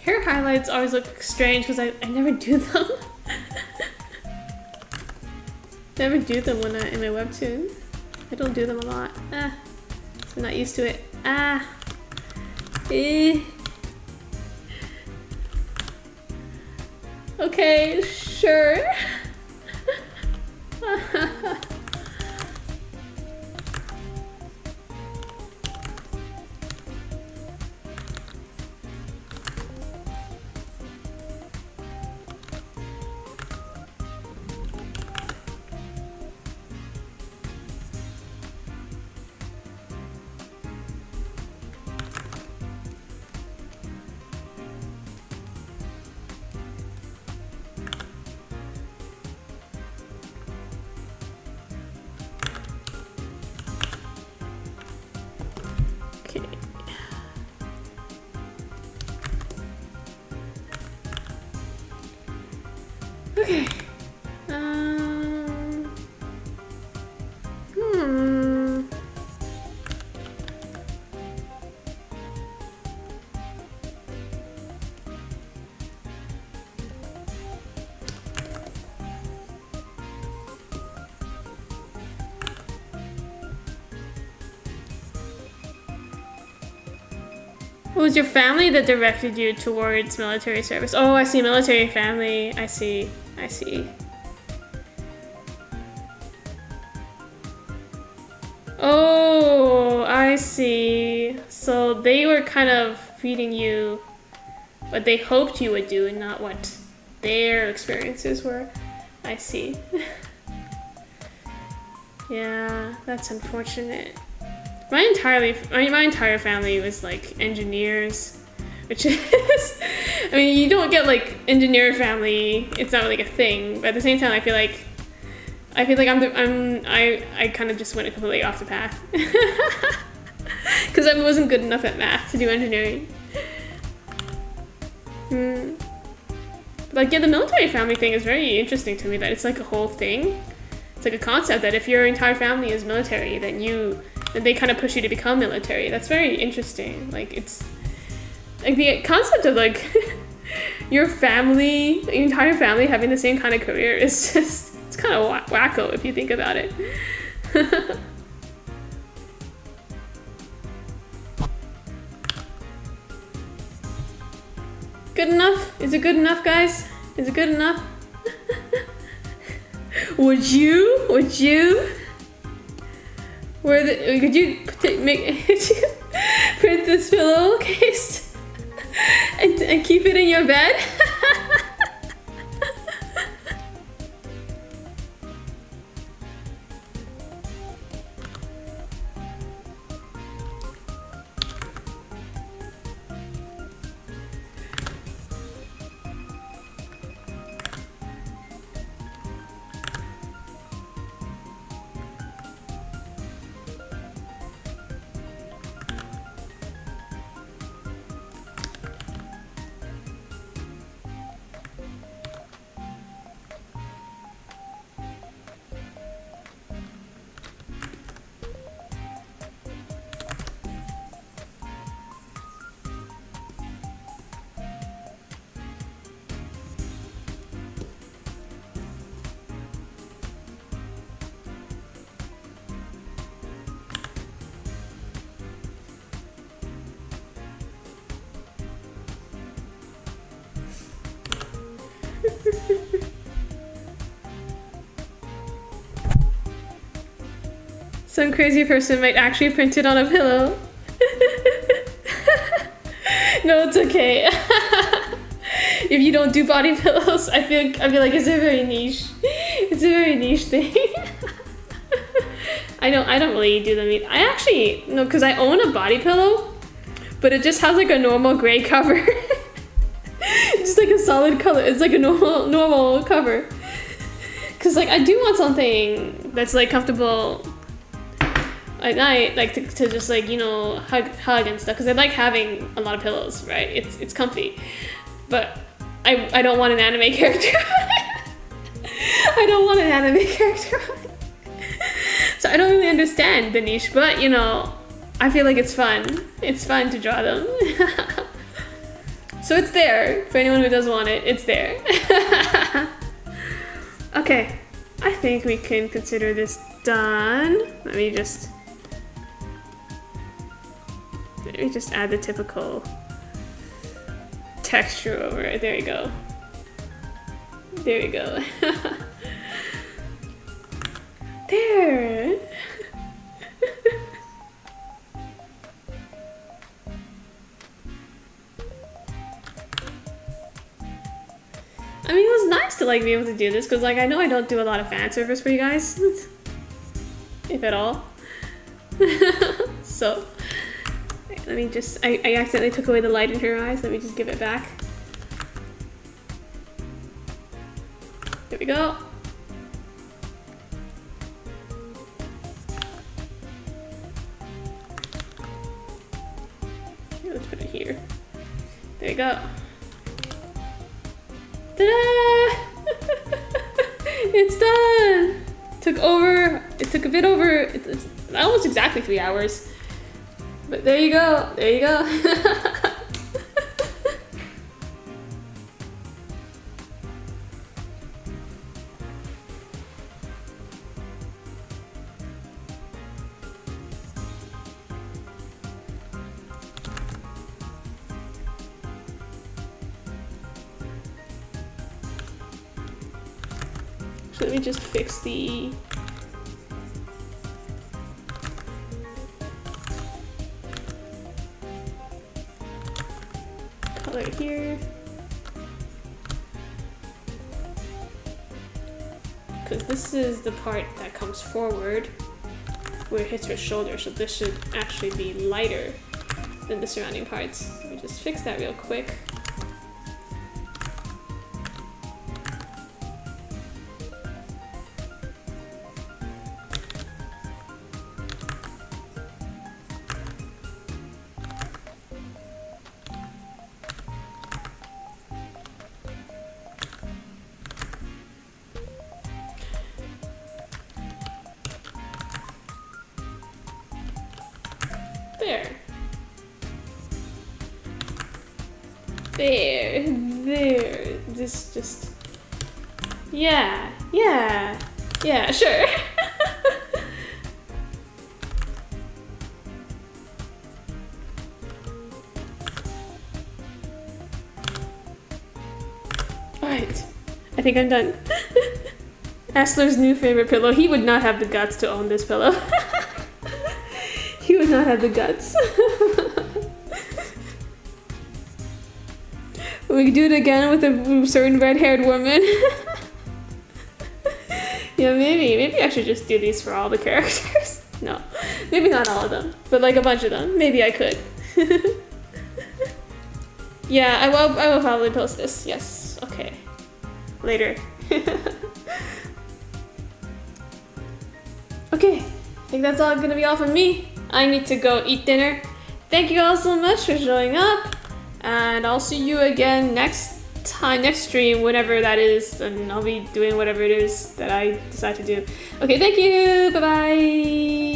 Hair highlights always look strange because I never do them. Never do them when in my webtoon. I don't do them a lot. So I'm not used to it. Okay, sure. Okay. It was your family that directed you towards military service. Oh, I see. Military family. I see. I see. Oh, I see. So they were kind of feeding you what they hoped you would do and not what their experiences were. I see. Yeah, that's unfortunate. My entire family was like engineers, which is, I mean, you don't get like engineer family. It's not like a thing, but at the same time, I feel like I kind of just went completely off the path because I wasn't good enough at math to do engineering. Like, yeah, the military family thing is very interesting to me, that it's like a whole thing. It's like a concept that if your entire family is military, then they kind of push you to become military. That's very interesting. Like, it's like the concept of like your entire family having the same kind of career is just, it's kind of wacko if you think about it. Good enough? Is it good enough, guys? Is it good enough? Would you? Would you print this pillowcase and keep it in your bed? Some crazy person might actually print it on a pillow. No, it's okay. If you don't do body pillows, I feel like it's a very niche. It's a very niche thing. I don't really do them either. I actually no, because I own a body pillow, but it just has like a normal gray cover. Just like a solid color. It's like a normal cover. Cause like I do want something that's like comfortable at night, like to just like, you know, hug and stuff. Cause I like having a lot of pillows, right? It's comfy, but I don't want an anime character. I don't want an anime character. So I don't really understand the niche, but you know, I feel like it's fun. It's fun to draw them. So it's there for anyone who does want it. It's there. Okay, I think we can consider this done. Let me just add the typical texture over it. There we go. There we go. There. I mean, it was nice to like be able to do this because like I know I don't do a lot of fan service for you guys, if at all. So let me just, I accidentally took away the light in her eyes. Let me just give it back. There we go. Okay, let's put it here. There you go. Ta-da! It's done! It took a bit over, it's almost exactly 3 hours. But there you go, there you go. So let me just fix the color here. Because this is the part that comes forward where it hits her shoulder, so this should actually be lighter than the surrounding parts. Let me just fix that real quick. There. Just. Yeah, sure. Alright, I think I'm done. Asler's new favorite pillow. He would not have the guts to own this pillow. He would not have the guts. We could do it again with a certain red-haired woman. Yeah, maybe I should just do these for all the characters. No, maybe not all of them, but like a bunch of them. Maybe I could. Yeah, I will probably post this. Yes, okay. Later. Okay, I think that's all gonna be all from me. I need to go eat dinner. Thank you all so much for showing up, and I'll see you again next stream, whenever that is, and I'll be doing whatever it is that I decide to do. Okay, thank you. Bye bye.